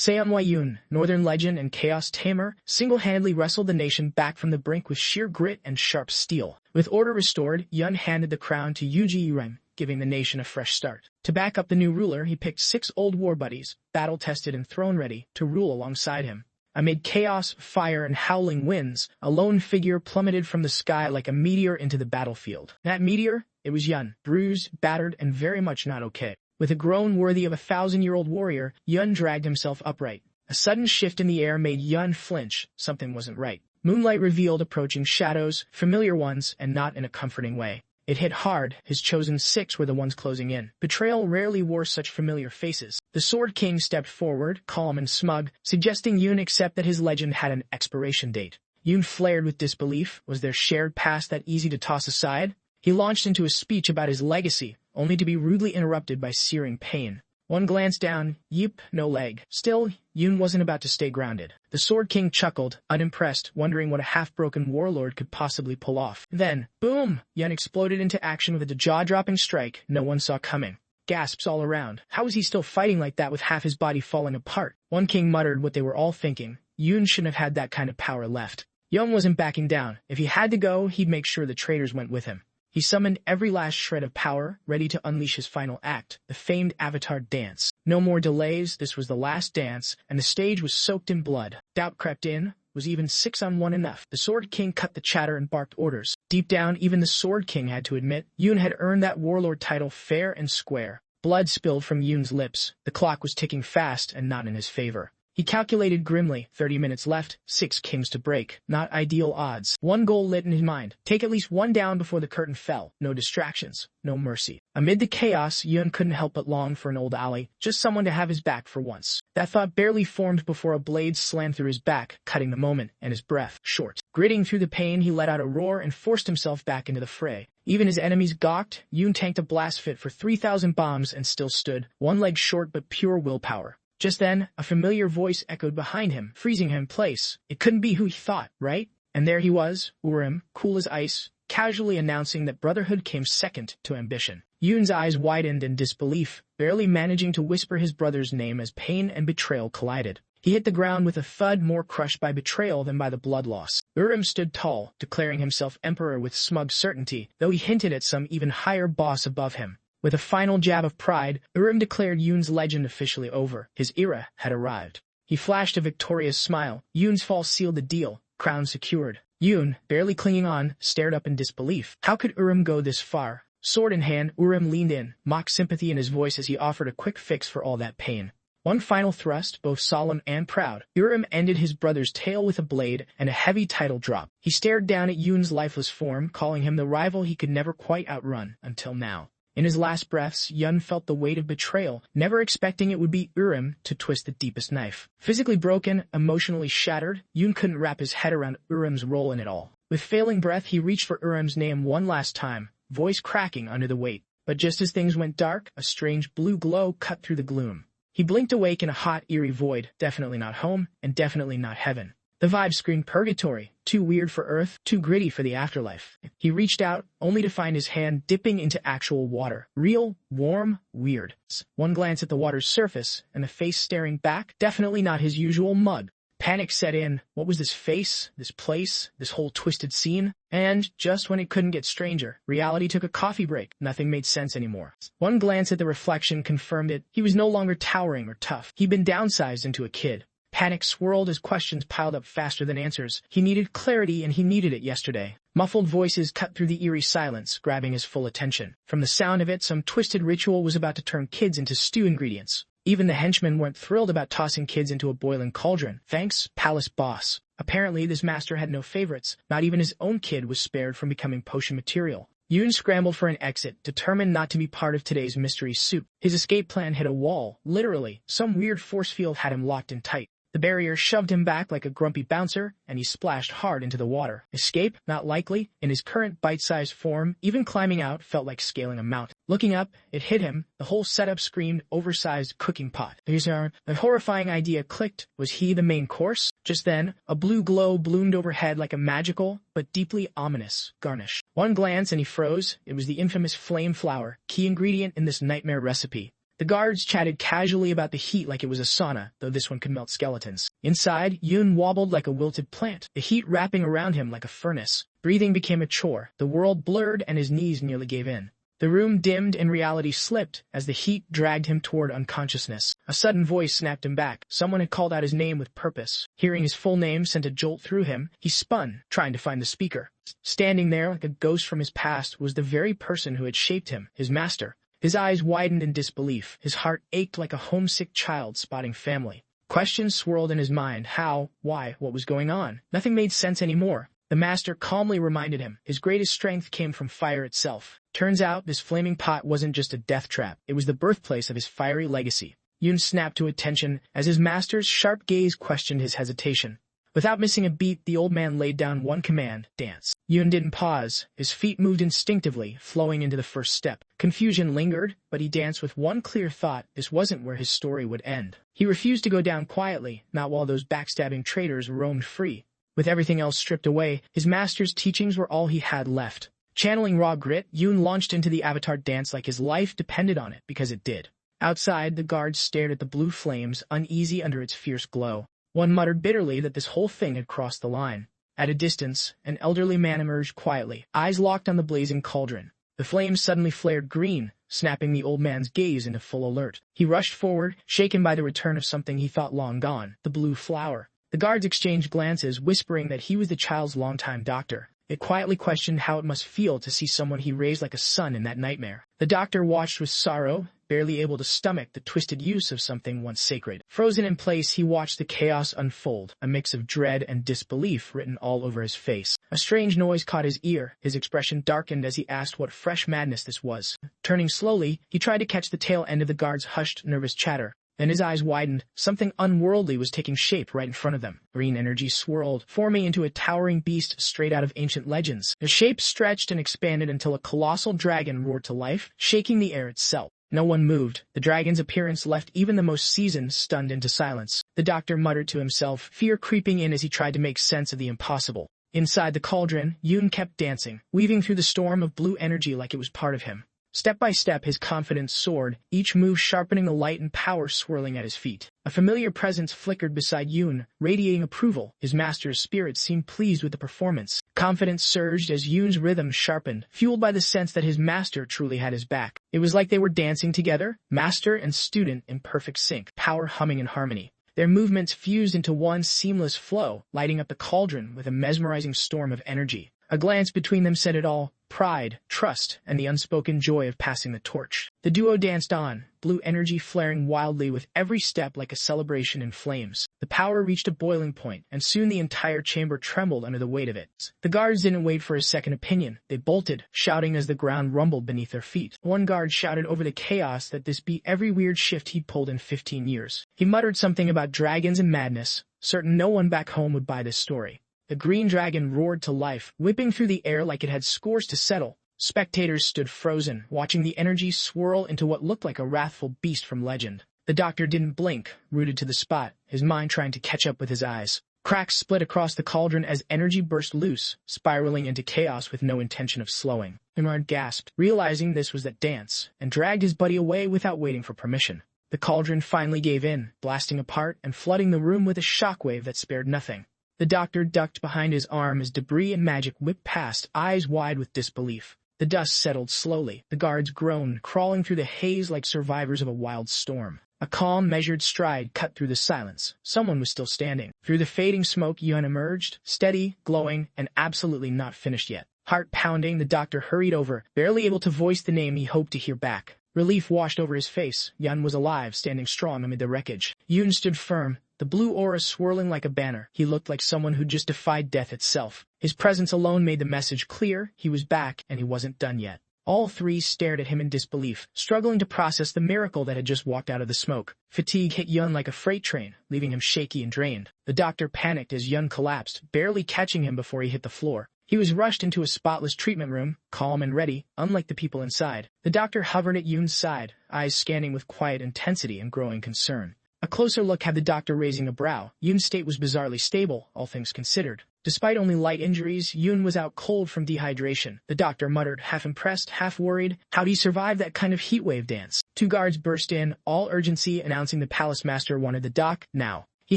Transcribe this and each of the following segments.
Seon Hwayoon, Northern legend and chaos tamer, single-handedly wrestled the nation back from the brink with sheer grit and sharp steel. With order restored, Yun handed the crown to Yuji Irem, giving the nation a fresh start. To back up the new ruler, he picked 6 old war buddies, battle-tested and throne-ready, to rule alongside him. Amid chaos, fire, and howling winds, a lone figure plummeted from the sky like a meteor into the battlefield. That meteor? It was Yun, bruised, battered, and very much not okay. With a groan worthy of a 1,000-year-old warrior, Yun dragged himself upright. A sudden shift in the air made Yun flinch. Something wasn't right. Moonlight revealed approaching shadows, familiar ones, and not in a comforting way. It hit hard. His chosen 6 were the ones closing in. Betrayal rarely wore such familiar faces. The Sword King stepped forward, calm and smug, suggesting Yun accept that his legend had an expiration date. Yun flared with disbelief. Was their shared past that easy to toss aside? He launched into a speech about his legacy, only to be rudely interrupted by searing pain. One glance down, yip, no leg. Still, Yun wasn't about to stay grounded. The Sword King chuckled, unimpressed, wondering what a half-broken warlord could possibly pull off. Then, boom! Yun exploded into action with a jaw-dropping strike no one saw coming. Gasps all around. How was he still fighting like that with half his body falling apart? One king muttered what they were all thinking. Yun shouldn't have had that kind of power left. Yun wasn't backing down. If he had to go, he'd make sure the traitors went with him. He summoned every last shred of power, ready to unleash his final act, the famed Avatar dance. No more delays, this was the last dance, and the stage was soaked in blood. Doubt crept in. Was even 6-on-1 enough? The Sword King cut the chatter and barked orders. Deep down, even the Sword King had to admit, Yun had earned that warlord title fair and square. Blood spilled from Yun's lips. The clock was ticking fast and not in his favor. He calculated grimly, 30 minutes left, 6 kings to break. Not ideal odds. One goal lit in his mind. Take at least one down before the curtain fell. No distractions. No mercy. Amid the chaos, Yun couldn't help but long for an old ally, just someone to have his back for once. That thought barely formed before a blade slammed through his back, cutting the moment, and his breath short. Gritting through the pain, he let out a roar and forced himself back into the fray. Even his enemies gawked. Yun tanked a blast fit for 3,000 bombs and still stood, one leg short but pure willpower. Just then, a familiar voice echoed behind him, freezing him in place. It couldn't be who he thought, right? And there he was, Urim, cool as ice, casually announcing that brotherhood came second to ambition. Yun's eyes widened in disbelief, barely managing to whisper his brother's name as pain and betrayal collided. He hit the ground with a thud more crushed by betrayal than by the blood loss. Urim stood tall, declaring himself emperor with smug certainty, though he hinted at some even higher boss above him. With a final jab of pride, Urim declared Yun's legend officially over. His era had arrived. He flashed a victorious smile. Yun's fall sealed the deal. Crown secured. Yun, barely clinging on, stared up in disbelief. How could Urim go this far? Sword in hand, Urim leaned in, mock sympathy in his voice as he offered a quick fix for all that pain. One final thrust, both solemn and proud. Urim ended his brother's tail with a blade and a heavy title drop. He stared down at Yun's lifeless form, calling him the rival he could never quite outrun, until now. In his last breaths, Yun felt the weight of betrayal, never expecting it would be Urim to twist the deepest knife. Physically broken, emotionally shattered, Yun couldn't wrap his head around Urim's role in it all. With failing breath, he reached for Urim's name one last time, voice cracking under the weight. But just as things went dark, a strange blue glow cut through the gloom. He blinked awake in a hot, eerie void, definitely not home, and definitely not heaven. The vibe screamed purgatory, too weird for Earth, too gritty for the afterlife. He reached out, only to find his hand dipping into actual water. Real, warm, weird. One glance at the water's surface, and the face staring back, definitely not his usual mug. Panic set in. What was this face, this place, this whole twisted scene? And, just when it couldn't get stranger, reality took a coffee break. Nothing made sense anymore. One glance at the reflection confirmed it. He was no longer towering or tough. He'd been downsized into a kid. Panic swirled as questions piled up faster than answers. He needed clarity, and he needed it yesterday. Muffled voices cut through the eerie silence, grabbing his full attention. From the sound of it, some twisted ritual was about to turn kids into stew ingredients. Even the henchmen weren't thrilled about tossing kids into a boiling cauldron. Thanks, palace boss. Apparently, this master had no favorites. Not even his own kid was spared from becoming potion material. Yun scrambled for an exit, determined not to be part of today's mystery soup. His escape plan hit a wall, literally. Some weird force field had him locked in tight. The barrier shoved him back like a grumpy bouncer, and he splashed hard into the water. Escape? Not likely. In his current bite-sized form, even climbing out felt like scaling a mountain. Looking up, it hit him. The whole setup screamed oversized cooking pot. The horrifying idea clicked. Was he the main course? Just then, a blue glow bloomed overhead like a magical, but deeply ominous, garnish. One glance and he froze. It was the infamous flame flower, key ingredient in this nightmare recipe. The guards chatted casually about the heat like it was a sauna, though this one could melt skeletons. Inside, Yoon wobbled like a wilted plant, the heat wrapping around him like a furnace. Breathing became a chore, the world blurred and his knees nearly gave in. The room dimmed and reality slipped as the heat dragged him toward unconsciousness. A sudden voice snapped him back. Someone had called out his name with purpose. Hearing his full name sent a jolt through him. He spun, trying to find the speaker. Standing there like a ghost from his past was the very person who had shaped him, his master. His eyes widened in disbelief. His heart ached like a homesick child spotting family. Questions swirled in his mind. How? Why? What was going on? Nothing made sense anymore. The master calmly reminded him his greatest strength came from fire itself. Turns out this flaming pot wasn't just a death trap. It was the birthplace of his fiery legacy. Yoon snapped to attention as his master's sharp gaze questioned his hesitation. Without missing a beat, the old man laid down one command, dance. Yoon didn't pause. His feet moved instinctively, flowing into the first step. Confusion lingered, but he danced with one clear thought: this wasn't where his story would end. He refused to go down quietly, not while those backstabbing traitors roamed free. With everything else stripped away, his master's teachings were all he had left. Channeling raw grit, Yoon launched into the avatar dance like his life depended on it, because it did. Outside, the guards stared at the blue flames, uneasy under its fierce glow. One muttered bitterly that this whole thing had crossed the line. At a distance, an elderly man emerged quietly, eyes locked on the blazing cauldron. The flames suddenly flared green, snapping the old man's gaze into full alert. He rushed forward, shaken by the return of something he thought long gone, the blue flower. The guards exchanged glances, whispering that he was the child's longtime doctor. It quietly questioned how it must feel to see someone he raised like a son in that nightmare. The doctor watched with sorrow, barely able to stomach the twisted use of something once sacred. Frozen in place, he watched the chaos unfold, a mix of dread and disbelief written all over his face. A strange noise caught his ear. His expression darkened as he asked what fresh madness this was. Turning slowly, he tried to catch the tail end of the guard's hushed, nervous chatter. Then his eyes widened. Something unworldly was taking shape right in front of them. Green energy swirled, forming into a towering beast straight out of ancient legends. The shape stretched and expanded until a colossal dragon roared to life, shaking the air itself. No one moved. The dragon's appearance left even the most seasoned stunned into silence. The doctor muttered to himself, fear creeping in as he tried to make sense of the impossible. Inside the cauldron, Yoon kept dancing, weaving through the storm of blue energy like it was part of him. Step by step, his confidence soared, each move sharpening the light and power swirling at his feet. A familiar presence flickered beside Yoon, radiating approval. His master's spirit seemed pleased with the performance. Confidence surged as Yoon's rhythm sharpened, fueled by the sense that his master truly had his back. It was like they were dancing together, master and student in perfect sync, power humming in harmony. Their movements fused into one seamless flow, lighting up the cauldron with a mesmerizing storm of energy. A glance between them said it all: pride, trust, and the unspoken joy of passing the torch. The duo danced on, blue energy flaring wildly with every step like a celebration in flames. The power reached a boiling point, and soon the entire chamber trembled under the weight of it. The guards didn't wait for a second opinion. They bolted, shouting as the ground rumbled beneath their feet. One guard shouted over the chaos that this beat every weird shift he'd pulled in 15 years. He muttered something about dragons and madness, certain no one back home would buy this story. The green dragon roared to life, whipping through the air like it had scores to settle. Spectators stood frozen, watching the energy swirl into what looked like a wrathful beast from legend. The doctor didn't blink, rooted to the spot, his mind trying to catch up with his eyes. Cracks split across the cauldron as energy burst loose, spiraling into chaos with no intention of slowing. Imran gasped, realizing this was that dance, and dragged his buddy away without waiting for permission. The cauldron finally gave in, blasting apart and flooding the room with a shockwave that spared nothing. The doctor ducked behind his arm as debris and magic whipped past, eyes wide with disbelief. The dust settled slowly. The guards groaned, crawling through the haze like survivors of a wild storm. A calm, measured stride cut through the silence. Someone was still standing. Through the fading smoke, Yun emerged, steady, glowing, and absolutely not finished yet. Heart pounding, the doctor hurried over, barely able to voice the name he hoped to hear back. Relief washed over his face. Yun was alive, standing strong amid the wreckage. Yun stood firm, the blue aura swirling like a banner. He looked like someone who'd just defied death itself. His presence alone made the message clear: he was back, and he wasn't done yet. All three stared at him in disbelief, struggling to process the miracle that had just walked out of the smoke. Fatigue hit Yun like a freight train, leaving him shaky and drained. The doctor panicked as Yun collapsed, barely catching him before he hit the floor. He was rushed into a spotless treatment room, calm and ready, unlike the people inside. The doctor hovered at Yun's side, eyes scanning with quiet intensity and growing concern. A closer look had the doctor raising a brow. Yun's state was bizarrely stable, all things considered. Despite only light injuries, Yun was out cold from dehydration. The doctor muttered, half impressed, half worried. How'd he survive that kind of heatwave dance? Two guards burst in, all urgency, announcing the palace master wanted the doc now. He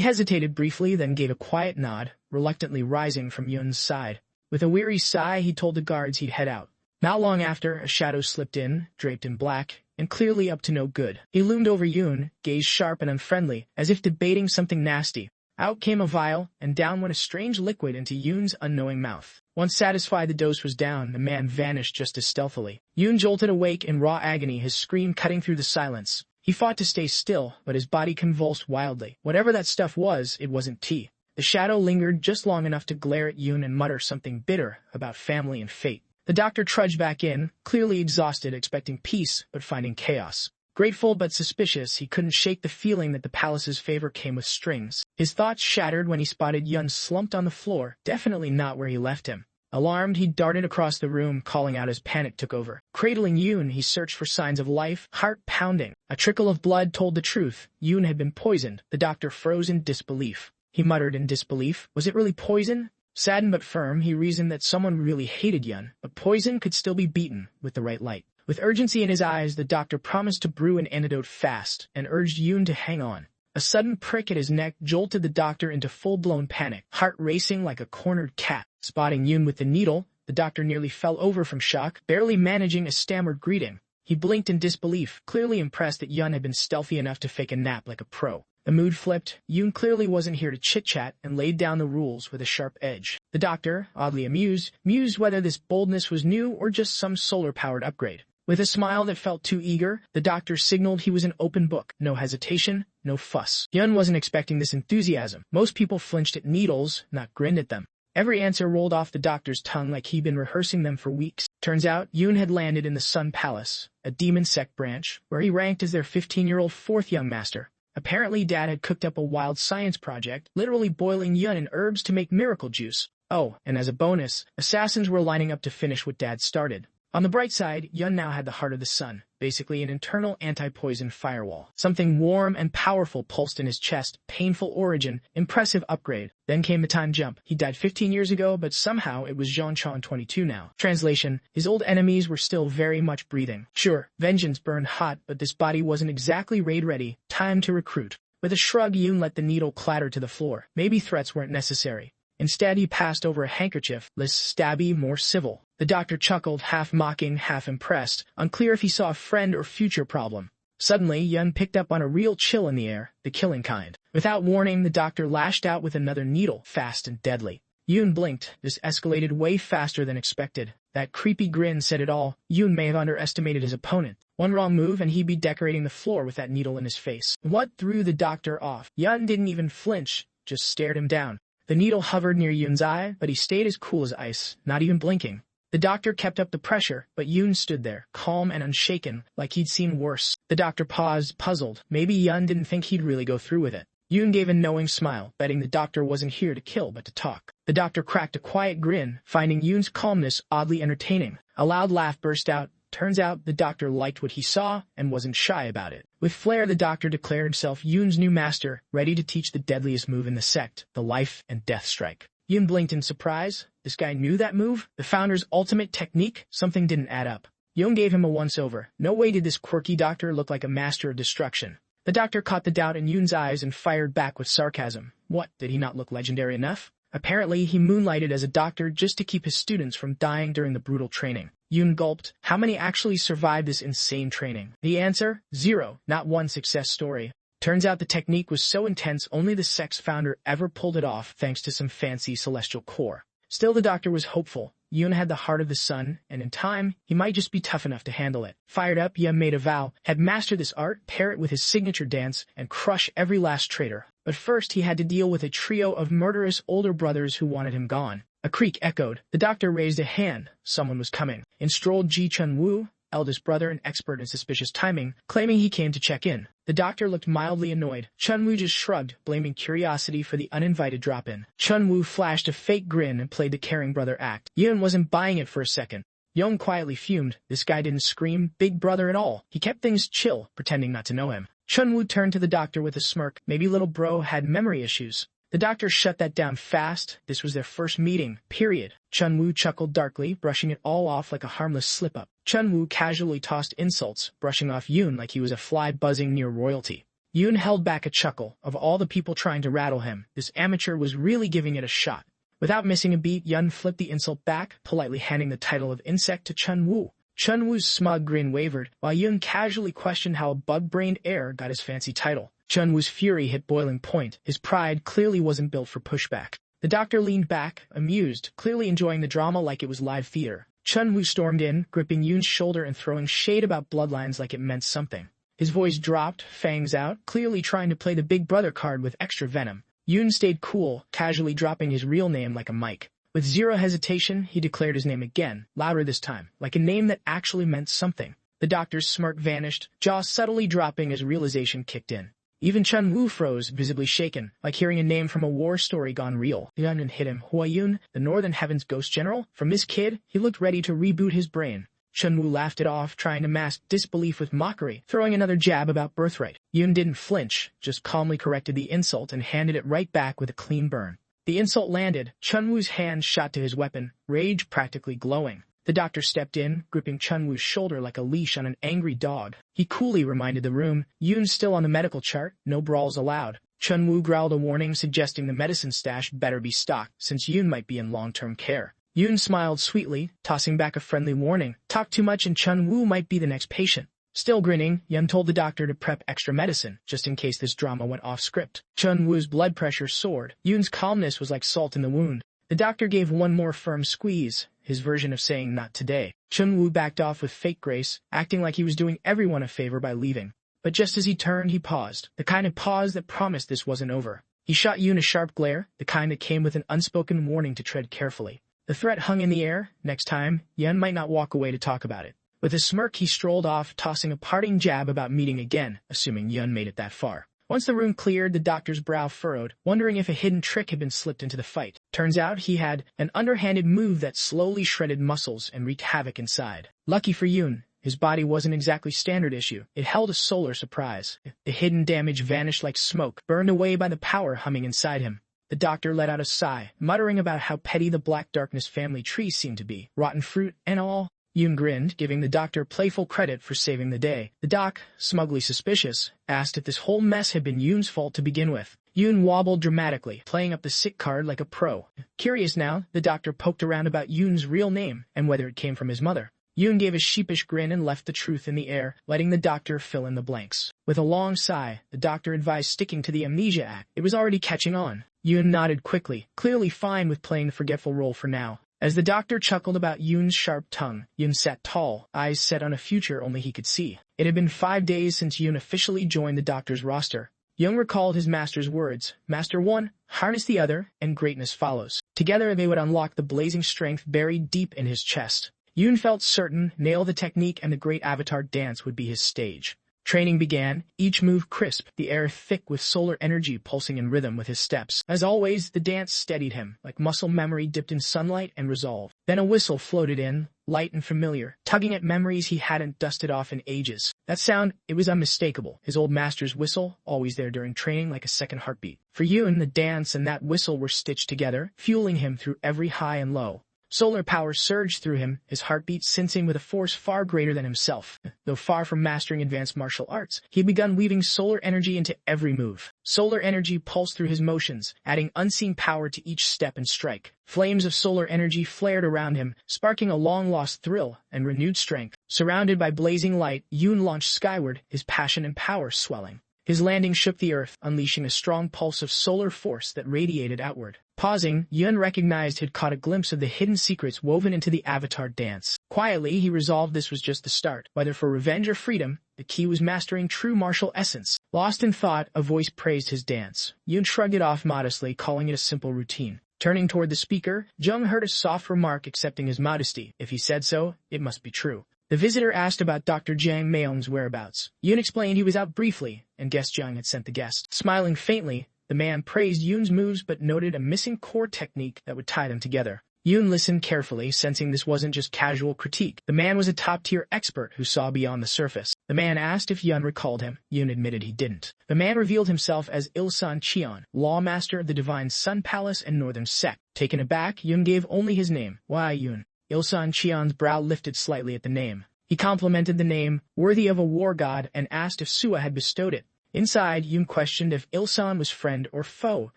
hesitated briefly, then gave a quiet nod, reluctantly rising from Yoon's side. With a weary sigh, he told the guards he'd head out. Not long after, a shadow slipped in, draped in black, and clearly up to no good. He loomed over Yoon, gaze sharp and unfriendly, as if debating something nasty. Out came a vial, and down went a strange liquid into Yoon's unknowing mouth. Once satisfied the dose was down, the man vanished just as stealthily. Yoon jolted awake in raw agony, his scream cutting through the silence. He fought to stay still, but his body convulsed wildly. Whatever that stuff was, it wasn't tea. The shadow lingered just long enough to glare at Yoon and mutter something bitter about family and fate. The doctor trudged back in, clearly exhausted, expecting peace, but finding chaos. Grateful but suspicious, he couldn't shake the feeling that the palace's favor came with strings. His thoughts shattered when he spotted Yoon slumped on the floor, definitely not where he left him. Alarmed, he darted across the room, calling out as panic took over. Cradling Yoon, he searched for signs of life, heart pounding. A trickle of blood told the truth. Yoon had been poisoned. The doctor froze in disbelief. He muttered in disbelief. Was it really poison? Saddened but firm, he reasoned that someone really hated Yoon, but poison could still be beaten with the right light. With urgency in his eyes, the doctor promised to brew an antidote fast and urged Yoon to hang on. A sudden prick at his neck jolted the doctor into full-blown panic, heart racing like a cornered cat. Spotting Yoon with the needle, the doctor nearly fell over from shock, barely managing a stammered greeting. He blinked in disbelief, clearly impressed that Yoon had been stealthy enough to fake a nap like a pro. The mood flipped. Yoon clearly wasn't here to chit-chat and laid down the rules with a sharp edge. The doctor, oddly amused, mused whether this boldness was new or just some solar-powered upgrade. With a smile that felt too eager, the doctor signaled he was an open book. No hesitation, no fuss. Yoon wasn't expecting this enthusiasm. Most people flinched at needles, not grinned at them. Every answer rolled off the doctor's tongue like he'd been rehearsing them for weeks. Turns out, Yoon had landed in the Sun Palace, a demon sect branch, where he ranked as their 15-year-old fourth young master. Apparently, Dad had cooked up a wild science project, literally boiling Yoon in herbs to make miracle juice. Oh, and as a bonus, assassins were lining up to finish what Dad started. On the bright side, Yoon now had the heart of the sun, basically an internal anti-poison firewall. Something warm and powerful pulsed in his chest, painful origin, impressive upgrade. Then came the time jump. He died 15 years ago, but somehow it was Jean-Chan 22 now. Translation, his old enemies were still very much breathing. Sure, vengeance burned hot, but this body wasn't exactly raid-ready. Time to recruit. With a shrug, Yoon let the needle clatter to the floor. Maybe threats weren't necessary. Instead, he passed over a handkerchief, less stabby, more civil. The doctor chuckled, half mocking, half impressed, unclear if he saw a friend or future problem. Suddenly, Yoon picked up on a real chill in the air, the killing kind. Without warning, the doctor lashed out with another needle, fast and deadly. Yoon blinked. This escalated way faster than expected. That creepy grin said it all. Yoon may have underestimated his opponent. One wrong move and he'd be decorating the floor with that needle in his face. What threw the doctor off? Yoon didn't even flinch, just stared him down. The needle hovered near Yoon's eye, but he stayed as cool as ice, not even blinking. The doctor kept up the pressure, but Yoon stood there, calm and unshaken, like he'd seen worse. The doctor paused, puzzled. Maybe Yoon didn't think he'd really go through with it. Yoon gave a knowing smile, betting the doctor wasn't here to kill but to talk. The doctor cracked a quiet grin, finding Yoon's calmness oddly entertaining. A loud laugh burst out. Turns out the doctor liked what he saw and wasn't shy about it. With flair, the doctor declared himself Yoon's new master, ready to teach the deadliest move in the sect, the life and death strike. Yoon blinked in surprise. This guy knew that move? The founder's ultimate technique? Something didn't add up. Yoon gave him a once-over. No way did this quirky doctor look like a master of destruction. The doctor caught the doubt in Yoon's eyes and fired back with sarcasm. What, did he not look legendary enough? Apparently, he moonlighted as a doctor just to keep his students from dying during the brutal training. Yoon gulped. How many actually survived this insane training? The answer? 0. Not one success story. Turns out the technique was so intense only the sect's founder ever pulled it off thanks to some fancy celestial core. Still, the doctor was hopeful. Yoon had the heart of the sun, and in time, he might just be tough enough to handle it. Fired up, Yoon made a vow, had mastered this art, pair it with his signature dance, and crush every last traitor. But first, he had to deal with a trio of murderous older brothers who wanted him gone. A creak echoed. The doctor raised a hand. Someone was coming. In strolled Ji Chun-woo, eldest brother and expert in suspicious timing, claiming he came to check in. The doctor looked mildly annoyed. Chun-woo just shrugged, blaming curiosity for the uninvited drop-in. Chun-woo flashed a fake grin and played the caring brother act. Yoon wasn't buying it for a second. Yoon quietly fumed. This guy didn't scream big brother at all. He kept things chill, pretending not to know him. Chun-woo turned to the doctor with a smirk. Maybe little bro had memory issues. The doctor shut that down fast. This was their first meeting, period. Chun-Woo chuckled darkly, brushing it all off like a harmless slip-up. Chun-Woo casually tossed insults, brushing off Yoon like he was a fly buzzing near royalty. Yoon held back a chuckle. Of all the people trying to rattle him, this amateur was really giving it a shot. Without missing a beat, Yoon flipped the insult back, politely handing the title of insect to Chun-Woo. Chun-Woo's smug grin wavered, while Yoon casually questioned how a bug-brained heir got his fancy title. Chun-Woo's fury hit boiling point. His pride clearly wasn't built for pushback. The doctor leaned back, amused, clearly enjoying the drama like it was live theater. Chun-Woo stormed in, gripping Yoon's shoulder and throwing shade about bloodlines like it meant something. His voice dropped, fangs out, clearly trying to play the big brother card with extra venom. Yoon stayed cool, casually dropping his real name like a mic. With zero hesitation, he declared his name again, louder this time, like a name that actually meant something. The doctor's smirk vanished, jaw subtly dropping as realization kicked in. Even Chun-Woo froze, visibly shaken, like hearing a name from a war story gone real. The onion hit him. Hwayoon, the Northern Heavens ghost general? From this kid, he looked ready to reboot his brain. Chun-Woo laughed it off, trying to mask disbelief with mockery, throwing another jab about birthright. Yoon didn't flinch, just calmly corrected the insult and handed it right back with a clean burn. The insult landed. Chun-Woo's hand shot to his weapon, rage practically glowing. The doctor stepped in, gripping Chun-Woo's shoulder like a leash on an angry dog. He coolly reminded the room, Yoon's still on the medical chart, no brawls allowed. Chun-Woo growled a warning suggesting the medicine stash better be stocked, since Yoon might be in long-term care. Yoon smiled sweetly, tossing back a friendly warning. Talk too much and Chun-Woo might be the next patient. Still grinning, Yoon told the doctor to prep extra medicine, just in case this drama went off script. Chun-Woo's blood pressure soared. Yoon's calmness was like salt in the wound. The doctor gave one more firm squeeze, his version of saying not today. Chun-Woo backed off with fake grace, acting like he was doing everyone a favor by leaving. But just as he turned, he paused, the kind of pause that promised this wasn't over. He shot Yoon a sharp glare, the kind that came with an unspoken warning to tread carefully. The threat hung in the air. Next time, Yoon might not walk away to talk about it. With a smirk, he strolled off, tossing a parting jab about meeting again, assuming Yoon made it that far. Once the room cleared, the doctor's brow furrowed, wondering if a hidden trick had been slipped into the fight. Turns out he had an underhanded move that slowly shredded muscles and wreaked havoc inside. Lucky for Yoon, his body wasn't exactly standard issue. It held a solar surprise. The hidden damage vanished like smoke, burned away by the power humming inside him. The doctor let out a sigh, muttering about how petty the Black Darkness family tree seemed to be, rotten fruit and all. Yoon grinned, giving the doctor playful credit for saving the day. The doc, smugly suspicious, asked if this whole mess had been Yoon's fault to begin with. Yoon wobbled dramatically, playing up the sick card like a pro. Curious now, the doctor poked around about Yoon's real name and whether it came from his mother. Yoon gave a sheepish grin and left the truth in the air, letting the doctor fill in the blanks. With a long sigh, the doctor advised sticking to the amnesia act. It was already catching on. Yoon nodded quickly, clearly fine with playing the forgetful role for now. As the doctor chuckled about Yoon's sharp tongue, Yoon sat tall, eyes set on a future only he could see. It had been 5 days since Yoon officially joined the doctor's roster. Yoon recalled his master's words, Master 1, harness the other, and greatness follows. Together they would unlock the blazing strength buried deep in his chest. Yoon felt certain, nail the technique and the great avatar dance would be his stage. Training began, each move crisp, the air thick with solar energy pulsing in rhythm with his steps. As always, the dance steadied him, like muscle memory dipped in sunlight and resolve. Then a whistle floated in, light and familiar, tugging at memories he hadn't dusted off in ages. That sound, it was unmistakable. His old master's whistle, always there during training like a second heartbeat. For Yoon, the dance and that whistle were stitched together, fueling him through every high and low. Solar power surged through him, his heartbeat sensing with a force far greater than himself. Though far from mastering advanced martial arts, he had begun weaving solar energy into every move. Solar energy pulsed through his motions, adding unseen power to each step and strike. Flames of solar energy flared around him, sparking a long-lost thrill and renewed strength. Surrounded by blazing light, Yoon launched skyward, his passion and power swelling. His landing shook the earth, unleashing a strong pulse of solar force that radiated outward. Pausing, Yoon recognized he'd caught a glimpse of the hidden secrets woven into the avatar dance. Quietly, he resolved this was just the start. Whether for revenge or freedom, the key was mastering true martial essence. Lost in thought, a voice praised his dance. Yoon shrugged it off modestly, calling it a simple routine. Turning toward the speaker, Jung heard a soft remark accepting his modesty. If he said so, it must be true. The visitor asked about Dr. Jang Mayong's whereabouts. Yoon explained he was out briefly, and guessed Jung had sent the guest. Smiling faintly, the man praised Yoon's moves but noted a missing core technique that would tie them together. Yoon listened carefully, sensing this wasn't just casual critique. The man was a top-tier expert who saw beyond the surface. The man asked if Yoon recalled him. Yoon admitted he didn't. The man revealed himself as Ilsan Cheon, lawmaster of the Divine Sun Palace and Northern Sect. Taken aback, Yoon gave only his name. Why Yoon? Ilsan Cheon's brow lifted slightly at the name. He complimented the name, worthy of a war god, and asked if Sua had bestowed it. Inside, Yoon questioned if Ilsan was friend or foe,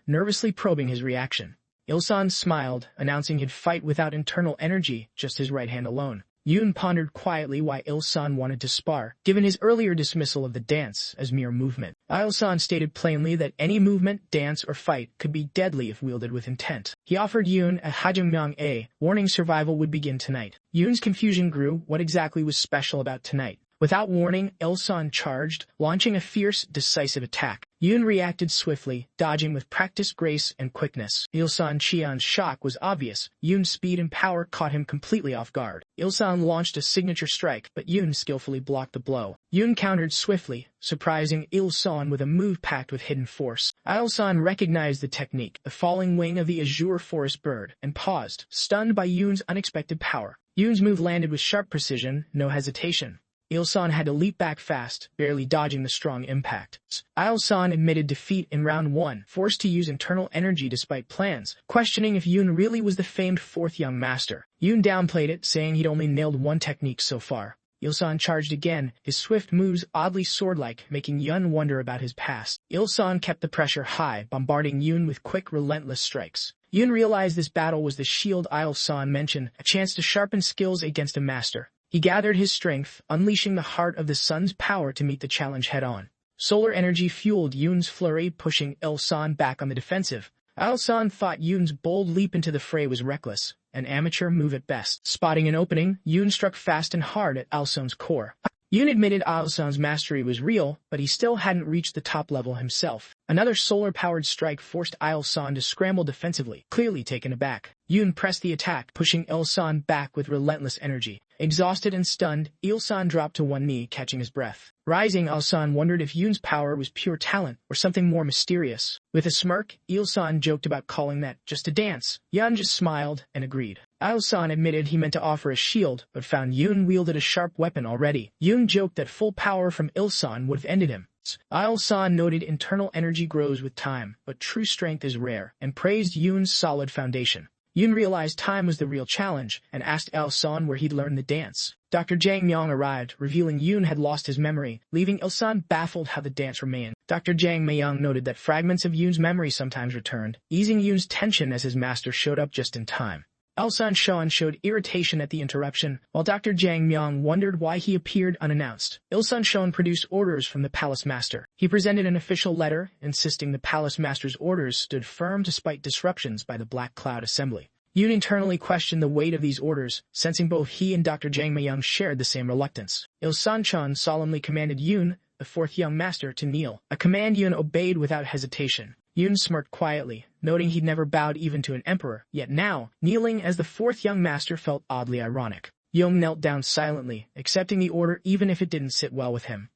nervously probing his reaction. Ilsan smiled, announcing he'd fight without internal energy, just his right hand alone. Yoon pondered quietly why Ilsan wanted to spar, given his earlier dismissal of the dance as mere movement. Ilsan stated plainly that any movement, dance, or fight could be deadly if wielded with intent. He offered Yoon a hajimyeong-a, warning survival would begin tonight. Yoon's confusion grew. What exactly was special about tonight? Without warning, Ilsan charged, launching a fierce, decisive attack. Yoon reacted swiftly, dodging with practiced grace and quickness. Ilsan Cheon's shock was obvious. Yoon's speed and power caught him completely off guard. Ilsan launched a signature strike, but Yoon skillfully blocked the blow. Yoon countered swiftly, surprising Ilsan with a move packed with hidden force. Ilsan recognized the technique, the falling wing of the azure forest bird, and paused, stunned by Yoon's unexpected power. Yoon's move landed with sharp precision, no hesitation. Ilsan had to leap back fast, barely dodging the strong impact. Ilsan admitted defeat in round 1, forced to use internal energy despite plans, questioning if Yoon really was the famed fourth young master. Yoon downplayed it, saying he'd only nailed one technique so far. Ilsan charged again, his swift moves oddly sword-like, making Yoon wonder about his past. Ilsan kept the pressure high, bombarding Yoon with quick, relentless strikes. Yoon realized this battle was the shield Ilsan mentioned, a chance to sharpen skills against a master. He gathered his strength, unleashing the heart of the sun's power to meet the challenge head-on. Solar energy fueled Yoon's flurry, pushing Ilsan back on the defensive. Ilsan thought Yoon's bold leap into the fray was reckless, an amateur move at best. Spotting an opening, Yoon struck fast and hard at Ilsan's core. Yoon admitted Ilsan's mastery was real, but he still hadn't reached the top level himself. Another solar-powered strike forced Ilsan to scramble defensively, clearly taken aback. Yoon pressed the attack, pushing Ilsan back with relentless energy. Exhausted and stunned, Ilsan dropped to one knee, catching his breath. Rising, Ilsan wondered if Yoon's power was pure talent or something more mysterious. With a smirk, Ilsan joked about calling that just a dance. Yoon just smiled and agreed. Ilsan admitted he meant to offer a shield, but found Yoon wielded a sharp weapon already. Yoon joked that full power from Ilsan would have ended him. Ilsan noted internal energy grows with time, but true strength is rare, and praised Yoon's solid foundation. Yoon realized time was the real challenge, and asked Ilsan where he'd learned the dance. Dr. Jang Myung arrived, revealing Yoon had lost his memory, leaving Ilsan baffled how the dance remained. Dr. Jang Myung noted that fragments of Yoon's memory sometimes returned, easing Yoon's tension as his master showed up just in time. Ilsan Seon showed irritation at the interruption, while Dr. Jang Myung wondered why he appeared unannounced. Ilsan Seon produced orders from the palace master. He presented an official letter, insisting the palace master's orders stood firm despite disruptions by the Black Cloud Assembly. Yoon internally questioned the weight of these orders, sensing both he and Dr. Jang Myung shared the same reluctance. Ilsan Seon solemnly commanded Yoon, the fourth young master, to kneel, a command Yoon obeyed without hesitation. Yoon smirked quietly, noting he'd never bowed even to an emperor, yet now, kneeling as the fourth young master felt oddly ironic. Yoon knelt down silently, accepting the order even if it didn't sit well with him.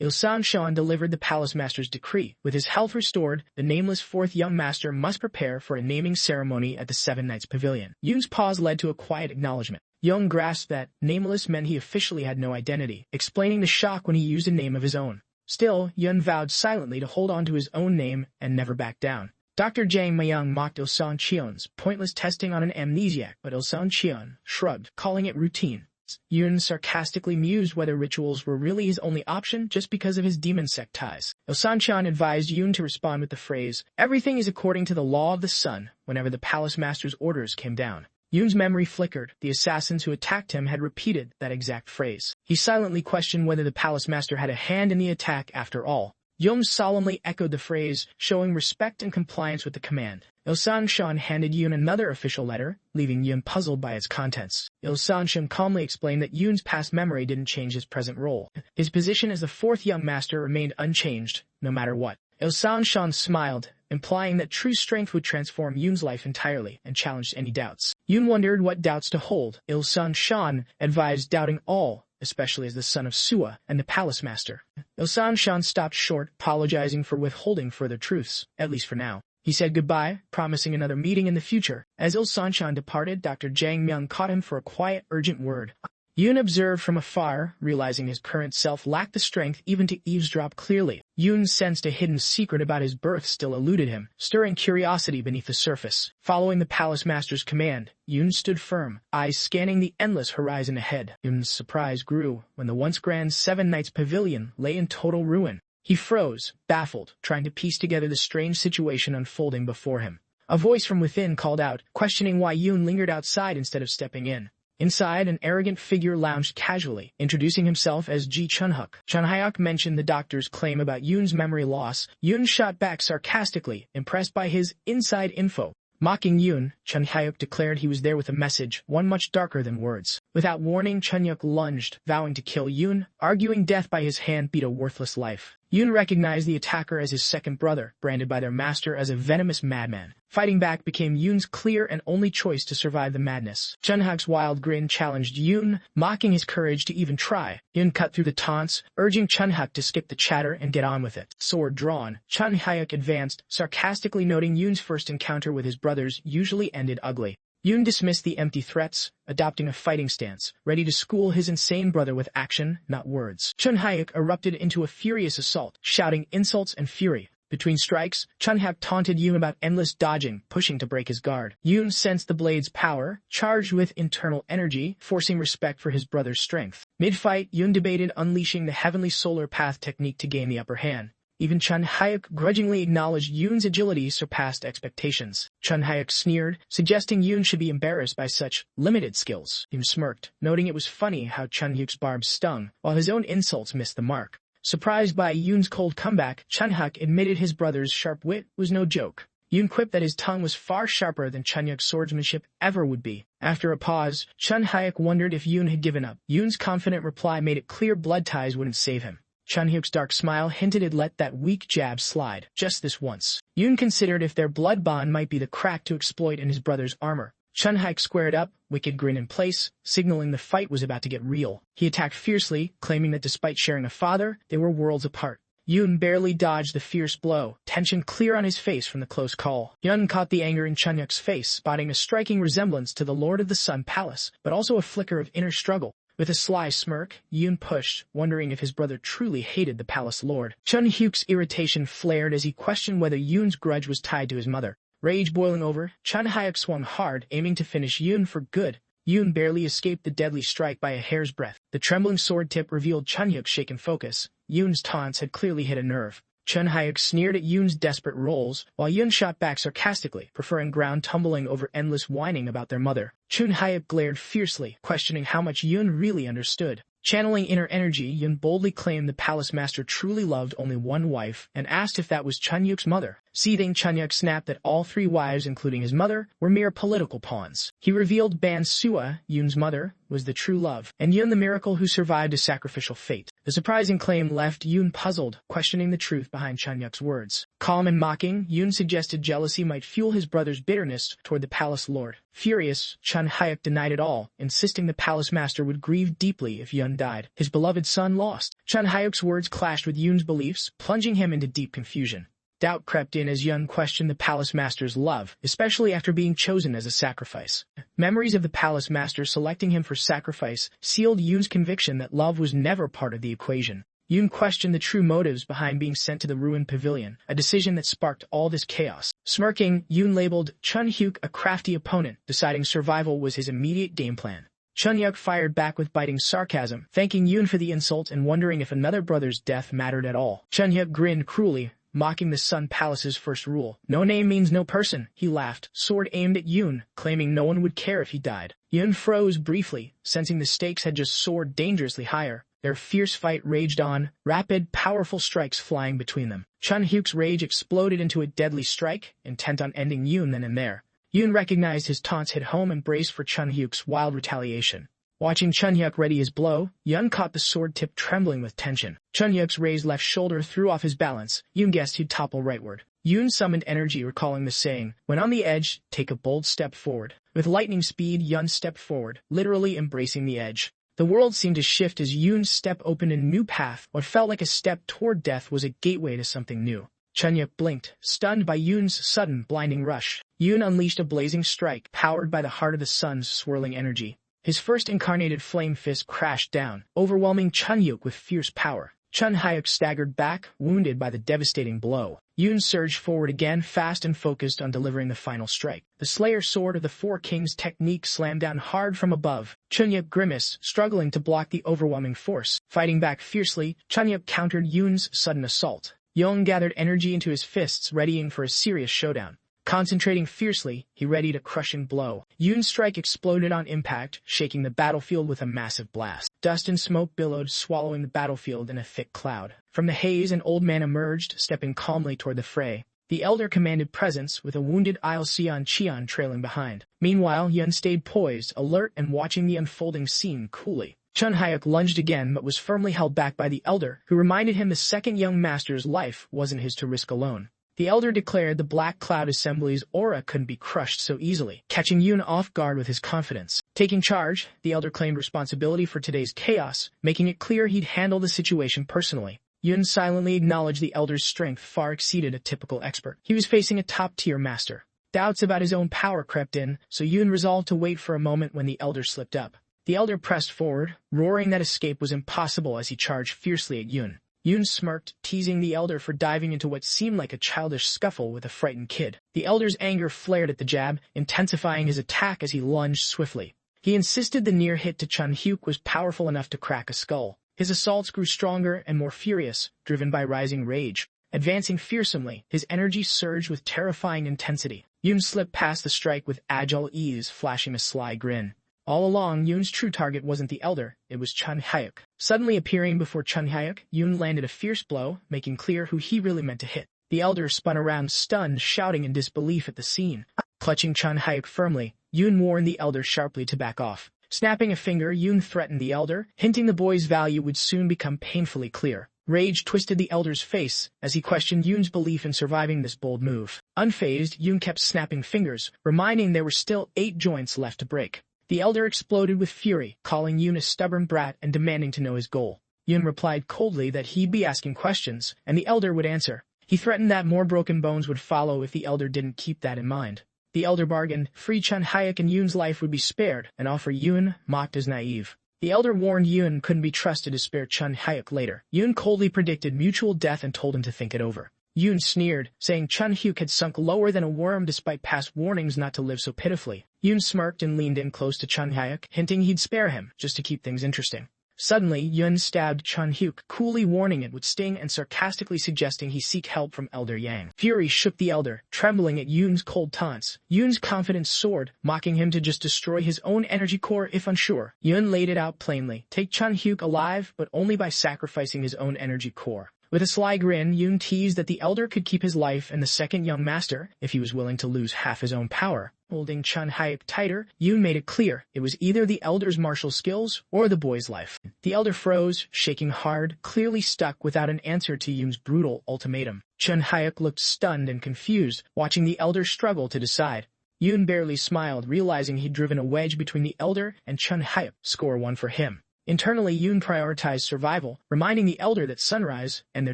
Ilsan Seon delivered the palace master's decree. With his health restored, the nameless fourth young master must prepare for a naming ceremony at the Seven Knights Pavilion. Yoon's pause led to a quiet acknowledgement. Yoon grasped that nameless meant he officially had no identity, explaining the shock when he used a name of his own. Still, Yoon vowed silently to hold on to his own name and never back down. Dr. Jang Myung mocked Ilsan Cheon's pointless testing on an amnesiac, but Ilsan Cheon shrugged, calling it routine. Yoon sarcastically mused whether rituals were really his only option just because of his demon sect ties. Ilsan Cheon advised Yoon to respond with the phrase, "Everything is according to the law of the sun," whenever the palace master's orders came down. Yoon's memory flickered. The assassins who attacked him had repeated that exact phrase. He silently questioned whether the palace master had a hand in the attack after all. Yoon solemnly echoed the phrase, showing respect and compliance with the command. Ilsan Seon handed Yoon another official letter, leaving Yoon puzzled by its contents. Ilsan Seon calmly explained that Yoon's past memory didn't change his present role. His position as the fourth young master remained unchanged, no matter what. Ilsan Seon smiled, implying that true strength would transform Yoon's life entirely, and challenged any doubts. Yoon wondered what doubts to hold. Ilsan Seon advised doubting all, especially as the son of Sua and the palace master. Ilsan Seon stopped short, apologizing for withholding further truths, at least for now. He said goodbye, promising another meeting in the future. As Il Sanchan departed, Dr. Jang Myung caught him for a quiet, urgent word. Yoon observed from afar, realizing his current self lacked the strength even to eavesdrop clearly. Yoon sensed a hidden secret about his birth still eluded him, stirring curiosity beneath the surface. Following the palace master's command, Yoon stood firm, eyes scanning the endless horizon ahead. Yoon's surprise grew when the once grand Seven Knights Pavilion lay in total ruin. He froze, baffled, trying to piece together the strange situation unfolding before him. A voice from within called out, questioning why Yoon lingered outside instead of stepping in. Inside, an arrogant figure lounged casually, introducing himself as Ji Chunhyuk. Chunhyuk mentioned the doctor's claim about Yoon's memory loss. Yoon shot back sarcastically, impressed by his inside info. Mocking Yoon, Chunhyuk declared he was there with a message, one much darker than words. Without warning, Chunhyuk lunged, vowing to kill Yoon, arguing death by his hand beat a worthless life. Yoon recognized the attacker as his second brother, branded by their master as a venomous madman. Fighting back became Yoon's clear and only choice to survive the madness. Chunhyuk's wild grin challenged Yoon, mocking his courage to even try. Yoon cut through the taunts, urging Chunhyuk to skip the chatter and get on with it. Sword drawn, Chunhyuk advanced, sarcastically noting Yoon's first encounter with his brothers usually ended ugly. Yoon dismissed the empty threats, adopting a fighting stance, ready to school his insane brother with action, not words. Chunhyuk erupted into a furious assault, shouting insults and fury. Between strikes, Chunhyuk taunted Yoon about endless dodging, pushing to break his guard. Yoon sensed the blade's power, charged with internal energy, forcing respect for his brother's strength. Mid-fight, Yoon debated unleashing the heavenly solar path technique to gain the upper hand. Even Chunhyuk grudgingly acknowledged Yoon's agility surpassed expectations. Chunhyuk sneered, suggesting Yoon should be embarrassed by such limited skills. Yoon smirked, noting it was funny how Chunhyuk's barbs stung, while his own insults missed the mark. Surprised by Yoon's cold comeback, Chunhyuk admitted his brother's sharp wit was no joke. Yoon quipped that his tongue was far sharper than Chunhyuk's swordsmanship ever would be. After a pause, Chunhyuk wondered if Yoon had given up. Yoon's confident reply made it clear blood ties wouldn't save him. Chunhyuk's dark smile hinted he'd let that weak jab slide, just this once. Yoon considered if their blood bond might be the crack to exploit in his brother's armor. Chunhyuk squared up, wicked grin in place, signaling the fight was about to get real. He attacked fiercely, claiming that despite sharing a father, they were worlds apart. Yoon barely dodged the fierce blow, tension clear on his face from the close call. Yoon caught the anger in Chunhyuk's face, spotting a striking resemblance to the Lord of the Sun Palace, but also a flicker of inner struggle. With a sly smirk, Yoon pushed, wondering if his brother truly hated the palace lord. Chunhyuk's irritation flared as he questioned whether Yoon's grudge was tied to his mother. Rage boiling over, Chunhyuk swung hard, aiming to finish Yoon for good. Yoon barely escaped the deadly strike by a hair's breadth. The trembling sword tip revealed Chunhyuk's shaken focus. Yoon's taunts had clearly hit a nerve. Chunhyuk sneered at Yoon's desperate rolls, while Yoon shot back sarcastically, preferring ground tumbling over endless whining about their mother. Chunhyuk glared fiercely, questioning how much Yoon really understood. Channeling inner energy, Yoon boldly claimed the palace master truly loved only one wife, and asked if that was Chunhyuk's mother. Seething, Chunhyuk snapped that all three wives, including his mother, were mere political pawns. He revealed Ban Sua, Yoon's mother, was the true love, and Yoon the miracle who survived a sacrificial fate. The surprising claim left Yoon puzzled, questioning the truth behind Chunhyuk's words. Calm and mocking, Yoon suggested jealousy might fuel his brother's bitterness toward the palace lord. Furious, Chunhyuk denied it all, insisting the palace master would grieve deeply if Yoon died. His beloved son lost. Chunhyuk's words clashed with Yoon's beliefs, plunging him into deep confusion. Doubt crept in as Yoon questioned the palace master's love, especially after being chosen as a sacrifice. Memories of the palace master selecting him for sacrifice sealed Yoon's conviction that love was never part of the equation. Yoon questioned the true motives behind being sent to the ruined pavilion, a decision that sparked all this chaos. Smirking, Yoon labeled Chunhyuk a crafty opponent, deciding survival was his immediate game plan. Chunhyuk fired back with biting sarcasm, thanking Yoon for the insult and wondering if another brother's death mattered at all. Chunhyuk grinned cruelly, mocking the Sun Palace's first rule. No name means no person, he laughed, sword aimed at Yoon, claiming no one would care if he died. Yoon froze briefly, sensing the stakes had just soared dangerously higher. Their fierce fight raged on, rapid, powerful strikes flying between them. Chunhyuk's rage exploded into a deadly strike, intent on ending Yoon then and there. Yoon recognized his taunts hit home and braced for Chunhyuk's wild retaliation. Watching Chunhyuk ready his blow, Yoon caught the sword tip trembling with tension. Chunhyuk's raised left shoulder threw off his balance. Yoon guessed he'd topple rightward. Yoon summoned energy, recalling the saying, "When on the edge, take a bold step forward." With lightning speed, Yoon stepped forward, literally embracing the edge. The world seemed to shift as Yoon's step opened a new path. What felt like a step toward death was a gateway to something new. Chun-hyuk blinked, stunned by Yoon's sudden, blinding rush. Yoon unleashed a blazing strike, powered by the heart of the sun's swirling energy. His first incarnated flame fist crashed down, overwhelming Chun-hyuk with fierce power. Chun Hyuk staggered back, wounded by the devastating blow. Yoon surged forward again, fast and focused on delivering the final strike. The Slayer Sword of the Four Kings technique slammed down hard from above. Chun-hyuk grimaced, struggling to block the overwhelming force. Fighting back fiercely, Chun-hyuk countered Yoon's sudden assault. Yoon gathered energy into his fists, readying for a serious showdown. Concentrating fiercely, he readied a crushing blow. Yoon's strike exploded on impact, shaking the battlefield with a massive blast. Dust and smoke billowed, swallowing the battlefield in a thick cloud. From the haze, an old man emerged, stepping calmly toward the fray. The elder commanded presence, with a wounded Seon Hwayoon trailing behind. Meanwhile, Yoon stayed poised, alert and watching the unfolding scene coolly. Chun Hyuk lunged again but was firmly held back by the elder, who reminded him the second young master's life wasn't his to risk alone. The elder declared the Black Cloud Assembly's aura couldn't be crushed so easily, catching Yoon off guard with his confidence. Taking charge, the elder claimed responsibility for today's chaos, making it clear he'd handle the situation personally. Yoon silently acknowledged the elder's strength far exceeded a typical expert. He was facing a top-tier master. Doubts about his own power crept in, so Yoon resolved to wait for a moment when the elder slipped up. The elder pressed forward, roaring that escape was impossible as he charged fiercely at Yoon. Yoon smirked, teasing the elder for diving into what seemed like a childish scuffle with a frightened kid. The elder's anger flared at the jab, intensifying his attack as he lunged swiftly. He insisted the near hit to Chun-hyuk was powerful enough to crack a skull. His assaults grew stronger and more furious, driven by rising rage. Advancing fearsomely, his energy surged with terrifying intensity. Yoon slipped past the strike with agile ease, flashing a sly grin. All along, Yoon's true target wasn't the elder, it was Chun Hyuk. Suddenly appearing before Chun Hyuk, Yoon landed a fierce blow, making clear who he really meant to hit. The elder spun around, stunned, shouting in disbelief at the scene. Clutching Chun Hyuk firmly, Yoon warned the elder sharply to back off. Snapping a finger, Yoon threatened the elder, hinting the boy's value would soon become painfully clear. Rage twisted the elder's face as he questioned Yoon's belief in surviving this bold move. Unfazed, Yoon kept snapping fingers, reminding there were still 8 joints left to break. The elder exploded with fury, calling Yoon a stubborn brat and demanding to know his goal. Yoon replied coldly that he'd be asking questions, and the elder would answer. He threatened that more broken bones would follow if the elder didn't keep that in mind. The elder bargained, free Chun Hyuk and Yoon's life would be spared, an offer Yoon mocked as naive. The elder warned Yoon couldn't be trusted to spare Chun Hyuk later. Yoon coldly predicted mutual death and told him to think it over. Yoon sneered, saying Chun Hyuk had sunk lower than a worm despite past warnings not to live so pitifully. Yoon smirked and leaned in close to Chun Hyuk, hinting he'd spare him, just to keep things interesting. Suddenly, Yoon stabbed Chun Hyuk, coolly warning it would sting and sarcastically suggesting he seek help from Elder Yang. Fury shook the elder, trembling at Yoon's cold taunts. Yoon's confidence soared, mocking him to just destroy his own energy core if unsure. Yoon laid it out plainly, take Chun Hyuk alive, but only by sacrificing his own energy core. With a sly grin, Yoon teased that the elder could keep his life and the second young master if he was willing to lose half his own power. Holding Chun Hyuk tighter, Yoon made it clear it was either the elder's martial skills or the boy's life. The elder froze, shaking hard, clearly stuck without an answer to Yoon's brutal ultimatum. Chun Hyuk looked stunned and confused, watching the elder struggle to decide. Yoon barely smiled, realizing he'd driven a wedge between the elder and Chun Hyuk. Score 1 for him. Internally, Yoon prioritized survival, reminding the elder that sunrise, and their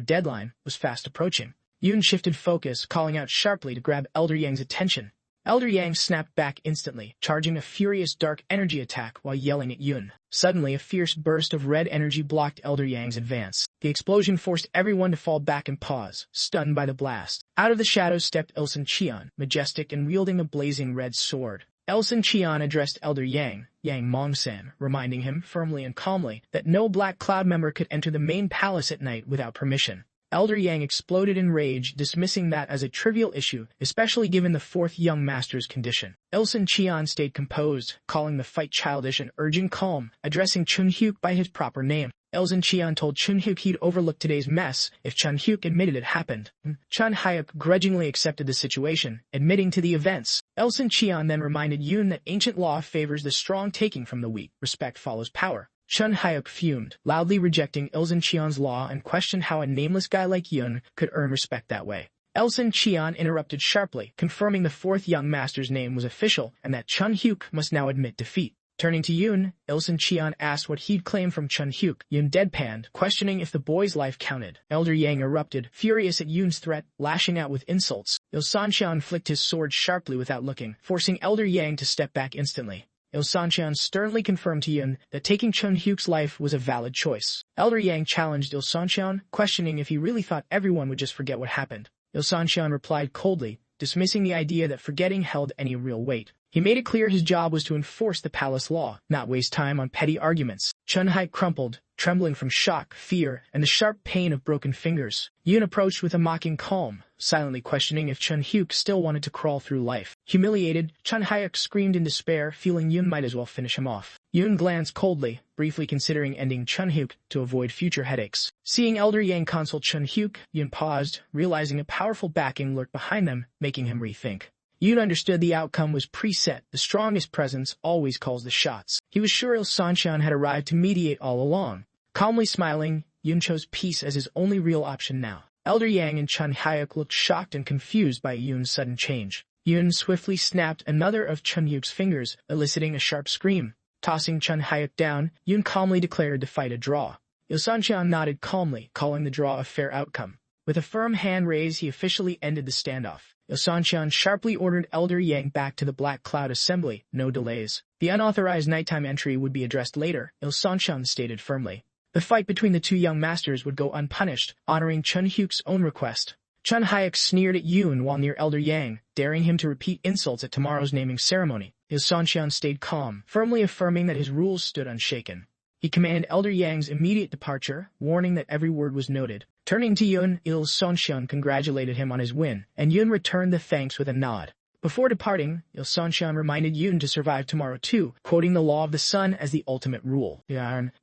deadline, was fast approaching. Yoon shifted focus, calling out sharply to grab Elder Yang's attention. Elder Yang snapped back instantly, charging a furious dark energy attack while yelling at Yoon. Suddenly, a fierce burst of red energy blocked Elder Yang's advance. The explosion forced everyone to fall back and pause, stunned by the blast. Out of the shadows stepped Ilsun Cheon, majestic and wielding a blazing red sword. Ilsun Cheon addressed Elder Yang, Yang Mongsan, reminding him, firmly and calmly, that no Black Cloud member could enter the main palace at night without permission. Elder Yang exploded in rage, dismissing that as a trivial issue, especially given the fourth young master's condition. Ilsun Cheon stayed composed, calling the fight childish and urging calm, addressing Chun Hyuk by his proper name. Ilsun Cheon told Chun Hyuk he'd overlook today's mess if Chun Hyuk admitted it happened. Chun Hyuk grudgingly accepted the situation, admitting to the events. Ilsun Cheon then reminded Yoon that ancient law favors the strong taking from the weak. Respect follows power. Chun Hyuk fumed, loudly rejecting Ilsun Cheon's law and questioned how a nameless guy like Yoon could earn respect that way. Ilsun Cheon interrupted sharply, confirming the fourth young master's name was official and that Chun Hyuk must now admit defeat. Turning to Yoon, Ilsun Cheon asked what he'd claimed from Chun Hyuk. Yoon deadpanned, questioning if the boy's life counted. Elder Yang erupted, furious at Yoon's threat, lashing out with insults. Ilsun Cheon flicked his sword sharply without looking, forcing Elder Yang to step back instantly. Ilsun Cheon sternly confirmed to Yoon that taking Chun Hyuk's life was a valid choice. Elder Yang challenged Ilsun Cheon, questioning if he really thought everyone would just forget what happened. Ilsun Cheon replied coldly, dismissing the idea that forgetting held any real weight. He made it clear his job was to enforce the palace law, not waste time on petty arguments. Chun Hyuk crumpled, trembling from shock, fear, and the sharp pain of broken fingers. Yoon approached with a mocking calm, silently questioning if Chun Hyuk still wanted to crawl through life. Humiliated, Chun Hyuk screamed in despair, feeling Yoon might as well finish him off. Yoon glanced coldly, briefly considering ending Chun Hyuk to avoid future headaches. Seeing Elder Yang consult Chun Hyuk, Yoon paused, realizing a powerful backing lurked behind them, making him rethink. Yoon understood the outcome was preset. The strongest presence always calls the shots. He was sure Ilsun Cheon had arrived to mediate all along. Calmly smiling, Yoon chose peace as his only real option now. Elder Yang and Chun Hyuk looked shocked and confused by Yoon's sudden change. Yoon swiftly snapped another of Chun Hyuk's fingers, eliciting a sharp scream. Tossing Chun Hyuk down, Yoon calmly declared the fight a draw. Ilsun Cheon nodded calmly, calling the draw a fair outcome. With a firm hand raise, he officially ended the standoff. Ilsun Cheon sharply ordered Elder Yang back to the Black Cloud Assembly, no delays. The unauthorized nighttime entry would be addressed later, Ilsun Cheon stated firmly. The fight between the two young masters would go unpunished, honoring Chun Hyuk's own request. Chun Hyuk sneered at Yoon while near Elder Yang, daring him to repeat insults at tomorrow's naming ceremony. Ilsun Cheon stayed calm, firmly affirming that his rules stood unshaken. He commanded Elder Yang's immediate departure, warning that every word was noted. Turning to Yoon, Ilsun Cheon congratulated him on his win, and Yoon returned the thanks with a nod. Before departing, Ilsun Cheon reminded Yoon to survive tomorrow too, quoting the law of the sun as the ultimate rule.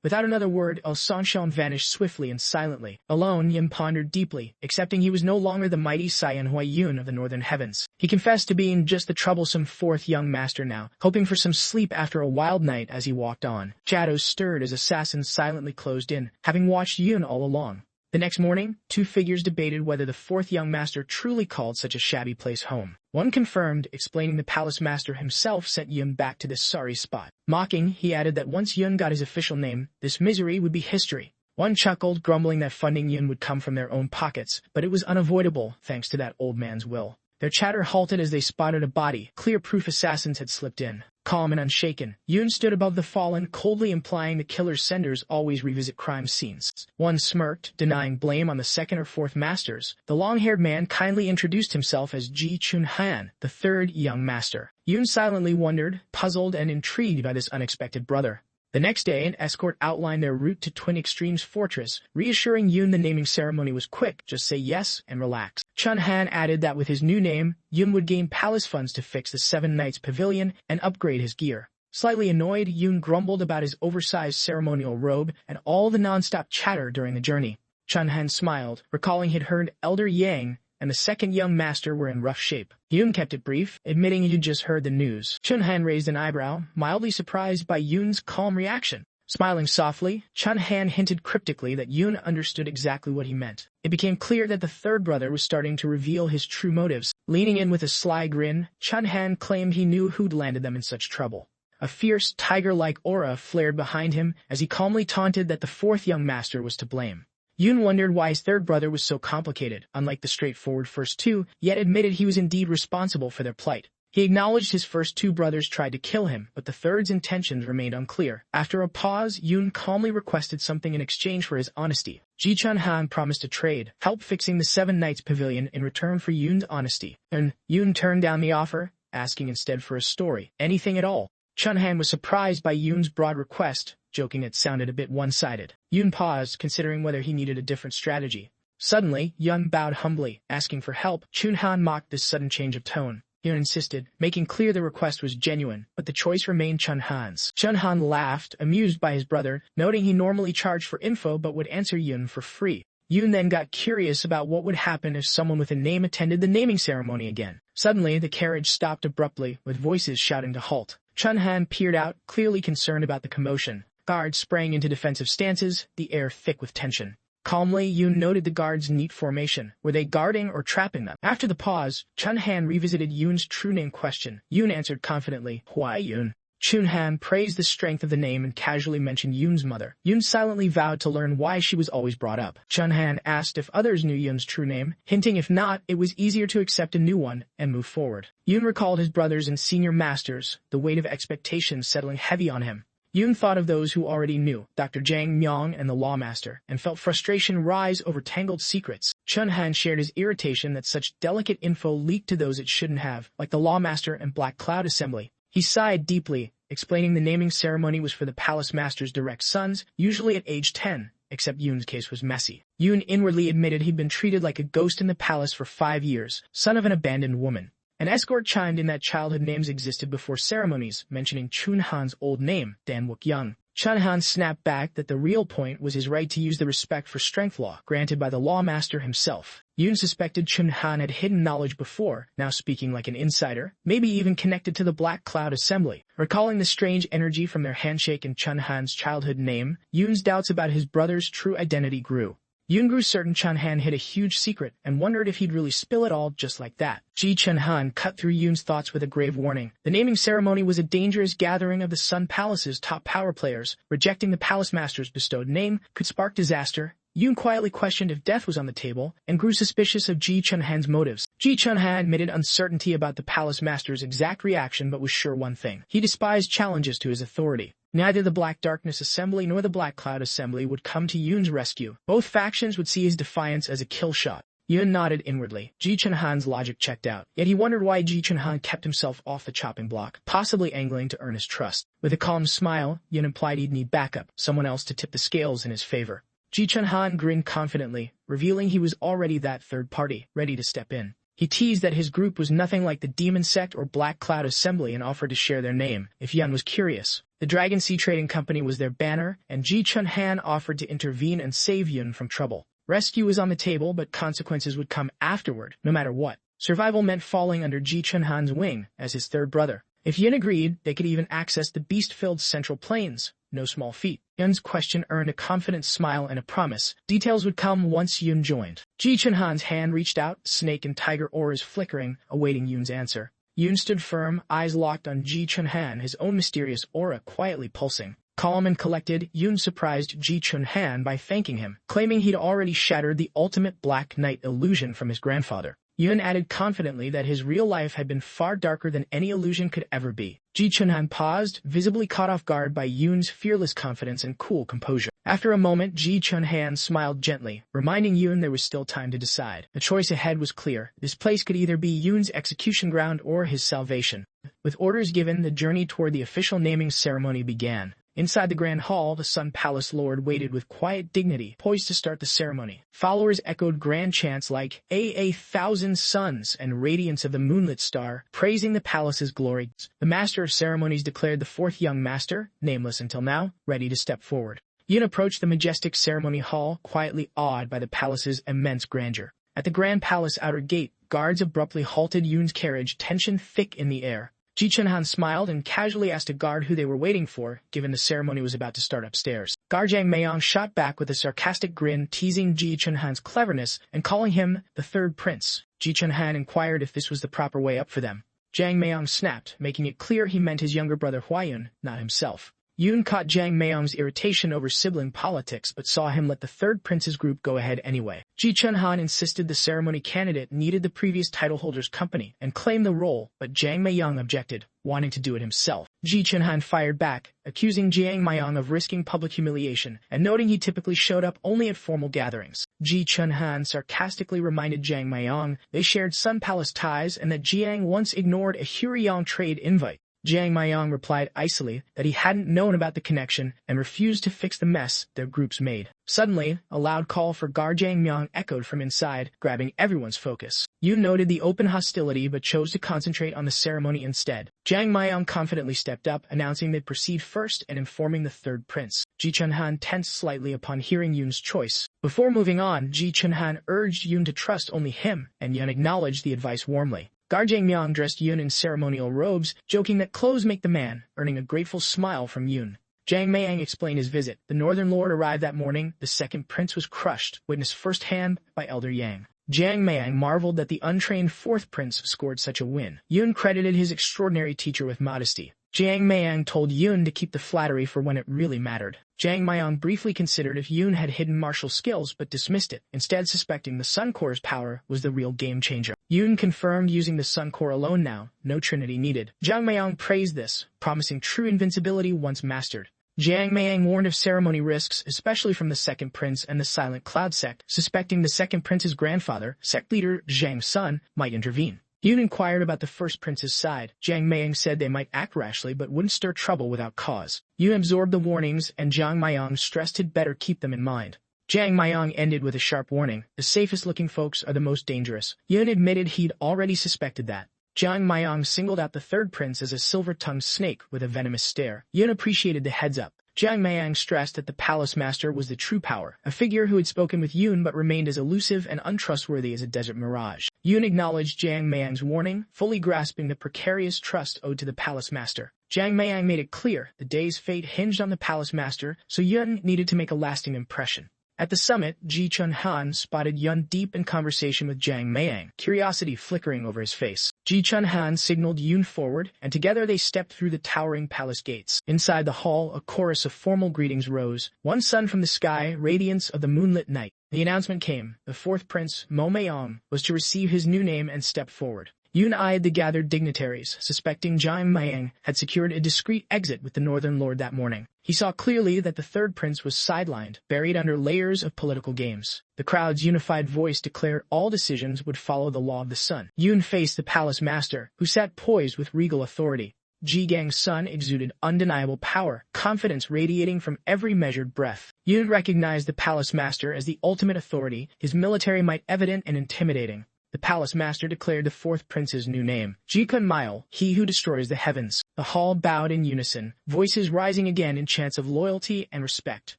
Without another word, Ilsun Cheon vanished swiftly and silently. Alone, Yoon pondered deeply, accepting he was no longer the mighty Seon Hwayoon of the northern heavens. He confessed to being just the troublesome fourth young master now, hoping for some sleep after a wild night as he walked on. Shadows stirred as assassins silently closed in, having watched Yoon all along. The next morning, two figures debated whether the fourth young master truly called such a shabby place home. One confirmed, explaining the palace master himself sent Yoon back to this sorry spot. Mocking, he added that once Yoon got his official name, this misery would be history. One chuckled, grumbling that funding Yoon would come from their own pockets, but it was unavoidable thanks to that old man's will. Their chatter halted as they spotted a body. Clear proof assassins had slipped in. Calm and unshaken, Yoon stood above the fallen, coldly implying the killer's senders always revisit crime scenes. One smirked, denying blame on the second or fourth masters. The long-haired man kindly introduced himself as Ji Chun-han, the third young master. Yoon silently wondered, puzzled and intrigued by this unexpected brother. The next day, an escort outlined their route to Twin Extremes Fortress, reassuring Yoon the naming ceremony was quick, just say yes and relax. Chun-han added that with his new name, Yoon would gain palace funds to fix the Seven Knights Pavilion and upgrade his gear. Slightly annoyed, Yoon grumbled about his oversized ceremonial robe and all the non-stop chatter during the journey. Chun-han smiled, recalling he'd heard Elder Yang and the second young master were in rough shape. Yoon kept it brief, admitting he'd just heard the news. Chun-han raised an eyebrow, mildly surprised by Yoon's calm reaction. Smiling softly, Chun-han hinted cryptically that Yoon understood exactly what he meant. It became clear that the third brother was starting to reveal his true motives. Leaning in with a sly grin, Chun-han claimed he knew who'd landed them in such trouble. A fierce, tiger-like aura flared behind him as he calmly taunted that the fourth young master was to blame. Yoon wondered why his third brother was so complicated, unlike the straightforward first two, yet admitted he was indeed responsible for their plight. He acknowledged his first two brothers tried to kill him, but the third's intentions remained unclear. After a pause, Yoon calmly requested something in exchange for his honesty. Ji Chun-han promised a trade, help fixing the Seven Knights Pavilion in return for Yoon's honesty. And Yoon turned down the offer, asking instead for a story, anything at all. Chun-han was surprised by Yoon's broad request, joking it sounded a bit one-sided. Yoon paused, considering whether he needed a different strategy. Suddenly, Yoon bowed humbly, asking for help. Chun-han mocked this sudden change of tone. Yoon insisted, making clear the request was genuine, but the choice remained Chun-han's. Chun-han laughed, amused by his brother, noting he normally charged for info but would answer Yoon for free. Yoon then got curious about what would happen if someone with a name attended the naming ceremony again. Suddenly, the carriage stopped abruptly, with voices shouting to halt. Chun-han peered out, clearly concerned about the commotion. Guards sprang into defensive stances, the air thick with tension. Calmly, Yoon noted the guards' neat formation. Were they guarding or trapping them? After the pause, Chun-han revisited Yoon's true name question. Yoon answered confidently, Hwayoon. Chunhan praised the strength of the name and casually mentioned Yoon's mother. Yoon silently vowed to learn why she was always brought up. Chunhan asked if others knew Yoon's true name, hinting if not, it was easier to accept a new one and move forward. Yoon recalled his brothers and senior masters, the weight of expectations settling heavy on him. Yoon thought of those who already knew, Dr. Jang Myung and the Lawmaster, and felt frustration rise over tangled secrets. Chunhan shared his irritation that such delicate info leaked to those it shouldn't have, like the Lawmaster and Black Cloud Assembly. He sighed deeply, explaining the naming ceremony was for the Palace Master's direct sons, usually at age 10, except Yoon's case was messy. Yoon inwardly admitted he'd been treated like a ghost in the palace for 5 years, son of an abandoned woman. An escort chimed in that childhood names existed before ceremonies, mentioning Chunhan's old name, Dan-wook Young. Chunhan snapped back that the real point was his right to use the respect for strength law, granted by the Lawmaster himself. Yoon suspected Chunhan had hidden knowledge before, now speaking like an insider, maybe even connected to the Black Cloud Assembly. Recalling the strange energy from their handshake and Chunhan's childhood name, Yoon's doubts about his brother's true identity grew. Yoon grew certain Chunhan hid a huge secret and wondered if he'd really spill it all just like that. Ji Chunhan cut through Yoon's thoughts with a grave warning. The naming ceremony was a dangerous gathering of the Sun Palace's top power players. Rejecting the Palace Master's bestowed name could spark disaster. Yoon quietly questioned if death was on the table and grew suspicious of Ji Chunhan's motives. Ji Chunhan admitted uncertainty about the Palace Master's exact reaction but was sure one thing. He despised challenges to his authority. Neither the Black Darkness Assembly nor the Black Cloud Assembly would come to Yoon's rescue. Both factions would see his defiance as a kill shot. Yoon nodded inwardly. Ji Chunhan's logic checked out, yet he wondered why Ji Chunhan kept himself off the chopping block, possibly angling to earn his trust. With a calm smile, Yoon implied he'd need backup, someone else to tip the scales in his favor. Ji Chunhan grinned confidently, revealing he was already that third party, ready to step in. He teased that his group was nothing like the Demon Sect or Black Cloud Assembly and offered to share their name, if Yoon was curious. The Dragon Sea Trading Company was their banner, and Ji Chunhan offered to intervene and save Yoon from trouble. Rescue was on the table, but consequences would come afterward, no matter what. Survival meant falling under Ji Chunhan's wing as his third brother. If Yoon agreed, they could even access the beast-filled Central Plains. No small feat. Yoon's question earned a confident smile and a promise. Details would come once Yoon joined. Ji Chunhan's hand reached out, snake and tiger auras flickering, awaiting Yoon's answer. Yoon stood firm, eyes locked on Ji Chunhan, his own mysterious aura quietly pulsing. Calm and collected, Yoon surprised Ji Chunhan by thanking him, claiming he'd already shattered the ultimate Black Knight illusion from his grandfather. Yoon added confidently that his real life had been far darker than any illusion could ever be. Ji Chunhan paused, visibly caught off guard by Yoon's fearless confidence and cool composure. After a moment, Ji Chunhan smiled gently, reminding Yoon there was still time to decide. The choice ahead was clear. This place could either be Yoon's execution ground or his salvation. With orders given, the journey toward the official naming ceremony began. Inside the Grand Hall, the Sun Palace Lord waited with quiet dignity, poised to start the ceremony. Followers echoed grand chants like, "A thousand suns," and "Radiance of the Moonlit Star," praising the palace's glory. The Master of Ceremonies declared the fourth young master, nameless until now, ready to step forward. Yoon approached the majestic ceremony hall, quietly awed by the palace's immense grandeur. At the Grand Palace outer gate, guards abruptly halted Yoon's carriage, tension thick in the air. Ji Chunhan smiled and casually asked a guard who they were waiting for, given the ceremony was about to start upstairs. Guard Jang Mayong shot back with a sarcastic grin, teasing Ji Chunhan's cleverness and calling him the third prince. Ji Chunhan inquired if this was the proper way up for them. Jang Mayong snapped, making it clear he meant his younger brother Hwayoon, not himself. Yoon caught Jang Mayong's irritation over sibling politics but saw him let the third prince's group go ahead anyway. Ji Chunhan insisted the ceremony candidate needed the previous title holder's company and claimed the role, but Jang Mayong objected, wanting to do it himself. Ji Chunhan fired back, accusing Jang Mayong of risking public humiliation and noting he typically showed up only at formal gatherings. Ji Chunhan sarcastically reminded Jang Mayong they shared Sun Palace ties and that Jiang once ignored a Huryong trade invite. Jang Mayong replied icily that he hadn't known about the connection and refused to fix the mess their groups made. Suddenly, a loud call for Gar Jang Myung echoed from inside, grabbing everyone's focus. Yoon noted the open hostility but chose to concentrate on the ceremony instead. Jang Mayong confidently stepped up, announcing they'd proceed first and informing the third prince. Ji Chunhan tensed slightly upon hearing Yoon's choice. Before moving on, Ji Chunhan urged Yoon to trust only him, and Yoon acknowledged the advice warmly. Gar Jang Myung dressed Yoon in ceremonial robes, joking that clothes make the man, earning a grateful smile from Yoon. Jang Mayang explained his visit. The Northern Lord arrived that morning. The second prince was crushed, witnessed firsthand by Elder Yang. Jiang Mayang marveled that the untrained fourth prince scored such a win. Yoon credited his extraordinary teacher with modesty. Jiang Mayang told Yoon to keep the flattery for when it really mattered. Jiang Mayang briefly considered if Yoon had hidden martial skills but dismissed it, instead suspecting the Sun Core's power was the real game changer. Yoon confirmed using the Sun Core alone now, no trinity needed. Jiang Mayang praised this, promising true invincibility once mastered. Jiang Mayang warned of ceremony risks, especially from the second prince and the Silent Cloud sect, suspecting the second prince's grandfather, sect leader Zhang's son, might intervene. Yoon inquired about the first prince's side. Jiang Mayang said they might act rashly but wouldn't stir trouble without cause. Yoon absorbed the warnings, and Jiang Mayang stressed he'd better keep them in mind. Jiang Mayang ended with a sharp warning. The safest-looking folks are the most dangerous. Yoon admitted he'd already suspected that. Jiang Mayang singled out the third prince as a silver-tongued snake with a venomous stare. Yoon appreciated the heads-up. Jiang Mayang stressed that the Palace Master was the true power, a figure who had spoken with Yoon but remained as elusive and untrustworthy as a desert mirage. Yoon acknowledged Jiang Mayang's warning, fully grasping the precarious trust owed to the Palace Master. Jiang Mayang made it clear the day's fate hinged on the Palace Master, so Yoon needed to make a lasting impression. At the summit, Ji Chun-han spotted Yoon deep in conversation with Jiang Mayang, curiosity flickering over his face. Ji Chun-han signaled Yoon forward, and together they stepped through the towering palace gates. Inside the hall, a chorus of formal greetings rose. One sun from the sky, radiance of the moonlit night. The announcement came. The fourth prince, Mo Mayong, was to receive his new name and step forward. Yoon eyed the gathered dignitaries, suspecting Jiang Mayang had secured a discreet exit with the Northern Lord that morning. He saw clearly that the third prince was sidelined, buried under layers of political games. The crowd's unified voice declared all decisions would follow the law of the sun. Yoon faced the Palace Master, who sat poised with regal authority. Ji Gang's son exuded undeniable power, confidence radiating from every measured breath. Yoon recognized the Palace Master as the ultimate authority, his military might evident and intimidating. The Palace Master declared the fourth prince's new name, Jikun Mail, he who destroys the heavens. The hall bowed in unison, voices rising again in chants of loyalty and respect.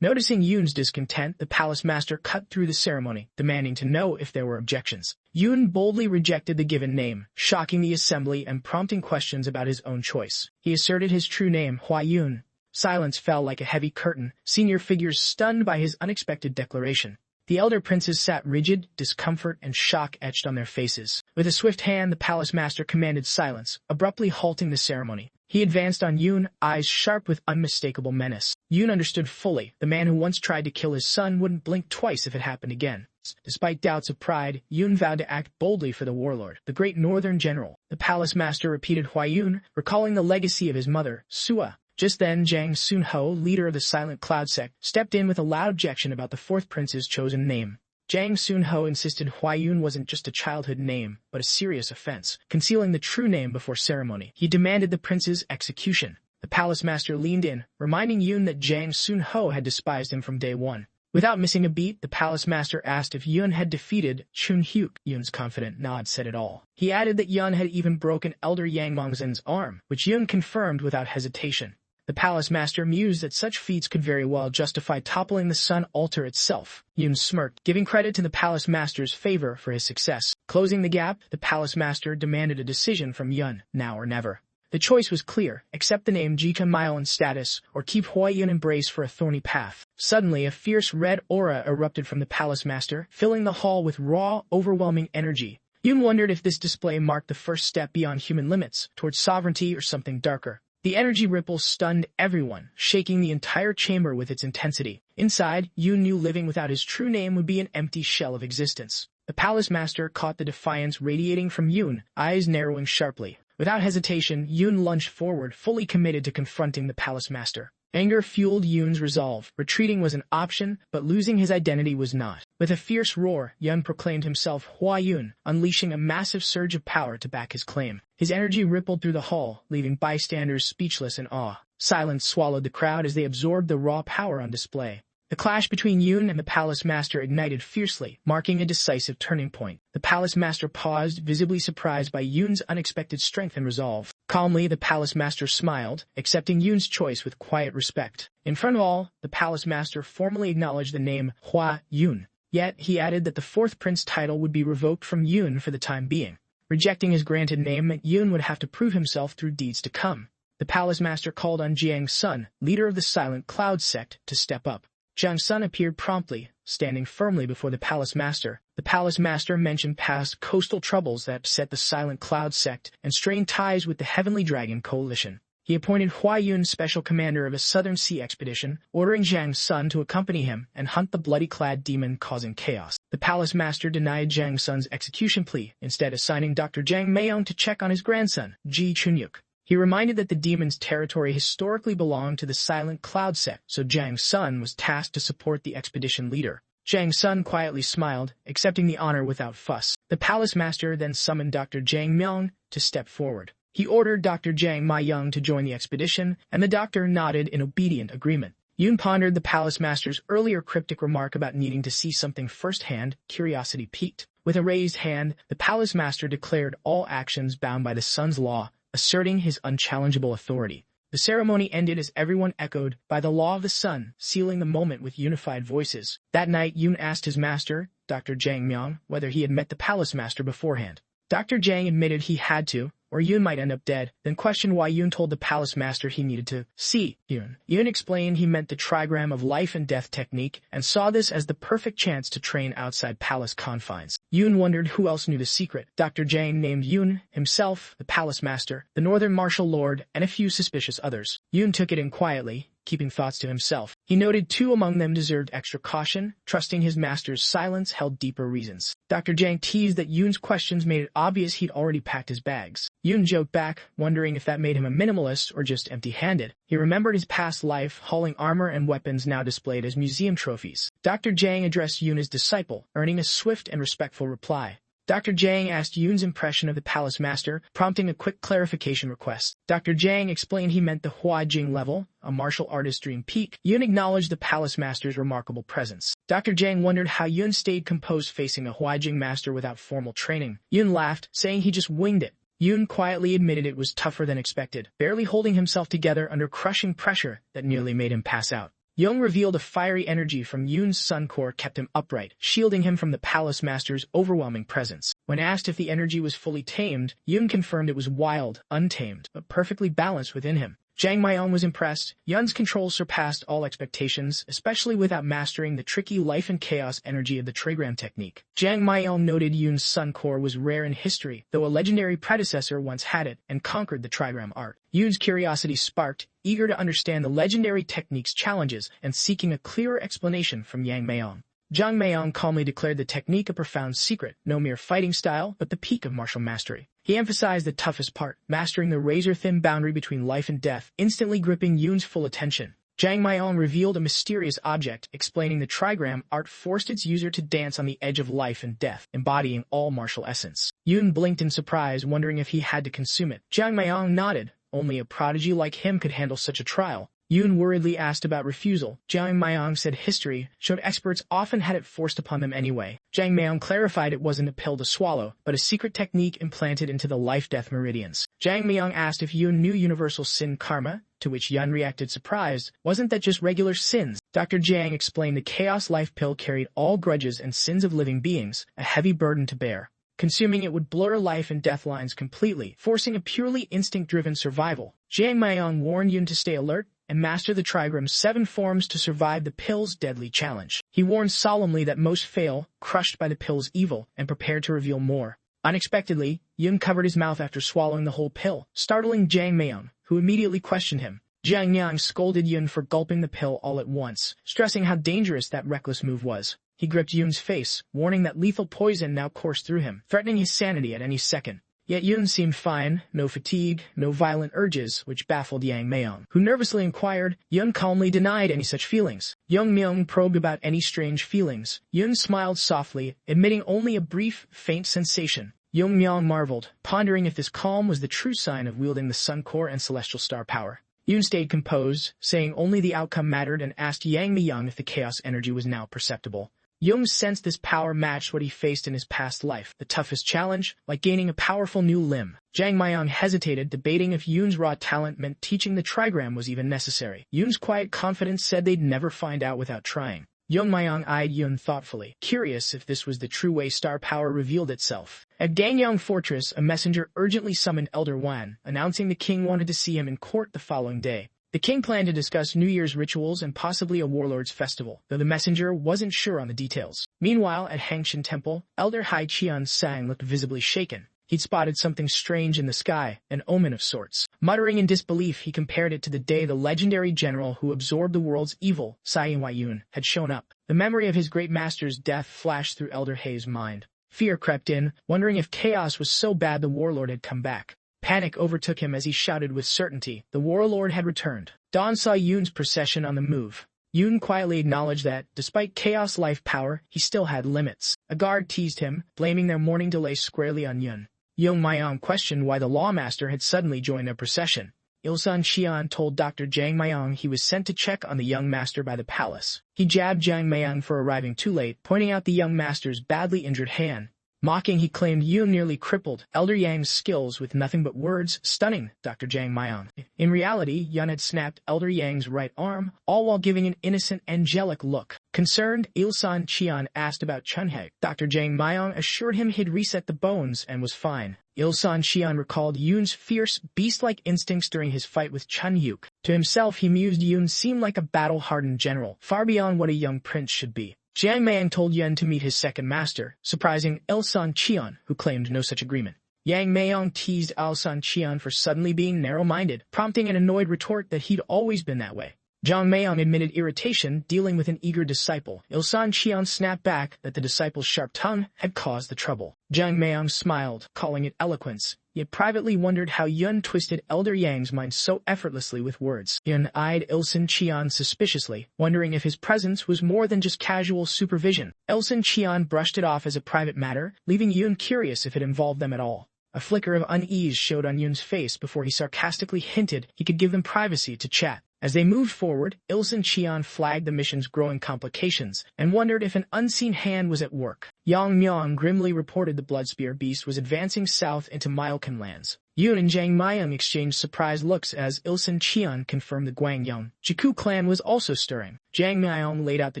Noticing Yoon's discontent, the Palace Master cut through the ceremony, demanding to know if there were objections. Yoon boldly rejected the given name, shocking the assembly and prompting questions about his own choice. He asserted his true name, Hwayoon. Silence fell like a heavy curtain, senior figures stunned by his unexpected declaration. The elder princes sat rigid, discomfort and shock etched on their faces. With a swift hand, the Palace Master commanded silence, abruptly halting the ceremony. He advanced on Yoon, eyes sharp with unmistakable menace. Yoon understood fully. The man who once tried to kill his son wouldn't blink twice if it happened again. Despite doubts of pride, Yoon vowed to act boldly for the warlord, the great northern general. The Palace Master repeated Hwayoon, recalling the legacy of his mother, Sua. Just then, Jang Soon-ho, leader of the Silent Cloud sect, stepped in with a loud objection about the fourth prince's chosen name. Jang Soon-ho insisted Hwayoon wasn't just a childhood name, but a serious offense, concealing the true name before ceremony. He demanded the prince's execution. The Palace Master leaned in, reminding Yoon that Jang Soon-ho had despised him from day one. Without missing a beat, the Palace Master asked if Yoon had defeated Chun-hyuk. Yoon's confident nod said it all. He added that Yoon had even broken Elder Yang Mongzen's arm, which Yoon confirmed without hesitation. The Palace Master mused that such feats could very well justify toppling the Sun altar itself. Yoon smirked, giving credit to the Palace Master's favor for his success. Closing the gap, the Palace Master demanded a decision from Yoon, now or never. The choice was clear: accept the name Jika Mile in status, or keep Hwayoon embrace for a thorny path. Suddenly, a fierce red aura erupted from the Palace Master, filling the hall with raw, overwhelming energy. Yoon wondered if this display marked the first step beyond human limits, towards sovereignty or something darker. The energy ripple stunned everyone, shaking the entire chamber with its intensity. Inside, Yoon knew living without his true name would be an empty shell of existence. The Palace Master caught the defiance radiating from Yoon, eyes narrowing sharply. Without hesitation, Yoon lunged forward, fully committed to confronting the Palace Master. Anger fueled Yoon's resolve. Retreating was an option, but losing his identity was not. With a fierce roar, Yoon proclaimed himself Hwayoon, unleashing a massive surge of power to back his claim. His energy rippled through the hall, leaving bystanders speechless in awe. Silence swallowed the crowd as they absorbed the raw power on display. The clash between Yoon and the Palace Master ignited fiercely, marking a decisive turning point. The Palace Master paused, visibly surprised by Yoon's unexpected strength and resolve. Calmly, the Palace Master smiled, accepting Yoon's choice with quiet respect. In front of all, the Palace Master formally acknowledged the name Hwa-yoon. Yet, he added that the fourth prince title would be revoked from Yoon for the time being. Rejecting his granted name meant Yoon would have to prove himself through deeds to come. The Palace Master called on Jiang's son, leader of the Silent Cloud sect, to step up. Jiang's son appeared promptly, standing firmly before the Palace Master. The palace master mentioned past coastal troubles that upset the Silent Cloud sect and strained ties with the Heavenly Dragon Coalition. He appointed Hwayoon special commander of a southern sea expedition, ordering Jang's son to accompany him and hunt the bloody-clad demon causing chaos. The palace master denied Jang's son's execution plea, instead assigning Dr. Jang Mayong to check on his grandson, Ji Chunyuk. He reminded that the demon's territory historically belonged to the Silent Cloud sect, so Jang's son was tasked to support the expedition leader. Jang's son quietly smiled, accepting the honor without fuss. The palace master then summoned Dr. Jang Myung to step forward. He ordered Dr. Jang Mayong to join the expedition, and the doctor nodded in obedient agreement. Yoon pondered the palace master's earlier cryptic remark about needing to see something firsthand. Curiosity piqued. With a raised hand, the palace master declared all actions bound by the sun's law, asserting his unchallengeable authority. The ceremony ended as everyone echoed, "By the law of the sun," sealing the moment with unified voices. That night, Yoon asked his master, Dr. Jang Myung, whether he had met the palace master beforehand. Dr. Jang admitted he had to, or Yoon might end up dead, then questioned why Yoon told the palace master he needed to see Yoon. Yoon explained he meant the trigram of life and death technique, and saw this as the perfect chance to train outside palace confines. Yoon wondered who else knew the secret. Dr. Jang named Yoon, himself, the palace master, the northern martial lord, and a few suspicious others. Yoon took it in quietly, keeping thoughts to himself. He noted 2 among them deserved extra caution, trusting his master's silence held deeper reasons. Dr. Jang teased that Yoon's questions made it obvious he'd already packed his bags. Yoon joked back, wondering if that made him a minimalist or just empty-handed. He remembered his past life, hauling armor and weapons now displayed as museum trophies. Dr. Jang addressed Yoon as disciple, earning a swift and respectful reply. Dr. Jang asked Yoon's impression of the palace master, prompting a quick clarification request. Dr. Jang explained he meant the Hua Jing level, a martial artist's dream peak. Yoon acknowledged the palace master's remarkable presence. Dr. Jang wondered how Yoon stayed composed facing a Hua Jing master without formal training. Yoon laughed, saying he just winged it. Yoon quietly admitted it was tougher than expected, barely holding himself together under crushing pressure that nearly made him pass out. Yoon revealed a fiery energy from Yoon's sun core kept him upright, shielding him from the palace master's overwhelming presence. When asked if the energy was fully tamed, Yoon confirmed it was wild, untamed, but perfectly balanced within him. Jang Mayong was impressed. Yoon's control surpassed all expectations, especially without mastering the tricky life and chaos energy of the trigram technique. Jang Mayong noted Yoon's sun core was rare in history, though a legendary predecessor once had it and conquered the trigram art. Yoon's curiosity sparked, eager to understand the legendary technique's challenges and seeking a clearer explanation from Yang Mayong. Jang Mayong calmly declared the technique a profound secret, no mere fighting style, but the peak of martial mastery. He emphasized the toughest part, mastering the razor-thin boundary between life and death, instantly gripping Yoon's full attention. Jang Mayong revealed a mysterious object, explaining the trigram art forced its user to dance on the edge of life and death, embodying all martial essence. Yoon blinked in surprise, wondering if he had to consume it. Jang Mayong nodded. Only a prodigy like him could handle such a trial. Yoon worriedly asked about refusal. Jang Mayong said history showed experts often had it forced upon them anyway. Jang Mayong clarified it wasn't a pill to swallow, but a secret technique implanted into the life-death meridians. Jang Mayong asked if Yoon knew universal sin karma, to which Yoon reacted surprised. Wasn't that just regular sins? Dr. Jang explained the Chaos Life pill carried all grudges and sins of living beings, a heavy burden to bear. Consuming it would blur life and death lines completely, forcing a purely instinct-driven survival. Jang Mayong warned Yoon to stay alert and master the trigram's 7 forms to survive the pill's deadly challenge. He warned solemnly that most fail, crushed by the pill's evil, and prepared to reveal more. Unexpectedly, Yoon covered his mouth after swallowing the whole pill, startling Jang Mayong, who immediately questioned him. Jang Mayong scolded Yoon for gulping the pill all at once, stressing how dangerous that reckless move was. He gripped Yoon's face, warning that lethal poison now coursed through him, threatening his sanity at any second. Yet Yoon seemed fine, no fatigue, no violent urges, which baffled Yang Mayong, who nervously inquired. Yoon calmly denied any such feelings. Young Myung probed about any strange feelings. Yoon smiled softly, admitting only a brief, faint sensation. Young Myung marveled, pondering if this calm was the true sign of wielding the sun core and celestial star power. Yoon stayed composed, saying only the outcome mattered, and asked Yang Myung if the chaos energy was now perceptible. Yoon sensed this power matched what he faced in his past life, the toughest challenge, like gaining a powerful new limb. Jang Mayong hesitated, debating if Yoon's raw talent meant teaching the trigram was even necessary. Yoon's quiet confidence said they'd never find out without trying. Young Mayong eyed Yoon thoughtfully, curious if this was the true way star power revealed itself. At Gangyang Fortress, a messenger urgently summoned Elder Wan, announcing the king wanted to see him in court the following day. The king planned to discuss New Year's rituals and possibly a warlord's festival, though the messenger wasn't sure on the details. Meanwhile, at Hangshan Temple, Elder Hai Qian-sang looked visibly shaken. He'd spotted something strange in the sky, an omen of sorts. Muttering in disbelief, he compared it to the day the legendary general who absorbed the world's evil, Seon Hwayoon, had shown up. The memory of his great master's death flashed through Elder Hai's mind. Fear crept in, wondering if chaos was so bad the warlord had come back. Panic overtook him as he shouted with certainty. The warlord had returned. Dawn saw Yoon's procession on the move. Yoon quietly acknowledged that, despite Chaos life power, he still had limits. A guard teased him, blaming their morning delay squarely on Yoon. Young Mayong questioned why the lawmaster had suddenly joined their procession. Ilsun Xian told Dr. Jang Mayong he was sent to check on the young master by the palace. He jabbed Jang Mayong for arriving too late, pointing out the young master's badly injured hand. Mocking, he claimed Yoon nearly crippled Elder Yang's skills with nothing but words, stunning Dr. Jang Mayong. In reality, Yun had snapped Elder Yang's right arm, all while giving an innocent, angelic look. Concerned, Ilsun Qian asked about Chunhae. Dr. Jang Mayong assured him he'd reset the bones and was fine. Ilsun Qian recalled Yoon's fierce, beast-like instincts during his fight with Chun Yuk. To himself, he mused Yoon seemed like a battle-hardened general, far beyond what a young prince should be. Jiang Mayang told Yun to meet his second master, surprising Ilsun Qian, who claimed no such agreement. Yang Mayong teased Ilsun Qian for suddenly being narrow-minded, prompting an annoyed retort that he'd always been that way. Jiang Mayong admitted irritation dealing with an eager disciple. Ilsun Qian snapped back that the disciple's sharp tongue had caused the trouble. Jiang Mayong smiled, calling it eloquence, yet privately wondered how Yun twisted Elder Yang's mind so effortlessly with words. Yun eyed Ilsun Qian suspiciously, wondering if his presence was more than just casual supervision. Ilsun Qian brushed it off as a private matter, leaving Yun curious if it involved them at all. A flicker of unease showed on Yun's face before he sarcastically hinted he could give them privacy to chat. As they moved forward, Ilsun Qian flagged the mission's growing complications and wondered if an unseen hand was at work. Yang Myong grimly reported the Bloodspear beast was advancing south into Myokan lands. Yoon and Jang Mayong exchanged surprised looks as Ilsun Qian confirmed the Gwangyang Jiku clan was also stirring. Jang Mayong laid out the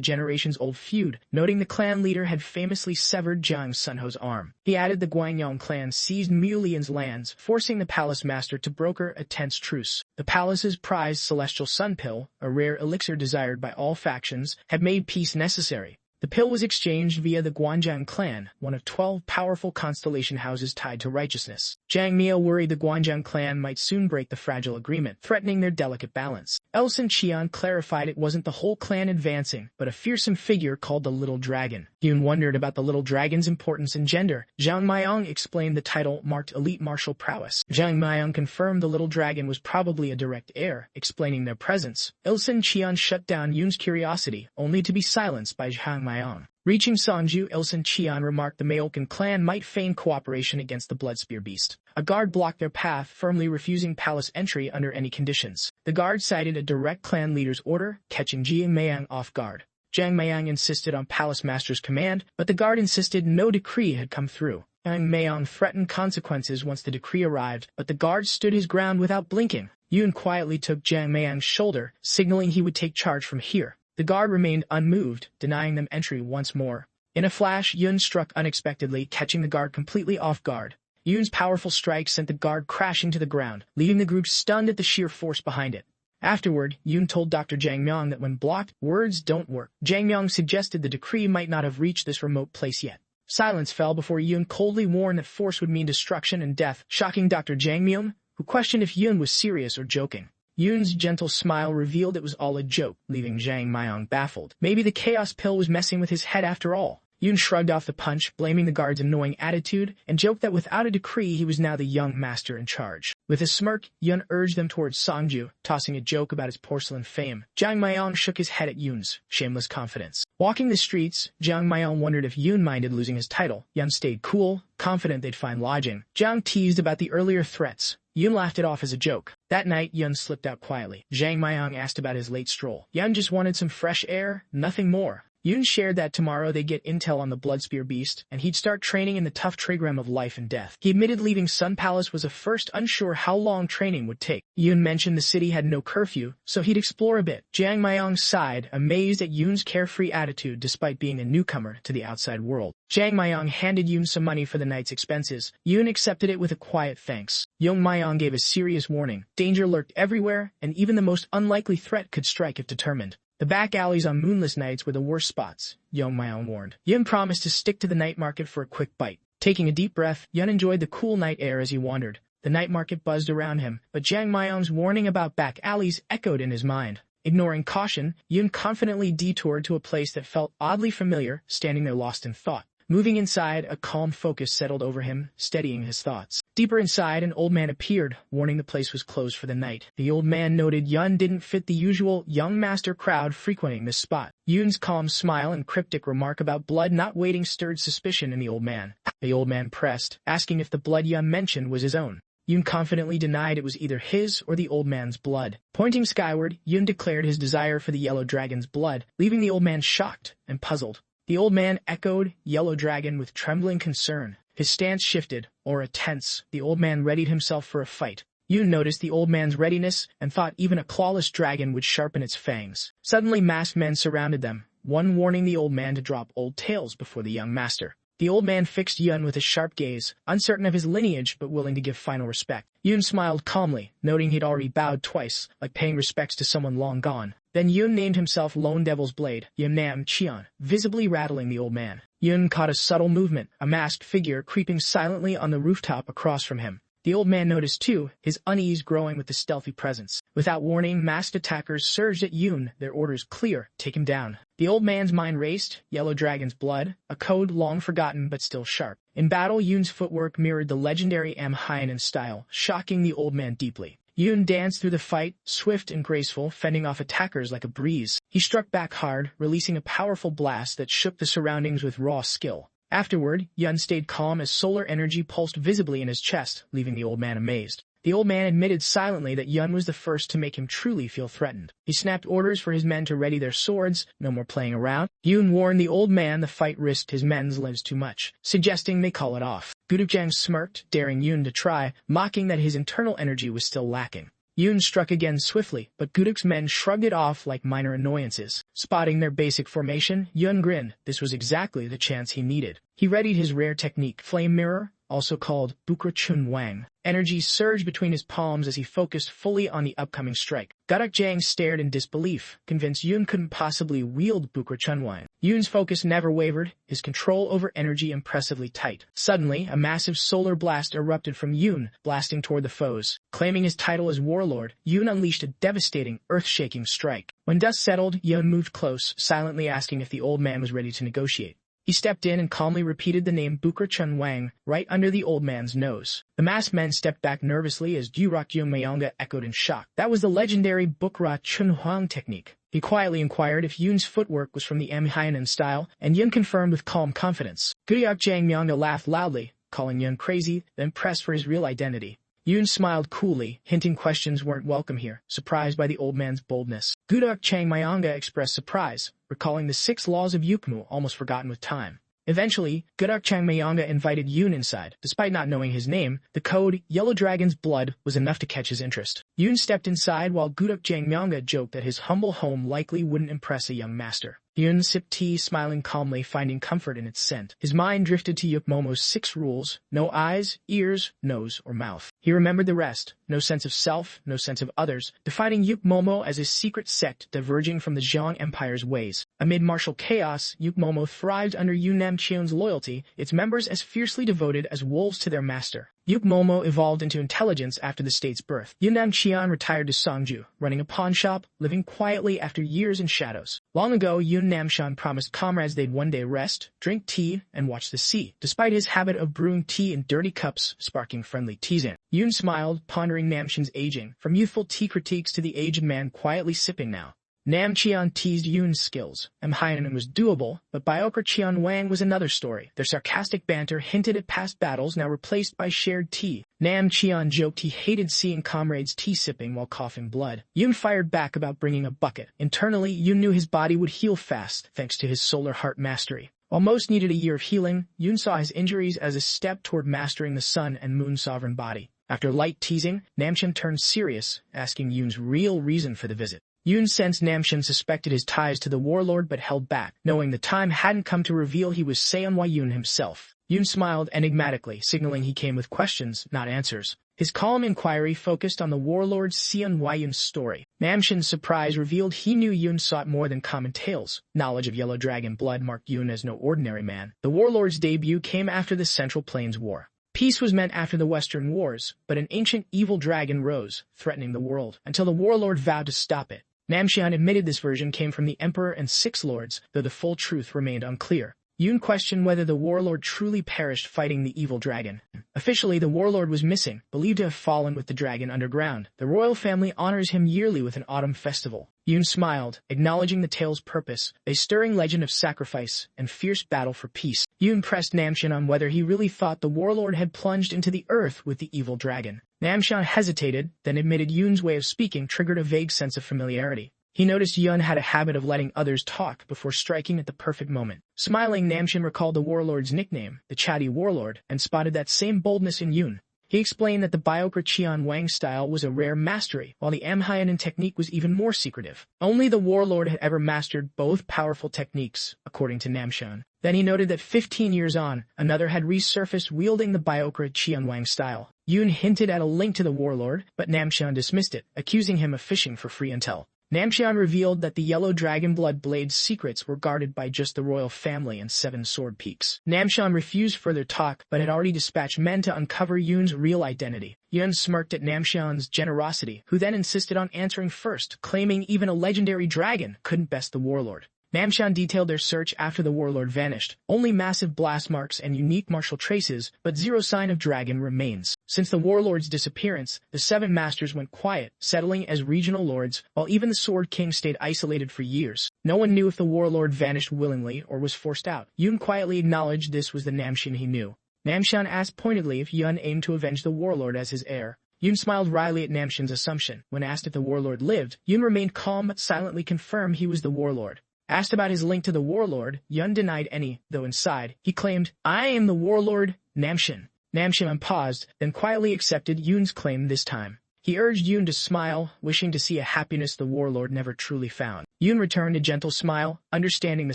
generations-old feud, noting the clan leader had famously severed Jiang Sunho's arm. He added the Gwangyang clan seized Mulian's lands, forcing the palace master to broker a tense truce. The palace's prized celestial sun pill, a rare elixir desired by all factions, had made peace necessary. The pill was exchanged via the Gwanjiang clan, one of 12 powerful constellation houses tied to righteousness. Jiang Mia worried the Gwanjiang clan might soon break the fragile agreement, threatening their delicate balance. Ilsun Qian clarified it wasn't the whole clan advancing, but a fearsome figure called the Little Dragon. Yoon wondered about the Little Dragon's importance and gender. Jiang Mayong explained the title marked elite martial prowess. Jiang Mayong confirmed the Little Dragon was probably a direct heir, explaining their presence. Ilsun Qian shut down Yoon's curiosity, only to be silenced by Jiang Mayong. Reaching Sonju, Ilsun Qian remarked the Myokan clan might feign cooperation against the Bloodspear beast. A guard blocked their path, firmly refusing palace entry under any conditions. The guard cited a direct clan leader's order, catching Jiang Mayang off guard. Jiang Mayang insisted on palace master's command, but the guard insisted no decree had come through. Jiang Mayang threatened consequences once the decree arrived, but the guard stood his ground without blinking. Yoon quietly took Jiang Mayang's shoulder, signaling he would take charge from here. The guard remained unmoved, denying them entry once more. In a flash, Yoon struck unexpectedly, catching the guard completely off guard. Yoon's powerful strike sent the guard crashing to the ground, leaving the group stunned at the sheer force behind it. Afterward, Yoon told Dr. Jang Myong that when blocked, words don't work. Jang Myong suggested the decree might not have reached this remote place yet. Silence fell before Yoon coldly warned that force would mean destruction and death, shocking Dr. Jang Myong, who questioned if Yoon was serious or joking. Yoon's gentle smile revealed it was all a joke, leaving Jiang Mayong baffled. Maybe the chaos pill was messing with his head after all. Yoon shrugged off the punch, blaming the guard's annoying attitude, and joked that without a decree he was now the young master in charge. With a smirk, Yoon urged them towards Songju, tossing a joke about his porcelain fame. Jiang Mayong shook his head at Yoon's shameless confidence. Walking the streets, Jiang Mayong wondered if Yoon minded losing his title. Yoon stayed cool, confident they'd find lodging. Jiang teased about the earlier threats. Yoon laughed it off as a joke. That night, Yoon slipped out quietly. Jiang Mayong asked about his late stroll. Yoon just wanted some fresh air, nothing more. Yoon shared that tomorrow they'd get intel on the Bloodspear beast, and he'd start training in the tough trigram of life and death. He admitted leaving Sun Palace was a first, unsure how long training would take. Yoon mentioned the city had no curfew, so he'd explore a bit. Jang Myung sighed, amazed at Yoon's carefree attitude despite being a newcomer to the outside world. Jang Myung handed Yoon some money for the night's expenses. Yoon accepted it with a quiet thanks. Young Myung gave a serious warning. Danger lurked everywhere, and even the most unlikely threat could strike if determined. The back alleys on moonless nights were the worst spots, Young Myung warned. Yoon promised to stick to the night market for a quick bite. Taking a deep breath, Yoon enjoyed the cool night air as he wandered. The night market buzzed around him, but Jang Myung's warning about back alleys echoed in his mind. Ignoring caution, Yoon confidently detoured to a place that felt oddly familiar, standing there lost in thought. Moving inside, a calm focus settled over him, steadying his thoughts. Deeper inside, an old man appeared, warning the place was closed for the night. The old man noted Yoon didn't fit the usual young master crowd frequenting this spot. Yoon's calm smile and cryptic remark about blood not waiting stirred suspicion in the old man. The old man pressed, asking if the blood Yoon mentioned was his own. Yoon confidently denied it was either his or the old man's blood. Pointing skyward, Yoon declared his desire for the yellow dragon's blood, leaving the old man shocked and puzzled. The old man echoed Yellow Dragon with trembling concern. His stance shifted, aura tense. The old man readied himself for a fight. Yoon noticed the old man's readiness and thought even a clawless dragon would sharpen its fangs. Suddenly masked men surrounded them, one warning the old man to drop old tales before the young master. The old man fixed Yoon with a sharp gaze, uncertain of his lineage but willing to give final respect. Yoon smiled calmly, noting he'd already bowed twice, like paying respects to someone long gone. Then Yoon named himself Lone Devil's Blade, Yamnam Cheon, visibly rattling the old man. Yoon caught a subtle movement, a masked figure creeping silently on the rooftop across from him. The old man noticed too, his unease growing with the stealthy presence. Without warning, masked attackers surged at Yoon, their orders clear, take him down. The old man's mind raced, Yellow Dragon's blood, a code long forgotten but still sharp. In battle, Yoon's footwork mirrored the legendary Hwayoon style, shocking the old man deeply. Yoon danced through the fight, swift and graceful, fending off attackers like a breeze. He struck back hard, releasing a powerful blast that shook the surroundings with raw skill. Afterward, Yoon stayed calm as solar energy pulsed visibly in his chest, leaving the old man amazed. The old man admitted silently that Yoon was the first to make him truly feel threatened. He snapped orders for his men to ready their swords, no more playing around. Yoon warned the old man the fight risked his men's lives too much, suggesting they call it off. Gudokjang smirked, daring Yoon to try, mocking that his internal energy was still lacking. Yoon struck again swiftly, but Gudok's men shrugged it off like minor annoyances. Spotting their basic formation, Yoon grinned. This was exactly the chance he needed. He readied his rare technique, Flame Mirror, also called Bukra Chun Wang. Energy surged between his palms as he focused fully on the upcoming strike. Gudokjang stared in disbelief, convinced Yoon couldn't possibly wield Bukra Chun Wang. Yoon's focus never wavered, his control over energy impressively tight. Suddenly, a massive solar blast erupted from Yoon, blasting toward the foes. Claiming his title as warlord, Yoon unleashed a devastating, earth-shaking strike. When dust settled, Yoon moved close, silently asking if the old man was ready to negotiate. He stepped in and calmly repeated the name Bukra Chun Wang right under the old man's nose. The masked men stepped back nervously as Gyurak Yung Mayonga echoed in shock. That was the legendary Bukra Chun Hwang technique. He quietly inquired if Yoon's footwork was from the Hwayoon style, and Yoon confirmed with calm confidence. Gyurak Jang Myonga laughed loudly, calling Yoon crazy, then pressed for his real identity. Yoon smiled coolly, hinting questions weren't welcome here, surprised by the old man's boldness. Gudok Chang Myonga expressed surprise, recalling the 6 laws of Yukmu almost forgotten with time. Eventually, Gudok Chang Myonga invited Yoon inside. Despite not knowing his name, the code Yellow Dragon's Blood was enough to catch his interest. Yoon stepped inside while Gudok Chang Myonga joked that his humble home likely wouldn't impress a young master. Yoon sipped tea, smiling calmly, finding comfort in its scent. His mind drifted to Yukmomo's 6 rules: no eyes, ears, nose, or mouth. He remembered the rest: no sense of self, no sense of others, defining Yukmomo as a secret sect diverging from the Zhang Empire's ways. Amid martial chaos, Yukmomo thrived under Yunam Cheon's loyalty, its members as fiercely devoted as wolves to their master. Yukmomo evolved into intelligence after the state's birth. Yunam Cheon retired to Songju, running a pawn shop, living quietly after years in shadows. Long ago, Yoon Namshan promised comrades they'd one day rest, drink tea, and watch the sea, despite his habit of brewing tea in dirty cups, sparking friendly teasing. Yoon smiled, pondering Namshan's aging, from youthful tea critiques to the aged man quietly sipping now. Nam Cheon teased Yoon's skills. Hwayoon was doable, but Byaokra Cheon Wang was another story. Their sarcastic banter hinted at past battles now replaced by shared tea. Nam Cheon joked he hated seeing comrades tea-sipping while coughing blood. Yoon fired back about bringing a bucket. Internally, Yoon knew his body would heal fast, thanks to his solar heart mastery. While most needed a year of healing, Yoon saw his injuries as a step toward mastering the sun and moon sovereign body. After light teasing, Namcheon turned serious, asking Yoon's real reason for the visit. Yoon sensed Namcheon suspected his ties to the warlord but held back, knowing the time hadn't come to reveal he was Seon Hwayoon himself. Yoon smiled enigmatically, signaling he came with questions, not answers. His calm inquiry focused on the warlord Seon Hwayoon's story. Namcheon's surprise revealed he knew Yoon sought more than common tales. Knowledge of Yellow Dragon blood marked Yoon as no ordinary man. The warlord's debut came after the Central Plains War. Peace was meant after the Western Wars, but an ancient evil dragon rose, threatening the world, until the warlord vowed to stop it. Namcheon admitted this version came from the Emperor and Six Lords, though the full truth remained unclear. Yoon questioned whether the warlord truly perished fighting the evil dragon. Officially, the warlord was missing, believed to have fallen with the dragon underground. The royal family honors him yearly with an autumn festival. Yoon smiled, acknowledging the tale's purpose, a stirring legend of sacrifice and fierce battle for peace. Yoon pressed Namcheon on whether he really thought the warlord had plunged into the earth with the evil dragon. Namcheon hesitated, then admitted Yoon's way of speaking triggered a vague sense of familiarity. He noticed Yoon had a habit of letting others talk before striking at the perfect moment. Smiling, Namcheon recalled the warlord's nickname, the Chatty Warlord, and spotted that same boldness in Yoon. He explained that the Byaokra Cheon Wang style was a rare mastery, while the Hwayoon technique was even more secretive. Only the warlord had ever mastered both powerful techniques, according to Namcheon. Then he noted that 15 years on, another had resurfaced wielding the Byaokra Cheon Wang style. Yoon hinted at a link to the warlord, but Namcheon dismissed it, accusing him of fishing for free intel. Namcheon revealed that the Yellow Dragon Blood Blade's secrets were guarded by just the royal family and 7 sword peaks. Namcheon refused further talk, but had already dispatched men to uncover Yoon's real identity. Yoon smirked at Namcheon's generosity, who then insisted on answering first, claiming even a legendary dragon couldn't best the warlord. Namcheon detailed their search after the warlord vanished. Only massive blast marks and unique martial traces, but zero sign of dragon remains. Since the warlord's disappearance, the 7 masters went quiet, settling as regional lords, while even the Sword King stayed isolated for years. No one knew if the warlord vanished willingly or was forced out. Yoon quietly acknowledged this was the Namcheon he knew. Namcheon asked pointedly if Yoon aimed to avenge the warlord as his heir. Yoon smiled wryly at Namcheon's assumption. When asked if the warlord lived, Yoon remained calm but silently confirmed he was the warlord. Asked about his link to the warlord, Yoon denied any, though inside, he claimed, "I am the warlord, Namcheon." Namcheon paused, then quietly accepted Yoon's claim this time. He urged Yoon to smile, wishing to see a happiness the warlord never truly found. Yoon returned a gentle smile, understanding the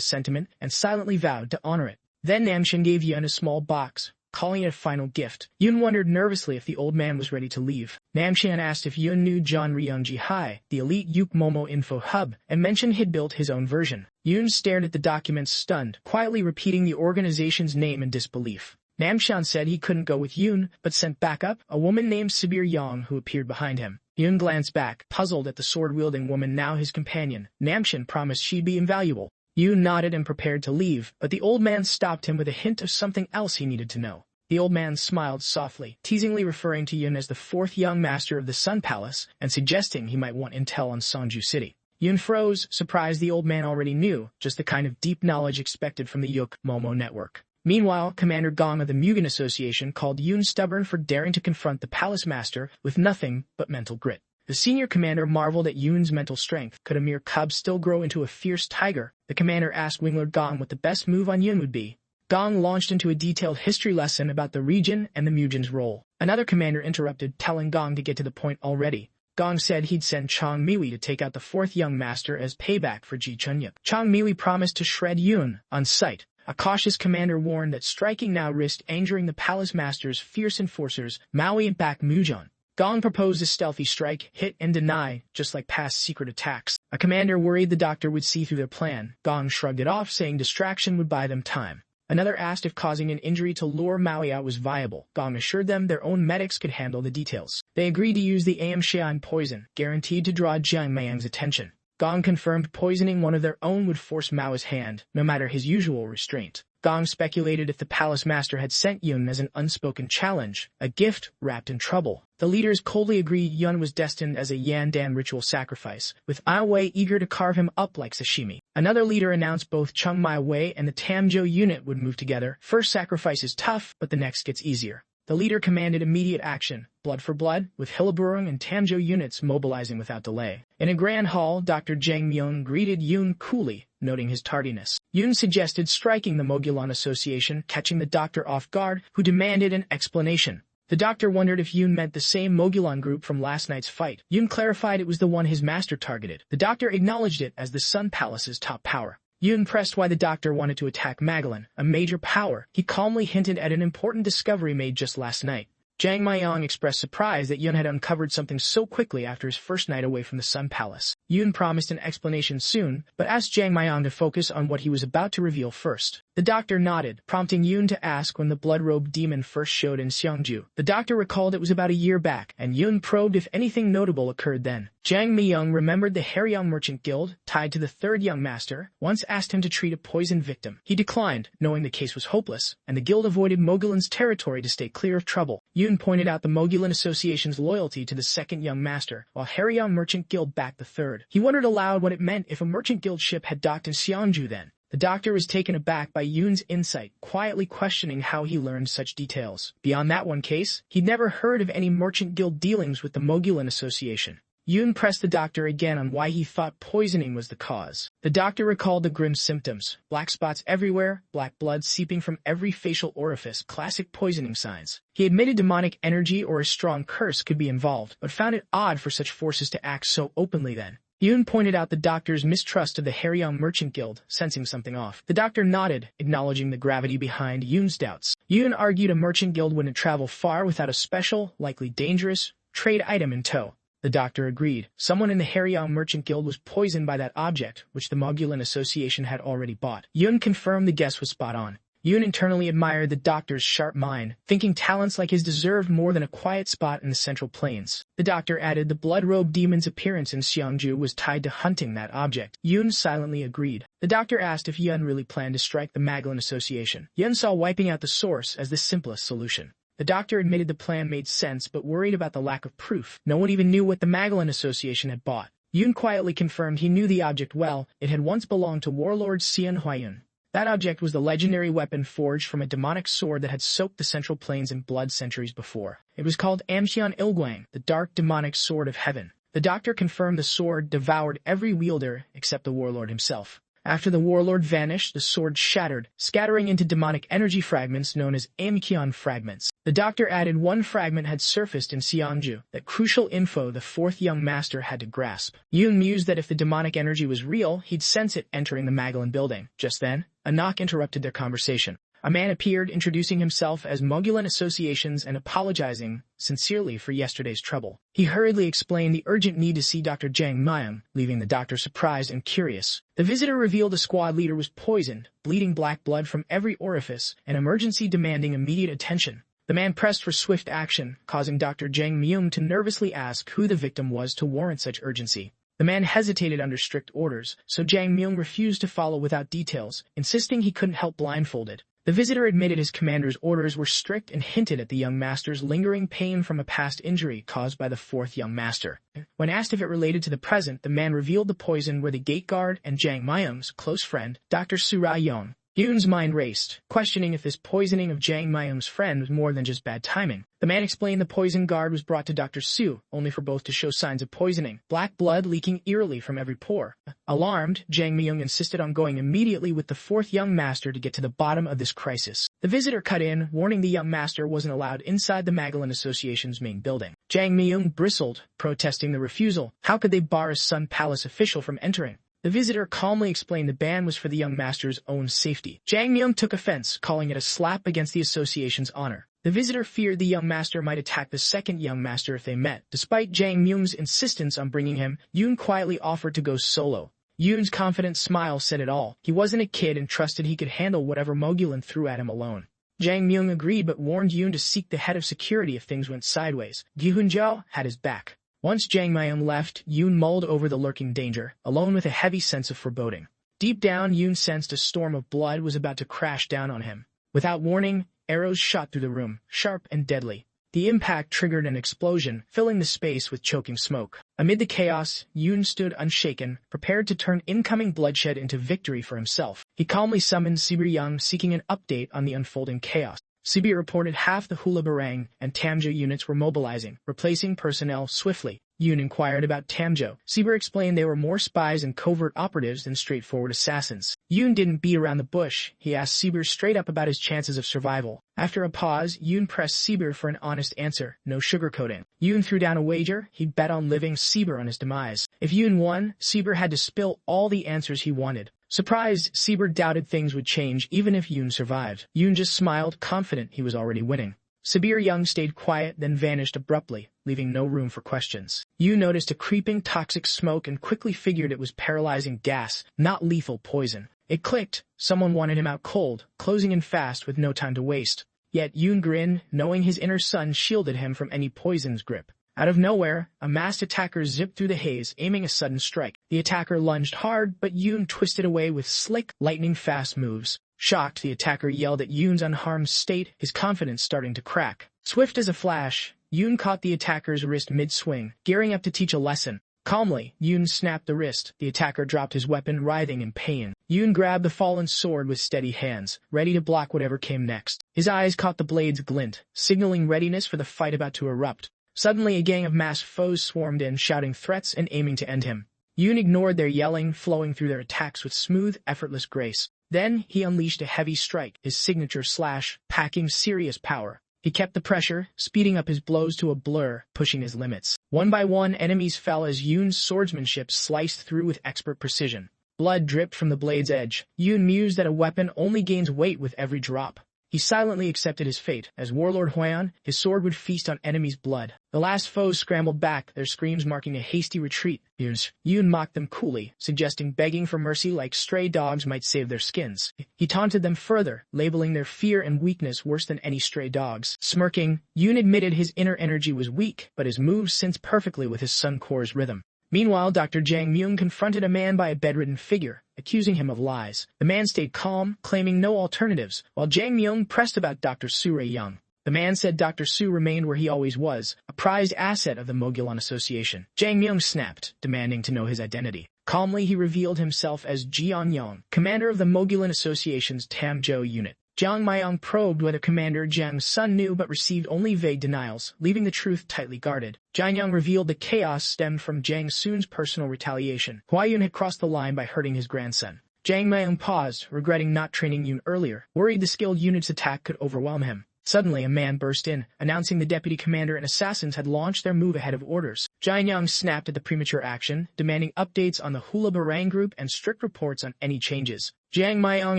sentiment, and silently vowed to honor it. Then Namcheon gave Yoon a small box, calling it a final gift. Yoon wondered nervously if the old man was ready to leave. Namcheon asked if Yoon knew John Ryungji High, the elite Yuk Momo info hub, and mentioned he'd built his own version. Yoon stared at the documents stunned, quietly repeating the organization's name in disbelief. Namcheon said he couldn't go with Yoon, but sent backup, a woman named Sabir Yang who appeared behind him. Yoon glanced back, puzzled at the sword-wielding woman now his companion. Namcheon promised she'd be invaluable. Yoon nodded and prepared to leave, but the old man stopped him with a hint of something else he needed to know. The old man smiled softly, teasingly referring to Yoon as the 4th young master of the Sun Palace, and suggesting he might want intel on Sonju City. Yoon froze, surprised the old man already knew, just the kind of deep knowledge expected from the Yuk Momo network. Meanwhile, Commander Gong of the Mugen Association called Yoon stubborn for daring to confront the Palace Master with nothing but mental grit. The senior commander marveled at Yoon's mental strength. Could a mere cub still grow into a fierce tiger? The commander asked Winglord Gong what the best move on Yoon would be. Gong launched into a detailed history lesson about the region and the Mugen's role. Another commander interrupted, telling Gong to get to the point already. Gong said he'd send Chong Miwi to take out the 4th young master as payback for Ji Chunyuk. Chong Miwi promised to shred Yoon on sight. A cautious commander warned that striking now risked angering the Palace Master's fierce enforcers, Maui and Bak Mujon. Gong proposed a stealthy strike, hit and deny, just like past secret attacks. A commander worried the doctor would see through their plan. Gong shrugged it off, saying distraction would buy them time. Another asked if causing an injury to lure Maui out was viable. Gong assured them their own medics could handle the details. They agreed to use the Am Xian poison, guaranteed to draw Jiang Mayang's attention. Gong confirmed poisoning one of their own would force Mao's hand, no matter his usual restraint. Gong speculated if the palace master had sent Yun as an unspoken challenge, a gift wrapped in trouble. The leaders coldly agreed Yun was destined as a Yandan ritual sacrifice, with Ai Wei eager to carve him up like sashimi. Another leader announced both Chung Mai Wei and the Tamjo unit would move together. First sacrifice is tough, but the next gets easier. The leader commanded immediate action, blood for blood, with Hilleburung and Tamjo units mobilizing without delay. In a grand hall, Dr. Jang Myung greeted Yun coolly, noting his tardiness. Yun suggested striking the Mogulan Association, catching the doctor off guard, who demanded an explanation. The doctor wondered if Yun meant the same Mogulan group from last night's fight. Yun clarified it was the one his master targeted. The doctor acknowledged it as the Sun Palace's top power. Yun pressed why the doctor wanted to attack Magellan, a major power. He calmly hinted at an important discovery made just last night. Jang Myong expressed surprise that Yun had uncovered something so quickly after his first night away from the Sun Palace. Yun promised an explanation soon, but asked Jang Myong to focus on what he was about to reveal first. The doctor nodded, prompting Yun to ask when the blood-robed demon first showed in Seongju. The doctor recalled it was about a year back, and Yun probed if anything notable occurred then. Jang Myung remembered the Haryong Merchant Guild, tied to the third young master, once asked him to treat a poisoned victim. He declined, knowing the case was hopeless, and the guild avoided Mogulan's territory to stay clear of trouble. Yun pointed out the Mogulan Association's loyalty to the second young master, while Haryong Merchant Guild backed the third. He wondered aloud what it meant if a Merchant Guild ship had docked in Seongju then. The doctor was taken aback by Yun's insight, quietly questioning how he learned such details. Beyond that one case, he'd never heard of any Merchant Guild dealings with the Mogulan Association. Yun pressed the doctor again on why he thought poisoning was the cause. The doctor recalled the grim symptoms: black spots everywhere, black blood seeping from every facial orifice, classic poisoning signs. He admitted demonic energy or a strong curse could be involved, but found it odd for such forces to act so openly then. Yun pointed out the doctor's mistrust of the Haryong Merchant Guild, sensing something off. The doctor nodded, acknowledging the gravity behind Yun's doubts. Yun argued a merchant guild wouldn't travel far without a special, likely dangerous, trade item in tow. The doctor agreed. Someone in the Haryong Merchant Guild was poisoned by that object, which the Mogulan Association had already bought. Yun confirmed the guess was spot on. Yun internally admired the doctor's sharp mind, thinking talents like his deserved more than a quiet spot in the Central Plains. The doctor added the blood-robed demon's appearance in Seongju was tied to hunting that object. Yun silently agreed. The doctor asked if Yun really planned to strike the Mogulan Association. Yun saw wiping out the source as the simplest solution. The doctor admitted the plan made sense, but worried about the lack of proof. No one even knew what the Mogulan Association had bought. Yun quietly confirmed he knew the object well. It had once belonged to warlord Seon Hwayoon. That object was the legendary weapon forged from a demonic sword that had soaked the Central Plains in blood centuries before. It was called Amcheon Ilgwang, the dark demonic sword of heaven. The doctor confirmed the sword devoured every wielder except the warlord himself. After the warlord vanished, the sword shattered, scattering into demonic energy fragments known as Amcheon fragments. The doctor added one fragment had surfaced in Seongju, that crucial info the fourth young master had to grasp. Yun mused that if the demonic energy was real, he'd sense it entering the Mogulan building. Just then, a knock interrupted their conversation. A man appeared, introducing himself as Mogulan Associations and apologizing sincerely for yesterday's trouble. He hurriedly explained the urgent need to see Dr. Jang Myung, leaving the doctor surprised and curious. The visitor revealed the squad leader was poisoned, bleeding black blood from every orifice, an emergency demanding immediate attention. The man pressed for swift action, causing Dr. Jang Myung to nervously ask who the victim was to warrant such urgency. The man hesitated under strict orders, so Jang Myung refused to follow without details, insisting he couldn't help blindfolded. The visitor admitted his commander's orders were strict and hinted at the young master's lingering pain from a past injury caused by the fourth young master. When asked if it related to the present, the man revealed the poison were the gate guard and Jang Myung's close friend, Dr. Su Ra-yeon. Yun's mind raced, questioning if this poisoning of Jang Myung's friend was more than just bad timing. The man explained the poison guard was brought to Dr. Su, only for both to show signs of poisoning, black blood leaking eerily from every pore. Alarmed, Jang Myung insisted on going immediately with the fourth young master to get to the bottom of this crisis. The visitor cut in, warning the young master wasn't allowed inside the Mogulan Association's main building. Jang Myung bristled, protesting the refusal. How could they bar a Sun Palace official from entering? The visitor calmly explained the ban was for the young master's own safety. Jang Myung took offense, calling it a slap against the association's honor. The visitor feared the young master might attack the second young master if they met. Despite Jang Myung's insistence on bringing him, Yun quietly offered to go solo. Yun's confident smile said it all. He wasn't a kid and trusted he could handle whatever Mogulan threw at him alone. Jang Myung agreed but warned Yun to seek the head of security if things went sideways. Gi Hunjao had his back. Once Jang Myung left, Yun mulled over the lurking danger, alone with a heavy sense of foreboding. Deep down, Yoon sensed a storm of blood was about to crash down on him. Without warning, arrows shot through the room, sharp and deadly. The impact triggered an explosion, filling the space with choking smoke. Amid the chaos, Yoon stood unshaken, prepared to turn incoming bloodshed into victory for himself. He calmly summoned Sibir Young, seeking an update on the unfolding chaos. Sibir reported half the Hula Barang and Tamjo units were mobilizing, replacing personnel swiftly. Yoon inquired about Tamjo. Sibir explained they were more spies and covert operatives than straightforward assassins. Yoon didn't beat around the bush. He asked Sibir straight up about his chances of survival. After a pause, Yoon pressed Sibir for an honest answer, no sugarcoating. Yoon threw down a wager. He'd bet on living Sibir on his demise. If Yoon won, Sibir had to spill all the answers he wanted. Surprised, Sibir doubted things would change even if Yoon survived. Yoon just smiled, confident he was already winning. Sibir Young stayed quiet, then vanished abruptly, leaving no room for questions. Yoon noticed a creeping toxic smoke and quickly figured it was paralyzing gas, not lethal poison. It clicked. Someone wanted him out cold, closing in fast with no time to waste. Yet Yoon grinned, knowing his inner sun shielded him from any poison's grip. Out of nowhere, a masked attacker zipped through the haze, aiming a sudden strike. The attacker lunged hard, but Yoon twisted away with slick, lightning-fast moves. Shocked, the attacker yelled at Yoon's unharmed state, his confidence starting to crack. Swift as a flash, Yoon caught the attacker's wrist mid-swing, gearing up to teach a lesson. Calmly, Yoon snapped the wrist. The attacker dropped his weapon, writhing in pain. Yoon grabbed the fallen sword with steady hands, ready to block whatever came next. His eyes caught the blade's glint, signaling readiness for the fight about to erupt. Suddenly, a gang of masked foes swarmed in, shouting threats and aiming to end him. Yoon ignored their yelling, flowing through their attacks with smooth, effortless grace. Then, he unleashed a heavy strike, his signature slash, packing serious power. He kept the pressure, speeding up his blows to a blur, pushing his limits. One by one, enemies fell as Yoon's swordsmanship sliced through with expert precision. Blood dripped from the blade's edge. Yoon mused that a weapon only gains weight with every drop. He silently accepted his fate. As Warlord Hwayoon, his sword would feast on enemies' blood. The last foes scrambled back, their screams marking a hasty retreat. Yoon mocked them coolly, suggesting begging for mercy like stray dogs might save their skins. He taunted them further, labeling their fear and weakness worse than any stray dogs. Smirking, Yoon admitted his inner energy was weak, but his moves synced perfectly with his Sun Core's rhythm. Meanwhile, Dr. Jang Myung confronted a man by a bedridden figure, accusing him of lies. The man stayed calm, claiming no alternatives, while Jang Myung pressed about Dr. Soo Young. The man said Dr. Soo remained where he always was, a prized asset of the Mogulan Association. Jang Myung snapped, demanding to know his identity. Calmly, he revealed himself as Jeon Young, commander of the Mogulan Association's Tamjo unit. Jang Myung probed whether Commander Jang's son knew but received only vague denials, leaving the truth tightly guarded. Jang Young revealed the chaos stemmed from Jang Soon's personal retaliation. Hwayoon had crossed the line by hurting his grandson. Jang Myung paused, regretting not training Yoon earlier, worried the skilled unit's attack could overwhelm him. Suddenly, a man burst in, announcing the deputy commander and assassins had launched their move ahead of orders. Jang Young snapped at the premature action, demanding updates on the Hula Barang group and strict reports on any changes. Jang Myung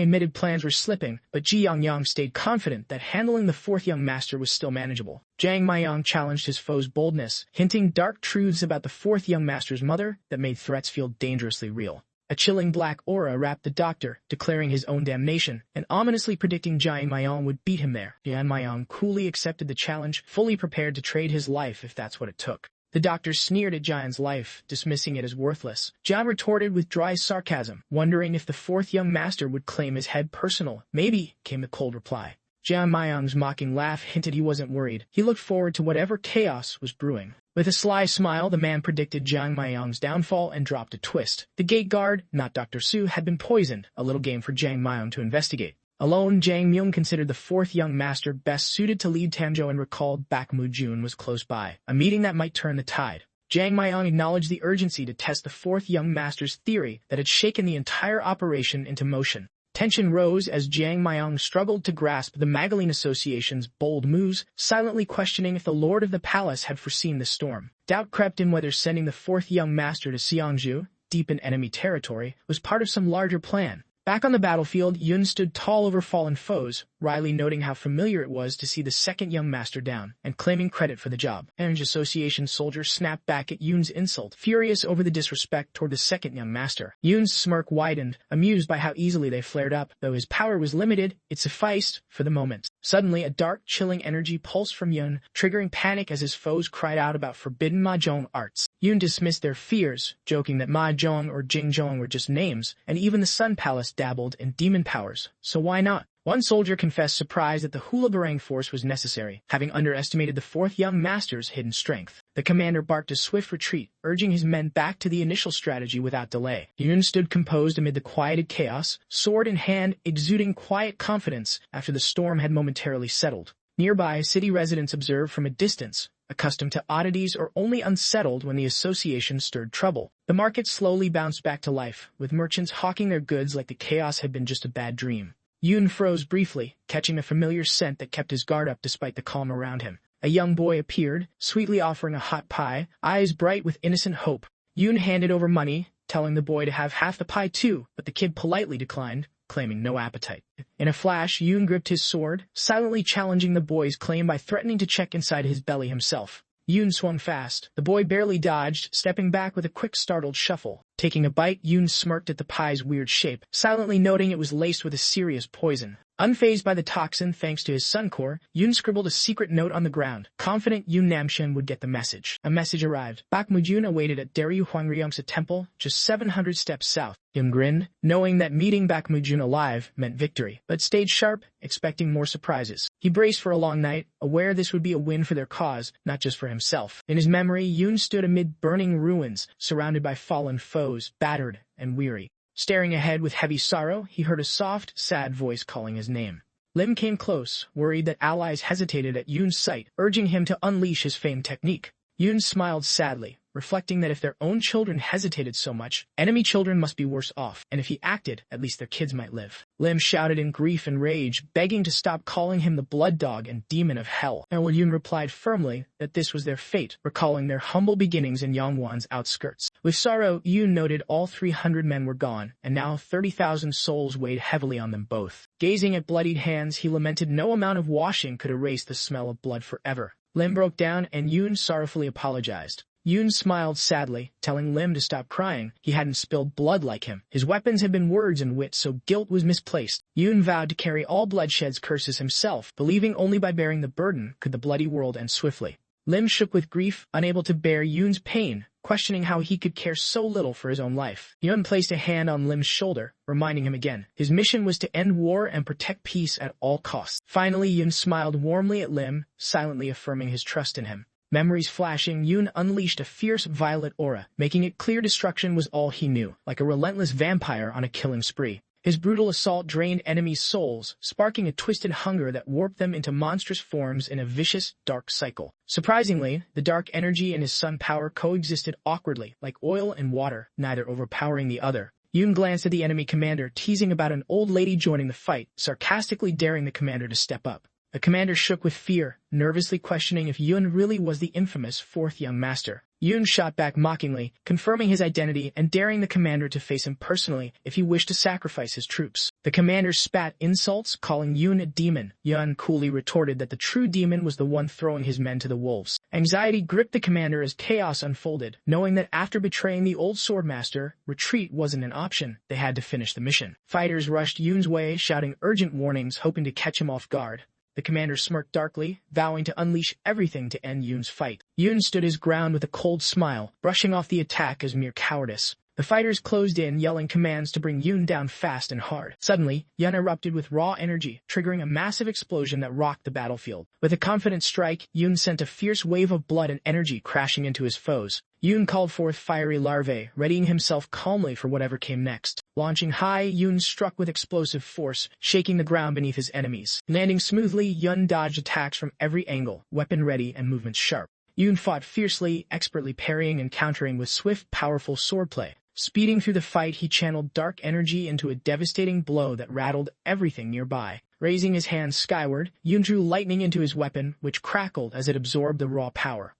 admitted plans were slipping, but Ji Young stayed confident that handling the fourth young master was still manageable. Jang Myung challenged his foe's boldness, hinting dark truths about the fourth young master's mother that made threats feel dangerously real. A chilling black aura wrapped the doctor, declaring his own damnation, and ominously predicting Jang Myung would beat him there. Jang Myung coolly accepted the challenge, fully prepared to trade his life if that's what it took. The doctor sneered at Jang's life, dismissing it as worthless. Jang retorted with dry sarcasm, wondering if the fourth young master would claim his head personal. Maybe, came the cold reply. Jang Myung's mocking laugh hinted he wasn't worried. He looked forward to whatever chaos was brewing. With a sly smile, the man predicted Jang Myung's downfall and dropped a twist. The gate guard, not Dr. Soo, had been poisoned, a little game for Jang Myung to investigate. Alone, Jang Myung considered the fourth young master best suited to lead Tamjo and recalled Bakmu Jun was close by, a meeting that might turn the tide. Jang Myung acknowledged the urgency to test the fourth young master's theory that had shaken the entire operation into motion. Tension rose as Jang Myung struggled to grasp the Mogulan Association's bold moves, silently questioning if the Lord of the Palace had foreseen the storm. Doubt crept in whether sending the fourth young master to Seongju, deep in enemy territory, was part of some larger plan. Back on the battlefield, Yoon stood tall over fallen foes, wryly noting how familiar it was to see the second young master down, and claiming credit for the job. Energy Association soldiers snapped back at Yoon's insult, furious over the disrespect toward the second young master. Yoon's smirk widened, amused by how easily they flared up. Though his power was limited, it sufficed for the moment. Suddenly, a dark, chilling energy pulsed from Yoon, triggering panic as his foes cried out about forbidden mahjong arts. Yoon dismissed their fears, joking that Mahjong or Jingjong were just names, and even the Sun Palace dabbled in demon powers, so why not? One soldier confessed surprise that the Hula Barang force was necessary, having underestimated the fourth young master's hidden strength. The commander barked a swift retreat, urging his men back to the initial strategy without delay. Yoon stood composed amid the quieted chaos, sword in hand, exuding quiet confidence after the storm had momentarily settled. Nearby, city residents observed from a distance, accustomed to oddities or only unsettled when the association stirred trouble. The market slowly bounced back to life, with merchants hawking their goods like the chaos had been just a bad dream. Yoon froze briefly, catching a familiar scent that kept his guard up despite the calm around him. A young boy appeared, sweetly offering a hot pie, eyes bright with innocent hope. Yoon handed over money, telling the boy to have half the pie too, but the kid politely declined, claiming no appetite. In a flash, Yoon gripped his sword, silently challenging the boy's claim by threatening to check inside his belly himself. Yoon swung fast. The boy barely dodged, stepping back with a quick startled shuffle. Taking a bite, Yoon smirked at the pie's weird shape, silently noting it was laced with a serious poison. Unfazed by the toxin thanks to his sun core, Yoon scribbled a secret note on the ground, confident Yoon Namshin would get the message. A message arrived. Bak Mujun awaited at Deryu Hwangryongsa Temple, just 700 steps south. Yoon grinned, knowing that meeting Bak Mujun alive meant victory, but stayed sharp, expecting more surprises. He braced for a long night, aware this would be a win for their cause, not just for himself. In his memory, Yoon stood amid burning ruins, surrounded by fallen foes, battered and weary. Staring ahead with heavy sorrow, he heard a soft, sad voice calling his name. Lim came close, worried that allies hesitated at Yoon's sight, urging him to unleash his famed technique. Yoon smiled sadly, reflecting that if their own children hesitated so much, enemy children must be worse off, and if he acted, at least their kids might live. Lim shouted in grief and rage, begging to stop calling him the blood dog and demon of hell. And Yoon replied firmly that this was their fate, recalling their humble beginnings in Yongwon's outskirts. With sorrow, Yoon noted all 300 men were gone, and now 30,000 souls weighed heavily on them both. Gazing at bloodied hands, he lamented no amount of washing could erase the smell of blood forever. Lim broke down, and Yoon sorrowfully apologized. Yoon smiled sadly, telling Lim to stop crying. He hadn't spilled blood like him. His weapons had been words and wit, so guilt was misplaced. Yoon vowed to carry all bloodshed's curses himself, believing only by bearing the burden could the bloody world end swiftly. Lim shook with grief, unable to bear Yoon's pain, questioning how he could care so little for his own life. Yoon placed a hand on Lim's shoulder, reminding him again. His mission was to end war and protect peace at all costs. Finally, Yoon smiled warmly at Lim, silently affirming his trust in him. Memories flashing, Yoon unleashed a fierce violet aura, making it clear destruction was all he knew, like a relentless vampire on a killing spree. His brutal assault drained enemies' souls, sparking a twisted hunger that warped them into monstrous forms in a vicious, dark cycle. Surprisingly, the dark energy and his sun power coexisted awkwardly, like oil and water, neither overpowering the other. Yoon glanced at the enemy commander, teasing about an old lady joining the fight, sarcastically daring the commander to step up. The commander shook with fear, nervously questioning if Yoon really was the infamous fourth young master. Yoon shot back mockingly, confirming his identity and daring the commander to face him personally if he wished to sacrifice his troops. The commander spat insults, calling Yoon a demon. Yoon coolly retorted that the true demon was the one throwing his men to the wolves. Anxiety gripped the commander as chaos unfolded, knowing that after betraying the old swordmaster, retreat wasn't an option. They had to finish the mission. Fighters rushed Yoon's way, shouting urgent warnings, hoping to catch him off guard. The commander smirked darkly, vowing to unleash everything to end Yoon's fight. Yoon stood his ground with a cold smile, brushing off the attack as mere cowardice. The fighters closed in, yelling commands to bring Yoon down fast and hard. Suddenly, Yoon erupted with raw energy, triggering a massive explosion that rocked the battlefield. With a confident strike, Yoon sent a fierce wave of blood and energy crashing into his foes. Yoon called forth fiery larvae, readying himself calmly for whatever came next. Launching high, Yoon struck with explosive force, shaking the ground beneath his enemies. Landing smoothly, Yoon dodged attacks from every angle, weapon ready and movements sharp. Yoon fought fiercely, expertly parrying and countering with swift, powerful swordplay. Speeding through the fight, he channeled dark energy into a devastating blow that rattled everything nearby. Raising his hands skyward, Yoon drew lightning into his weapon, which crackled as it absorbed the raw power.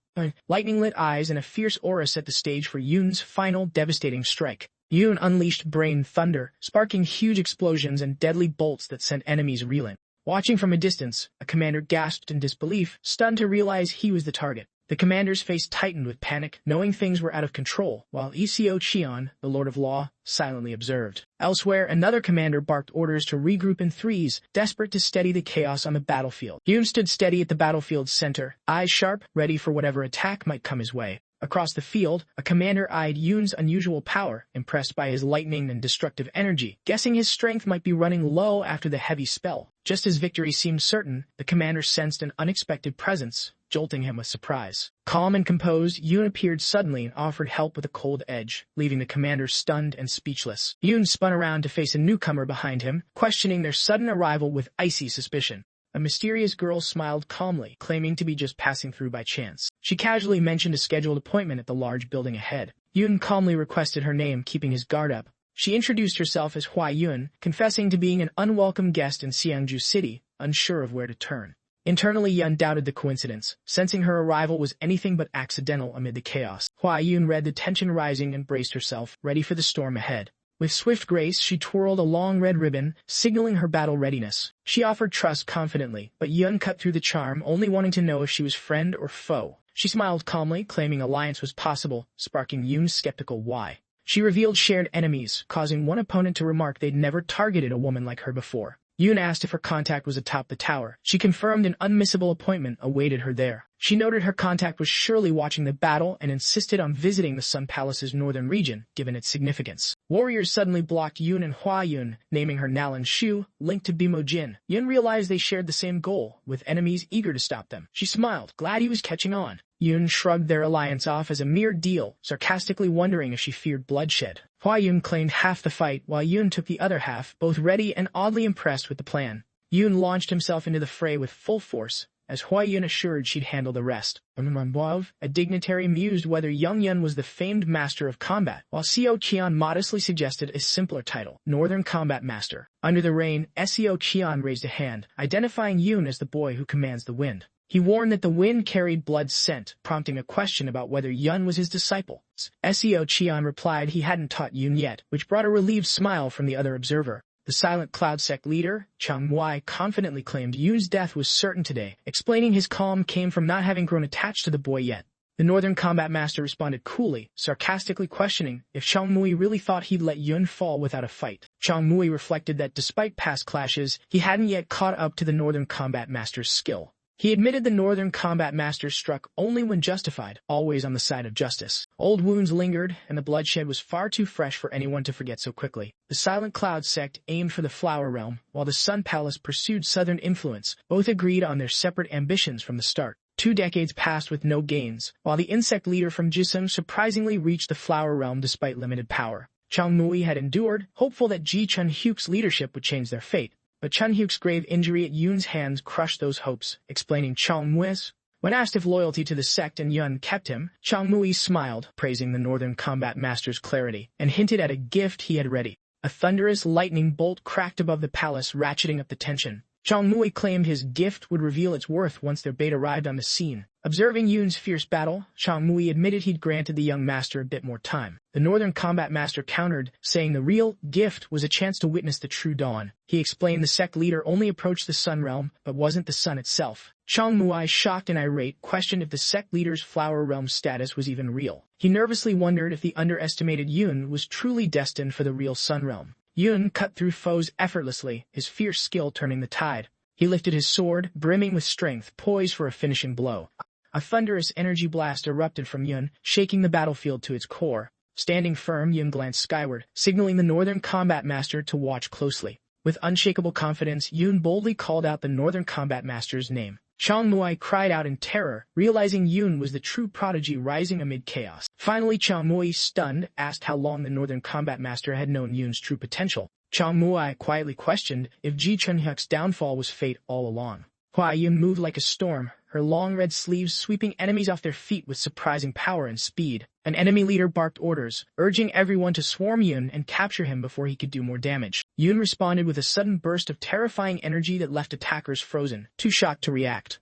Lightning-lit eyes and a fierce aura set the stage for Yoon's final devastating strike. Yoon unleashed brain thunder, sparking huge explosions and deadly bolts that sent enemies reeling. Watching from a distance, a commander gasped in disbelief, stunned to realize he was the target. The commander's face tightened with panic, knowing things were out of control, while Iseo Cheon, the Lord of Law, silently observed. Elsewhere, another commander barked orders to regroup in threes, desperate to steady the chaos on the battlefield. Yoon stood steady at the battlefield's center, eyes sharp, ready for whatever attack might come his way. Across the field, a commander eyed Yoon's unusual power, impressed by his lightning and destructive energy, guessing his strength might be running low after the heavy spell. Just as victory seemed certain, the commander sensed an unexpected presence, jolting him with surprise. Calm and composed, Yoon appeared suddenly and offered help with a cold edge, leaving the commander stunned and speechless. Yoon spun around to face a newcomer behind him, questioning their sudden arrival with icy suspicion. A mysterious girl smiled calmly, claiming to be just passing through by chance. She casually mentioned a scheduled appointment at the large building ahead. Yoon calmly requested her name, keeping his guard up. She introduced herself as Hwayoon, confessing to being an unwelcome guest in Seongju City, unsure of where to turn. Internally, Yoon doubted the coincidence, sensing her arrival was anything but accidental amid the chaos. Hwayoon read the tension rising and braced herself, ready for the storm ahead. With swift grace, she twirled a long red ribbon, signaling her battle readiness. She offered trust confidently, but Yoon cut through the charm, only wanting to know if she was friend or foe. She smiled calmly, claiming alliance was possible, sparking Yoon's skeptical why. She revealed shared enemies, causing one opponent to remark they'd never targeted a woman like her before. Yoon asked if her contact was atop the tower. She confirmed an unmissable appointment awaited her there. She noted her contact was surely watching the battle and insisted on visiting the Sun Palace's northern region, given its significance. Warriors suddenly blocked Yoon and Hwayoon, naming her Nalan Shu, linked to Bimo Jin. Yoon realized they shared the same goal, with enemies eager to stop them. She smiled, glad he was catching on. Yoon shrugged their alliance off as a mere deal, sarcastically wondering if she feared bloodshed. Hwayoon claimed half the fight, while Yoon took the other half, both ready and oddly impressed with the plan. Yoon launched himself into the fray with full force, as Hwayoon assured she'd handle the rest. A dignitary mused whether Young Yun was the famed master of combat, while Seo Cheon modestly suggested a simpler title, Northern Combat Master. Under the reign, Seo Cheon raised a hand, identifying Yoon as the boy who commands the wind. He warned that the wind carried blood scent, prompting a question about whether Yun was his disciple. Seo Cheon replied he hadn't taught Yoon yet, which brought a relieved smile from the other observer. The silent cloud sect leader, Chung Wai, confidently claimed Yoon's death was certain today, explaining his calm came from not having grown attached to the boy yet. The Northern Combat Master responded coolly, sarcastically questioning if Chang Mui really thought he'd let Yoon fall without a fight. Chang Mui reflected that despite past clashes, he hadn't yet caught up to the Northern Combat Master's skill. He admitted the Northern Combat Master struck only when justified, always on the side of justice. Old wounds lingered, and the bloodshed was far too fresh for anyone to forget so quickly. The Silent Cloud sect aimed for the Flower Realm, while the Sun Palace pursued Southern influence. Both agreed on their separate ambitions from the start. 2 decades passed with no gains, while the insect leader from Jisung surprisingly reached the Flower Realm despite limited power. Chang Mui had endured, hopeful that Ji Chun-hyuk's leadership would change their fate. But Chun-hyuk's grave injury at Yoon's hands crushed those hopes, explaining Chang Mui's. When asked if loyalty to the sect and Yoon kept him, Chang Mui smiled, praising the Northern Combat Master's clarity, and hinted at a gift he had ready. A thunderous lightning bolt cracked above the palace, ratcheting up the tension. Chang Mui claimed his gift would reveal its worth once their bait arrived on the scene. Observing Yoon's fierce battle, Chang Mui admitted he'd granted the young master a bit more time. The Northern Combat Master countered, saying the real gift was a chance to witness the true dawn. He explained the sect leader only approached the Sun Realm, but wasn't the sun itself. Chang Mui, shocked and irate, questioned if the sect leader's Flower Realm status was even real. He nervously wondered if the underestimated Yoon was truly destined for the real Sun Realm. Yoon cut through foes effortlessly, his fierce skill turning the tide. He lifted his sword, brimming with strength, poised for a finishing blow. A thunderous energy blast erupted from Yoon, shaking the battlefield to its core. Standing firm, Yoon glanced skyward, signaling the Northern Combat Master to watch closely. With unshakable confidence, Yoon boldly called out the Northern Combat Master's name. Chang Mui cried out in terror, realizing Yoon was the true prodigy rising amid chaos. Finally, Chang Mui, stunned, asked how long the Northern Combat Master had known Yoon's true potential. Chang Mui quietly questioned if Ji Chun-hyuk's downfall was fate all along. Hwayoon moved like a storm, her long red sleeves sweeping enemies off their feet with surprising power and speed. An enemy leader barked orders, urging everyone to swarm Yoon and capture him before he could do more damage. Yoon responded with a sudden burst of terrifying energy that left attackers frozen, too shocked to react.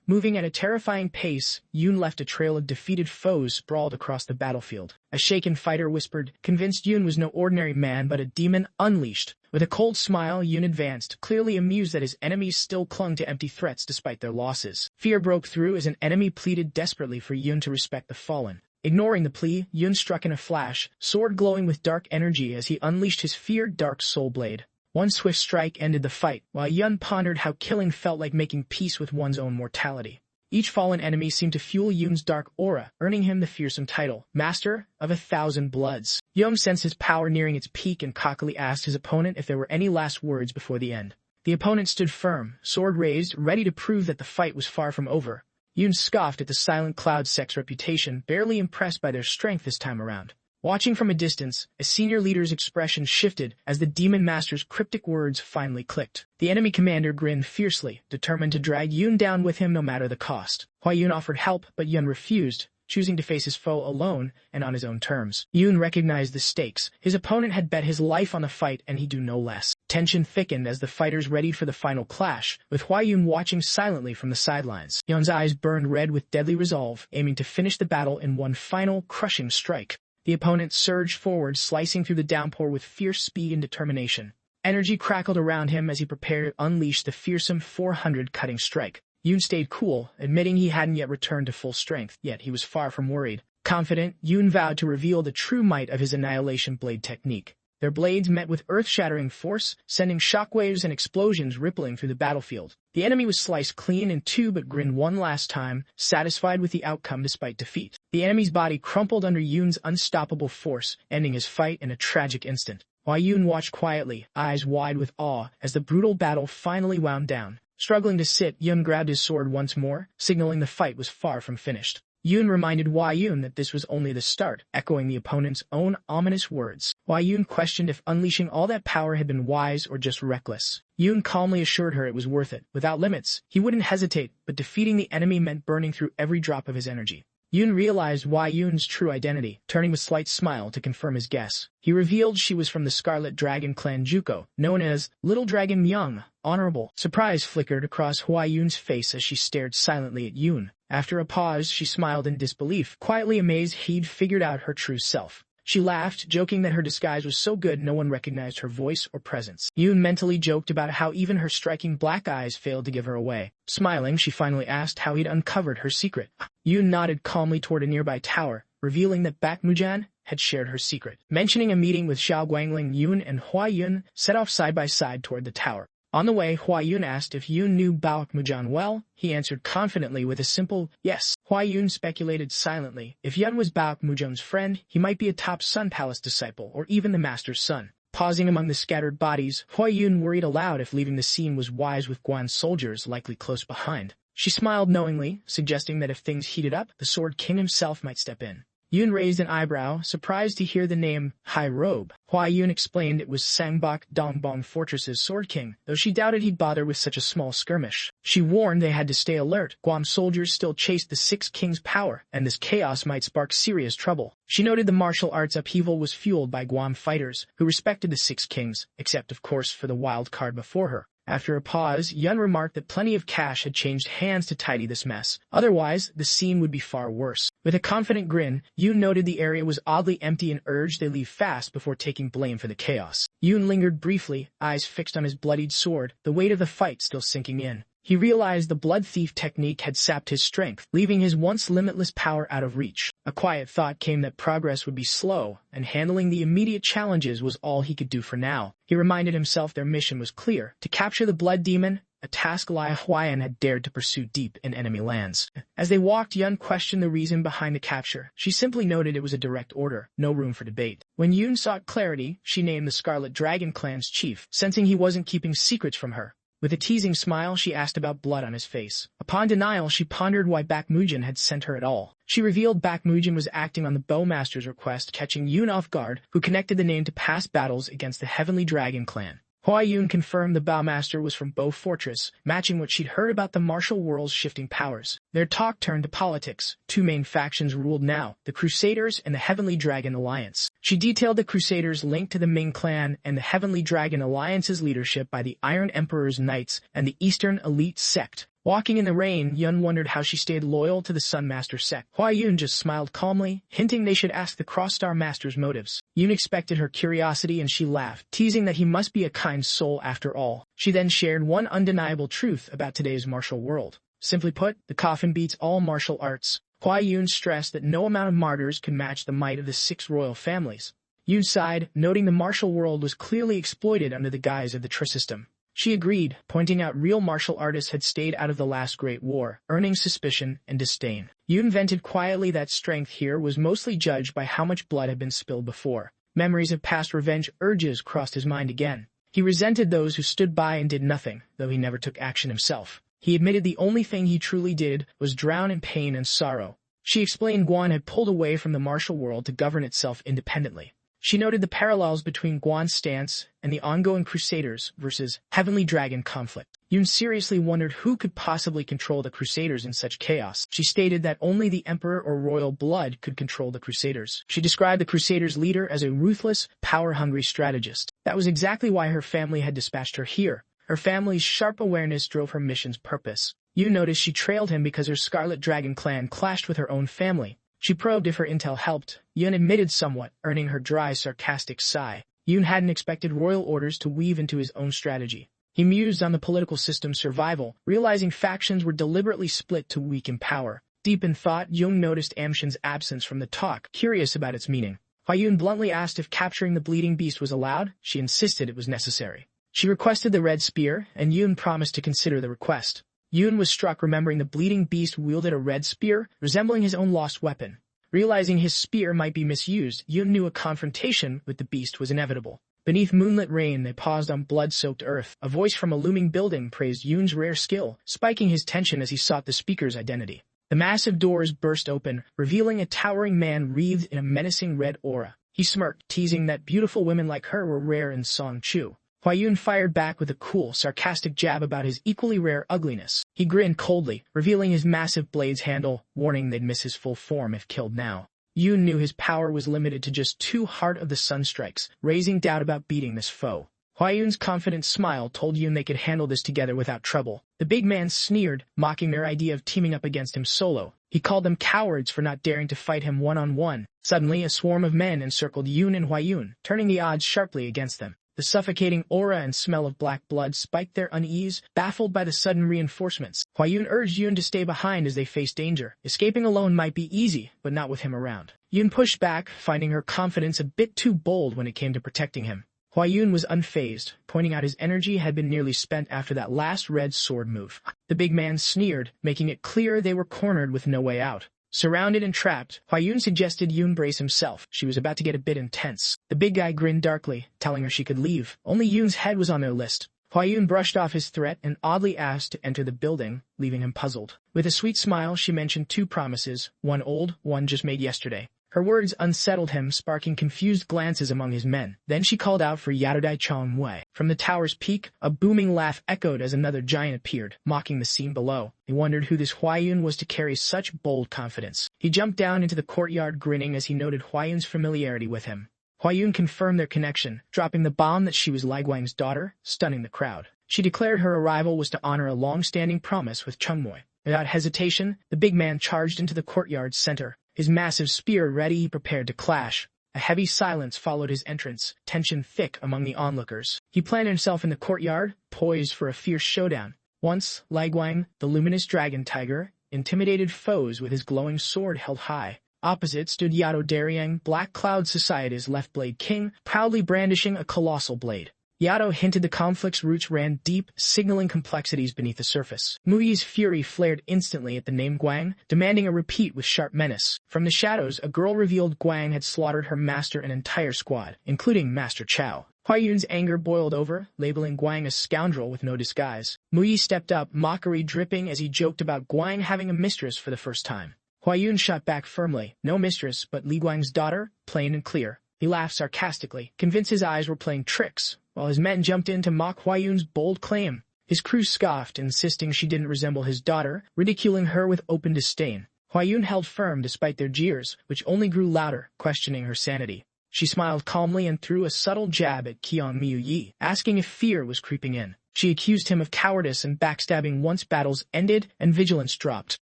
Moving at a terrifying pace, Yoon left a trail of defeated foes sprawled across the battlefield. A shaken fighter whispered, convinced Yoon was no ordinary man but a demon unleashed. With a cold smile, Yoon advanced, clearly amused that his enemies still clung to empty threats despite their losses. Fear broke through as an enemy pleaded desperately for Yoon to respect the fallen. Ignoring the plea, Yoon struck in a flash, sword glowing with dark energy as he unleashed his feared dark soul blade. One swift strike ended the fight, while Yoon pondered how killing felt like making peace with one's own mortality. Each fallen enemy seemed to fuel Yoon's dark aura, earning him the fearsome title, Master of 1,000 Bloods. Yoon sensed his power nearing its peak and cockily asked his opponent if there were any last words before the end. The opponent stood firm, sword raised, ready to prove that the fight was far from over. Yoon scoffed at the Silent Cloud sect's reputation, barely impressed by their strength this time around. Watching from a distance, a senior leader's expression shifted as the Demon Master's cryptic words finally clicked. The enemy commander grinned fiercely, determined to drag Yoon down with him no matter the cost. Hwayoon offered help, but Yoon refused, choosing to face his foe alone and on his own terms. Yoon recognized the stakes. His opponent had bet his life on the fight, and he'd do no less. Tension thickened as the fighters readied for the final clash, with Hwayoon watching silently from the sidelines. Yoon's eyes burned red with deadly resolve, aiming to finish the battle in one final, crushing strike. The opponent surged forward, slicing through the downpour with fierce speed and determination. Energy crackled around him as he prepared to unleash the fearsome 400 cutting strike. Yoon stayed cool, admitting he hadn't yet returned to full strength, yet he was far from worried. Confident, Yoon vowed to reveal the true might of his Annihilation Blade technique. Their blades met with earth-shattering force, sending shockwaves and explosions rippling through the battlefield. The enemy was sliced clean in two but grinned one last time, satisfied with the outcome despite defeat. The enemy's body crumpled under Yoon's unstoppable force, ending his fight in a tragic instant. While Yoon watched quietly, eyes wide with awe, as the brutal battle finally wound down. Struggling to sit, Yoon grabbed his sword once more, signaling the fight was far from finished. Yoon reminded Hwayoon that this was only the start, echoing the opponent's own ominous words. Hwayoon questioned if unleashing all that power had been wise or just reckless. Yoon calmly assured her it was worth it. Without limits, he wouldn't hesitate, but defeating the enemy meant burning through every drop of his energy. Yoon realized Hwayoon's true identity, turning with a slight smile to confirm his guess. He revealed she was from the Scarlet Dragon clan Juko, known as Little Dragon Myung, honorable. Surprise flickered across Hwayoon's face as she stared silently at Yoon. After a pause, she smiled in disbelief, quietly amazed he'd figured out her true self. She laughed, joking that her disguise was so good no one recognized her voice or presence. Yoon mentally joked about how even her striking black eyes failed to give her away. Smiling, she finally asked how he'd uncovered her secret. Yoon nodded calmly toward a nearby tower, revealing that Bakmujan had shared her secret. Mentioning a meeting with Xiao Guangling, Yoon and Hwayoon set off side by side toward the tower. On the way, Hwayoon asked if Yoon knew Bakmujan well. He answered confidently with a simple yes. Hwayoon speculated silently. If Yoon was Bakmujan's friend, he might be a top Sun Palace disciple, or even the Master's son. Pausing among the scattered bodies, Hwayoon worried aloud if leaving the scene was wise with Guan's soldiers likely close behind. She smiled knowingly, suggesting that if things heated up, the Sword King himself might step in. Yoon raised an eyebrow, surprised to hear the name High Robe. Hwayoon explained it was Sangbok Dongbong Fortress's Sword King, though she doubted he'd bother with such a small skirmish. She warned they had to stay alert. Guam soldiers still chased the Six Kings' power, and this chaos might spark serious trouble. She noted the martial arts upheaval was fueled by Guam fighters, who respected the Six Kings, except of course for the wild card before her. After a pause, Yoon remarked that plenty of cash had changed hands to tidy this mess. Otherwise, the scene would be far worse. With a confident grin, Yoon noted the area was oddly empty and urged they leave fast before taking blame for the chaos. Yoon lingered briefly, eyes fixed on his bloodied sword, the weight of the fight still sinking in. He realized the blood thief technique had sapped his strength, leaving his once limitless power out of reach. A quiet thought came that progress would be slow, and handling the immediate challenges was all he could do for now. He reminded himself their mission was clear: to capture the Blood Demon, a task Hwayoon had dared to pursue deep in enemy lands. As they walked, Yoon questioned the reason behind the capture. She simply noted it was a direct order, no room for debate. When Yoon sought clarity, she named the Scarlet Dragon clan's chief, sensing he wasn't keeping secrets from her. With a teasing smile, she asked about blood on his face. Upon denial, she pondered why Bakmujan had sent her at all. She revealed Bakmujan was acting on the Bowmaster's request, catching Yoon off guard, who connected the name to past battles against the Heavenly Dragon clan. Hwayoon confirmed the Bowmaster was from Bow Fortress, matching what she'd heard about the martial world's shifting powers. Their talk turned to politics. Two main factions ruled now, the Crusaders and the Heavenly Dragon Alliance. She detailed the Crusaders' link to the Ming clan and the Heavenly Dragon Alliance's leadership by the Iron Emperor's Knights and the Eastern Elite Sect. Walking in the rain, Yoon wondered how she stayed loyal to the Sun Master sect. Hwayoon just smiled calmly, hinting they should ask the Cross-Star Master's motives. Yoon expected her curiosity and she laughed, teasing that he must be a kind soul after all. She then shared one undeniable truth about today's martial world. Simply put, the coffin beats all martial arts. Hwayoon stressed that no amount of martyrs could match the might of the 6 royal families. Yoon sighed, noting the martial world was clearly exploited under the guise of the Trisystem. She agreed, pointing out real martial artists had stayed out of the last Great War, earning suspicion and disdain. Yoon vented quietly that strength here was mostly judged by how much blood had been spilled before. Memories of past revenge urges crossed his mind again. He resented those who stood by and did nothing, though he never took action himself. He admitted the only thing he truly did was drown in pain and sorrow. She explained Guan had pulled away from the martial world to govern itself independently. She noted the parallels between Guan's stance and the ongoing Crusaders versus Heavenly Dragon conflict. Yoon seriously wondered who could possibly control the Crusaders in such chaos. She stated that only the Emperor or royal blood could control the Crusaders. She described the Crusaders' leader as a ruthless, power-hungry strategist. That was exactly why her family had dispatched her here. Her family's sharp awareness drove her mission's purpose. Yoon noticed she trailed him because her Scarlet Dragon clan clashed with her own family. She probed if her intel helped. Yoon admitted somewhat, earning her dry, sarcastic sigh. Yoon hadn't expected royal orders to weave into his own strategy. He mused on the political system's survival, realizing factions were deliberately split to weaken power. Deep in thought, Yoon noticed Amshin's absence from the talk, curious about its meaning. Hwayoon bluntly asked if capturing the bleeding beast was allowed. She insisted it was necessary. She requested the red spear, and Yoon promised to consider the request. Yoon was struck remembering the bleeding beast wielded a red spear, resembling his own lost weapon. Realizing his spear might be misused, Yoon knew a confrontation with the beast was inevitable. Beneath moonlit rain, they paused on blood-soaked earth. A voice from a looming building praised Yoon's rare skill, spiking his tension as he sought the speaker's identity. The massive doors burst open, revealing a towering man wreathed in a menacing red aura. He smirked, teasing that beautiful women like her were rare in Songchu. Hwayoon fired back with a cool, sarcastic jab about his equally rare ugliness. He grinned coldly, revealing his massive blade's handle, warning they'd miss his full form if killed now. Yoon knew his power was limited to just 2 Heart of the Sun strikes, raising doubt about beating this foe. Hwayoon's confident smile told Yoon they could handle this together without trouble. The big man sneered, mocking their idea of teaming up against him solo. He called them cowards for not daring to fight him one-on-one. Suddenly, a swarm of men encircled Yoon and Hwayoon, turning the odds sharply against them. The suffocating aura and smell of black blood spiked their unease, baffled by the sudden reinforcements. Hwayoon urged Yoon to stay behind as they faced danger. Escaping alone might be easy, but not with him around. Yoon pushed back, finding her confidence a bit too bold when it came to protecting him. Hwayoon was unfazed, pointing out his energy had been nearly spent after that last red sword move. The big man sneered, making it clear they were cornered with no way out. Surrounded and trapped, Hwayoon suggested Yoon brace himself. She was about to get a bit intense. The big guy grinned darkly, telling her she could leave. Only Yoon's head was on their list. Hwayoon brushed off his threat and oddly asked to enter the building, leaving him puzzled. With a sweet smile, she mentioned 2 promises, one old, one just made yesterday. Her words unsettled him, sparking confused glances among his men. Then she called out for Yatodai Chongwei. From the tower's peak, a booming laugh echoed as another giant appeared, mocking the scene below. He wondered who this Hwayoon was to carry such bold confidence. He jumped down into the courtyard, grinning as he noted Hwayoon's familiarity with him. Hwayoon confirmed their connection, dropping the bomb that she was Lai Guang's daughter, stunning the crowd. She declared her arrival was to honor a long-standing promise with Chungmoy. Without hesitation, the big man charged into the courtyard's center. His massive spear ready, he prepared to clash. A heavy silence followed his entrance, tension thick among the onlookers. He planted himself in the courtyard, poised for a fierce showdown. Once, Lai Guang, the luminous dragon tiger, intimidated foes with his glowing sword held high. Opposite stood Yato Daryang, Black Cloud Society's left blade king, proudly brandishing a colossal blade. Yato hinted the conflict's roots ran deep, signaling complexities beneath the surface. Muyi's fury flared instantly at the name Guang, demanding a repeat with sharp menace. From the shadows, a girl revealed Guang had slaughtered her master and entire squad, including Master Chao. Hwayoon's anger boiled over, labeling Guang a scoundrel with no disguise. Muyi stepped up, mockery dripping as he joked about Guang having a mistress for the first time. Hwayoon shot back firmly. No mistress, but Li Guang's daughter, plain and clear. He laughed sarcastically, convinced his eyes were playing tricks, while his men jumped in to mock Hwayoon's bold claim. His crew scoffed, insisting she didn't resemble his daughter, ridiculing her with open disdain. Hwayoon held firm despite their jeers, which only grew louder, questioning her sanity. She smiled calmly and threw a subtle jab at Qian Miuyi, asking if fear was creeping in. She accused him of cowardice and backstabbing once battles ended and vigilance dropped.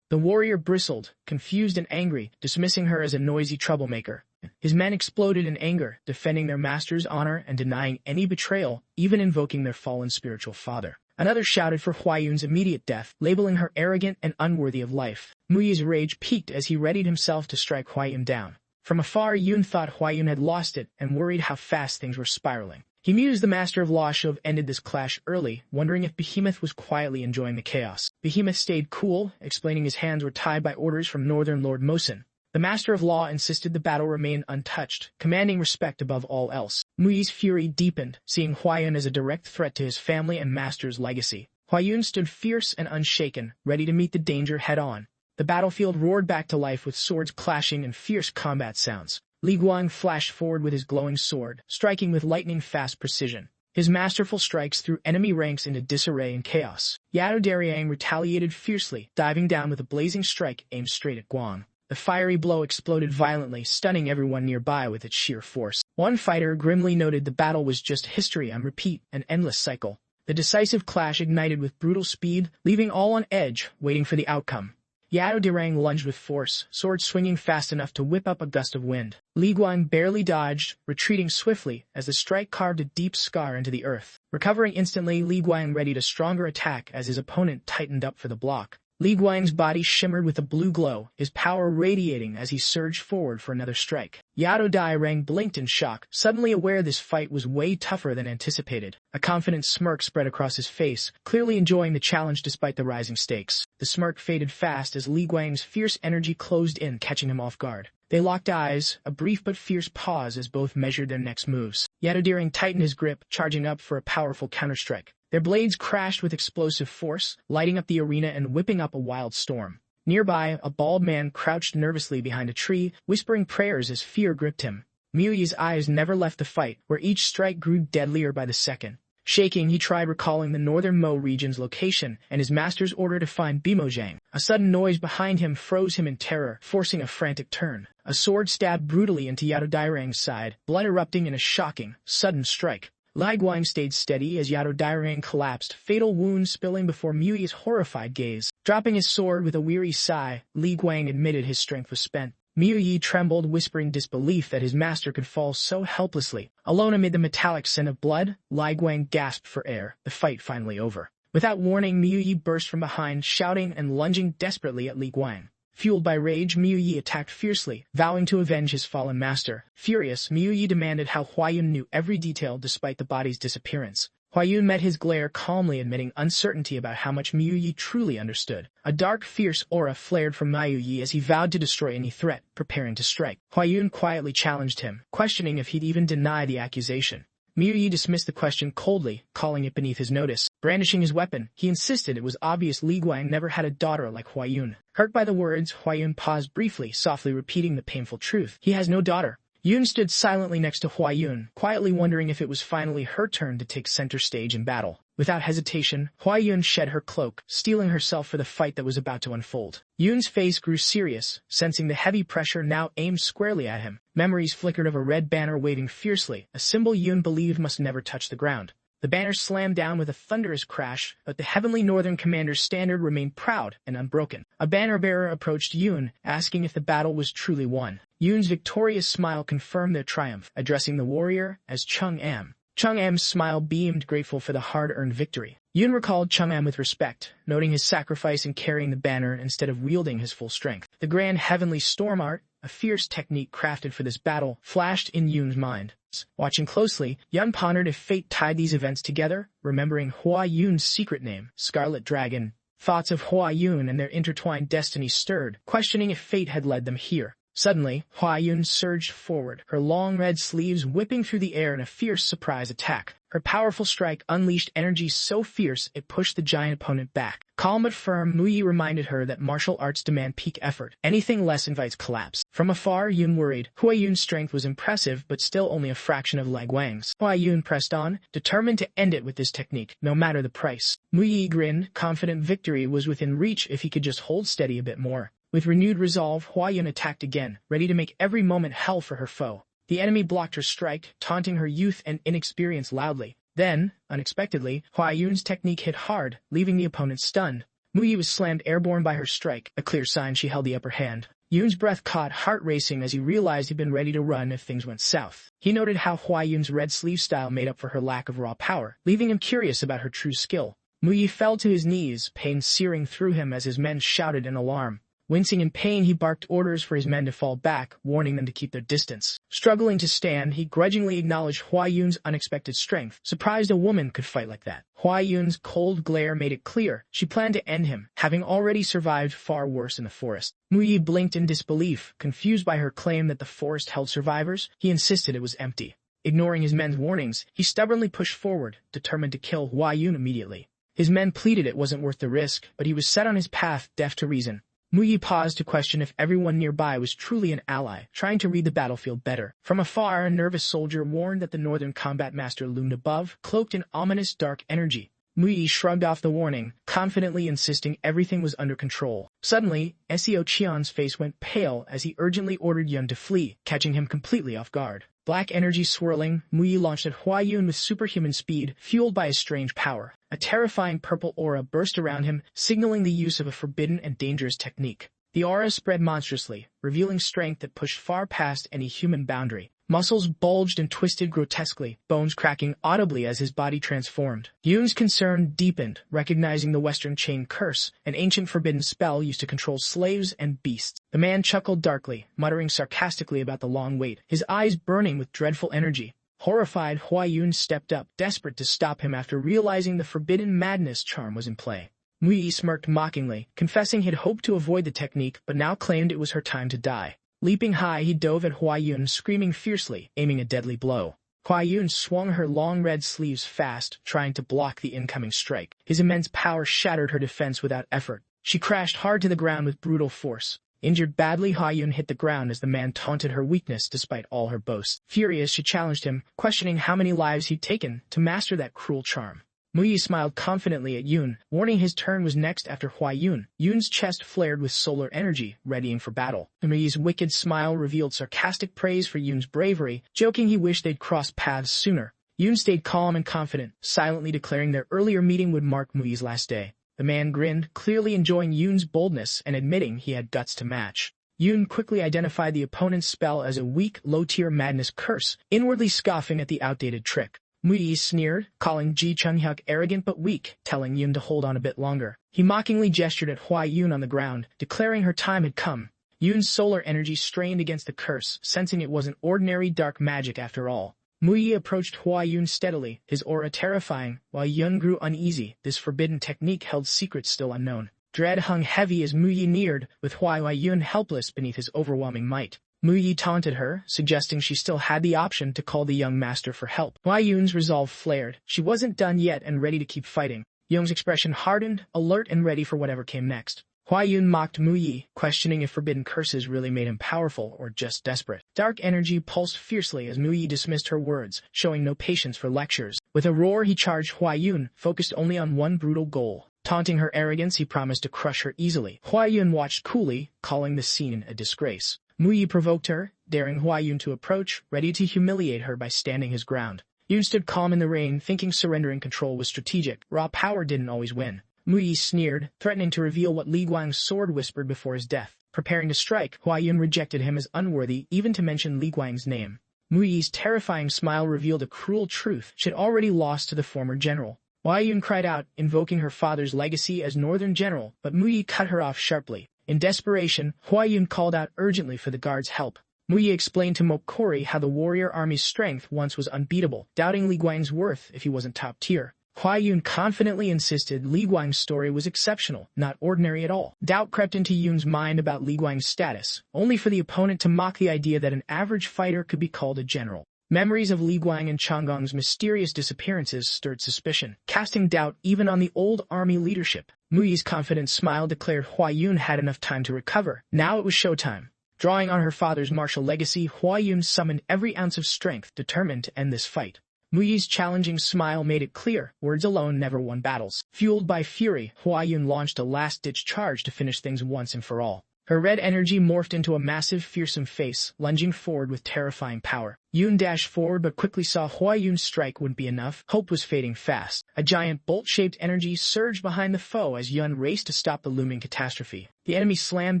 The warrior bristled, confused and angry, dismissing her as a noisy troublemaker. His men exploded in anger, defending their master's honor and denying any betrayal, even invoking their fallen spiritual father. Another shouted for Hwayoon's immediate death, labeling her arrogant and unworthy of life. Muyi's rage peaked as he readied himself to strike Hwayoon down. From afar, Yoon thought Hwayoon had lost it and worried how fast things were spiraling. He mused the Master of Law should have ended this clash early, wondering if Behemoth was quietly enjoying the chaos. Behemoth stayed cool, explaining his hands were tied by orders from Northern Lord Mosin. The Master of Law insisted the battle remain untouched, commanding respect above all else. Muyi's fury deepened, seeing Hwayoon as a direct threat to his family and master's legacy. Hwayoon stood fierce and unshaken, ready to meet the danger head-on. The battlefield roared back to life with swords clashing and fierce combat sounds. Li Guang flashed forward with his glowing sword, striking with lightning-fast precision. His masterful strikes threw enemy ranks into disarray and chaos. Yado Daryang retaliated fiercely, diving down with a blazing strike aimed straight at Guang. The fiery blow exploded violently, stunning everyone nearby with its sheer force. One fighter grimly noted the battle was just history on repeat, an endless cycle. The decisive clash ignited with brutal speed, leaving all on edge, waiting for the outcome. Yado Daryang lunged with force, sword swinging fast enough to whip up a gust of wind. Li Guang barely dodged, retreating swiftly as the strike carved a deep scar into the earth. Recovering instantly, Li Guang readied a stronger attack as his opponent tightened up for the block. Li Guang's body shimmered with a blue glow, his power radiating as he surged forward for another strike. Yado Daryang blinked in shock, suddenly aware this fight was way tougher than anticipated. A confident smirk spread across his face, clearly enjoying the challenge despite the rising stakes. The smirk faded fast as Li Guang's fierce energy closed in, catching him off guard. They locked eyes, a brief but fierce pause as both measured their next moves. Yado Daryang tightened his grip, charging up for a powerful counterstrike. Their blades crashed with explosive force, lighting up the arena and whipping up a wild storm. Nearby, a bald man crouched nervously behind a tree, whispering prayers as fear gripped him. Muyi's eyes never left the fight, where each strike grew deadlier by the second. Shaking, he tried recalling the northern Mo region's location and his master's order to find Bimojang. A sudden noise behind him froze him in terror, forcing a frantic turn. A sword stabbed brutally into Yado Daryang's side, blood erupting in a shocking, sudden strike. Li Guang stayed steady as Yado Daryang collapsed, fatal wounds spilling before Muyi's horrified gaze. Dropping his sword with a weary sigh, Li Guang admitted his strength was spent. Muyi trembled, whispering disbelief that his master could fall so helplessly. Alone amid the metallic scent of blood, Li Guang gasped for air, the fight finally over. Without warning, Muyi burst from behind, shouting and lunging desperately at Li Guang. Fueled by rage, Muyi attacked fiercely, vowing to avenge his fallen master. Furious, Muyi demanded how Hwayoon knew every detail despite the body's disappearance. Hwayoon met his glare calmly, admitting uncertainty about how much Muyi truly understood. A dark, fierce aura flared from Muyi as he vowed to destroy any threat, preparing to strike. Hwayoon quietly challenged him, questioning if he'd even deny the accusation. Muyi dismissed the question coldly, calling it beneath his notice. Brandishing his weapon, he insisted it was obvious Li Guang never had a daughter like Hwayoon. Hurt by the words, Hwayoon paused briefly, softly repeating the painful truth. He has no daughter. Yoon stood silently next to Hwayoon, quietly wondering if it was finally her turn to take center stage in battle. Without hesitation, Hwayoon shed her cloak, steeling herself for the fight that was about to unfold. Yoon's face grew serious, sensing the heavy pressure now aimed squarely at him. Memories flickered of a red banner waving fiercely, a symbol Yoon believed must never touch the ground. The banner slammed down with a thunderous crash, but the Heavenly Northern Commander's standard remained proud and unbroken. A banner-bearer approached Yoon, asking if the battle was truly won. Yoon's victorious smile confirmed their triumph, addressing the warrior as Chung-am. Chung-am's smile beamed, grateful for the hard-earned victory. Yoon recalled Chung-am with respect, noting his sacrifice in carrying the banner instead of wielding his full strength. The grand heavenly storm art, a fierce technique crafted for this battle, flashed in Yoon's mind. Watching closely, Yun pondered if fate tied these events together, remembering Hwayoon's secret name, Scarlet Dragon. Thoughts of Hwayoon and their intertwined destiny stirred, questioning if fate had led them here. Suddenly, Hwayoon surged forward, her long red sleeves whipping through the air in a fierce surprise attack. Her powerful strike unleashed energy so fierce it pushed the giant opponent back. Calm but firm, Muyi reminded her that martial arts demand peak effort. Anything less invites collapse. From afar, Yoon worried. Hwayoon's strength was impressive, but still only a fraction of Li Guang's. Hwayoon pressed on, determined to end it with this technique, no matter the price. Muyi grinned, confident victory was within reach if he could just hold steady a bit more. With renewed resolve, Hwayoon attacked again, ready to make every moment hell for her foe. The enemy blocked her strike, taunting her youth and inexperience loudly. Then, unexpectedly, Hwayoon's technique hit hard, leaving the opponent stunned. Muyi was slammed airborne by her strike, a clear sign she held the upper hand. Yoon's breath caught, heart racing as he realized he'd been ready to run if things went south. He noted how Hwayoon's red sleeve style made up for her lack of raw power, leaving him curious about her true skill. Muyi fell to his knees, pain searing through him as his men shouted in alarm. Wincing in pain, he barked orders for his men to fall back, warning them to keep their distance. Struggling to stand, he grudgingly acknowledged Hwayoon's unexpected strength, surprised a woman could fight like that. Hwayoon's cold glare made it clear she planned to end him, having already survived far worse in the forest. Muyi blinked in disbelief, confused by her claim that the forest held survivors. He insisted it was empty. Ignoring his men's warnings, he stubbornly pushed forward, determined to kill Hwayoon immediately. His men pleaded it wasn't worth the risk, but he was set on his path, deaf to reason. Muyi paused to question if everyone nearby was truly an ally, trying to read the battlefield better. From afar, a nervous soldier warned that the northern combat master loomed above, cloaked in ominous dark energy. Muyi shrugged off the warning, confidently insisting everything was under control. Suddenly, Seo Cheon's face went pale as he urgently ordered Yun to flee, catching him completely off guard. Black energy swirling, Muyi launched at Hwayoon with superhuman speed, fueled by a strange power. A terrifying purple aura burst around him, signaling the use of a forbidden and dangerous technique. The aura spread monstrously, revealing strength that pushed far past any human boundary. Muscles bulged and twisted grotesquely, bones cracking audibly as his body transformed. Yoon's concern deepened, recognizing the Western Chain Curse, an ancient forbidden spell used to control slaves and beasts. The man chuckled darkly, muttering sarcastically about the long wait, his eyes burning with dreadful energy. Horrified, Hwayoon stepped up, desperate to stop him after realizing the forbidden madness charm was in play. Muyi smirked mockingly, confessing he'd hoped to avoid the technique but now claimed it was her time to die. Leaping high, he dove at Hwayoon, screaming fiercely, aiming a deadly blow. Hwayoon swung her long red sleeves fast, trying to block the incoming strike. His immense power shattered her defense without effort. She crashed hard to the ground with brutal force. Injured badly, Hwayoon hit the ground as the man taunted her weakness despite all her boasts. Furious, she challenged him, questioning how many lives he'd taken to master that cruel charm. Muyi smiled confidently at Yoon, warning his turn was next after Hwayoon. Yoon's chest flared with solar energy, readying for battle. Muyi's wicked smile revealed sarcastic praise for Yoon's bravery, joking he wished they'd crossed paths sooner. Yoon stayed calm and confident, silently declaring their earlier meeting would mark Muyi's last day. The man grinned, clearly enjoying Yoon's boldness and admitting he had guts to match. Yoon quickly identified the opponent's spell as a weak, low-tier madness curse, inwardly scoffing at the outdated trick. Muyi sneered, calling Ji Chunhyuk arrogant but weak, telling Yoon to hold on a bit longer. He mockingly gestured at Hwayoon on the ground, declaring her time had come. Yoon's solar energy strained against the curse, sensing it wasn't ordinary dark magic after all. Muyi approached Hwayoon steadily, his aura terrifying, while Yoon grew uneasy. This forbidden technique held secrets still unknown. Dread hung heavy as Muyi neared, with Hwayoon helpless beneath his overwhelming might. Muyi taunted her, suggesting she still had the option to call the young master for help. Hwayoon's resolve flared. She wasn't done yet and ready to keep fighting. Young's expression hardened, alert and ready for whatever came next. Hwayoon mocked Muyi, questioning if forbidden curses really made him powerful or just desperate. Dark energy pulsed fiercely as Muyi dismissed her words, showing no patience for lectures. With a roar, he charged Hwayoon, focused only on one brutal goal. Taunting her arrogance, he promised to crush her easily. Hwayoon watched coolly, calling the scene a disgrace. Muyi provoked her, daring Hwayoon to approach, ready to humiliate her by standing his ground. Yoon stood calm in the rain, thinking surrendering control was strategic. Raw power didn't always win. Muyi sneered, threatening to reveal what Li Guang's sword whispered before his death. Preparing to strike, Hwayoon rejected him as unworthy even to mention Li Guang's name. Muyi's terrifying smile revealed a cruel truth she had already lost to the former general. Hwayoon cried out, invoking her father's legacy as northern general, but Muyi cut her off sharply. In desperation, Hwayoon called out urgently for the guard's help. Muyi explained to Mokori how the warrior army's strength once was unbeatable, doubting Li Guang's worth if he wasn't top tier. Hwayoon confidently insisted Li Guang's story was exceptional, not ordinary at all. Doubt crept into Yoon's mind about Li Guang's status, only for the opponent to mock the idea that an average fighter could be called a general. Memories of Li Guang and Changgong's mysterious disappearances stirred suspicion, casting doubt even on the old army leadership. Muyi's confident smile declared Hwayoon had enough time to recover. Now it was showtime. Drawing on her father's martial legacy, Hwayoon summoned every ounce of strength, determined to end this fight. Muyi's challenging smile made it clear, words alone never won battles. Fueled by fury, Hwayoon launched a last-ditch charge to finish things once and for all. Her red energy morphed into a massive, fearsome face, lunging forward with terrifying power. Yoon dashed forward but quickly saw Hwayoon's strike wouldn't be enough. Hope was fading fast. A giant bolt-shaped energy surged behind the foe as Yoon raced to stop the looming catastrophe. The enemy slammed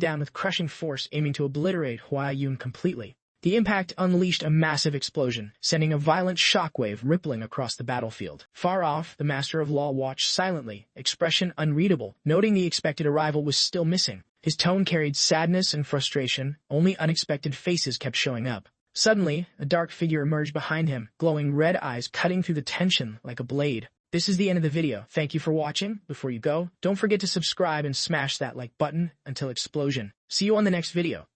down with crushing force, aiming to obliterate Hwayoon completely. The impact unleashed a massive explosion, sending a violent shockwave rippling across the battlefield. Far off, the Master of Law watched silently, expression unreadable, noting the expected arrival was still missing. His tone carried sadness and frustration, only unexpected faces kept showing up. Suddenly, a dark figure emerged behind him, glowing red eyes cutting through the tension like a blade. This is the end of the video. Thank you for watching. Before you go, don't forget to subscribe and smash that like button until explosion. See you on the next video.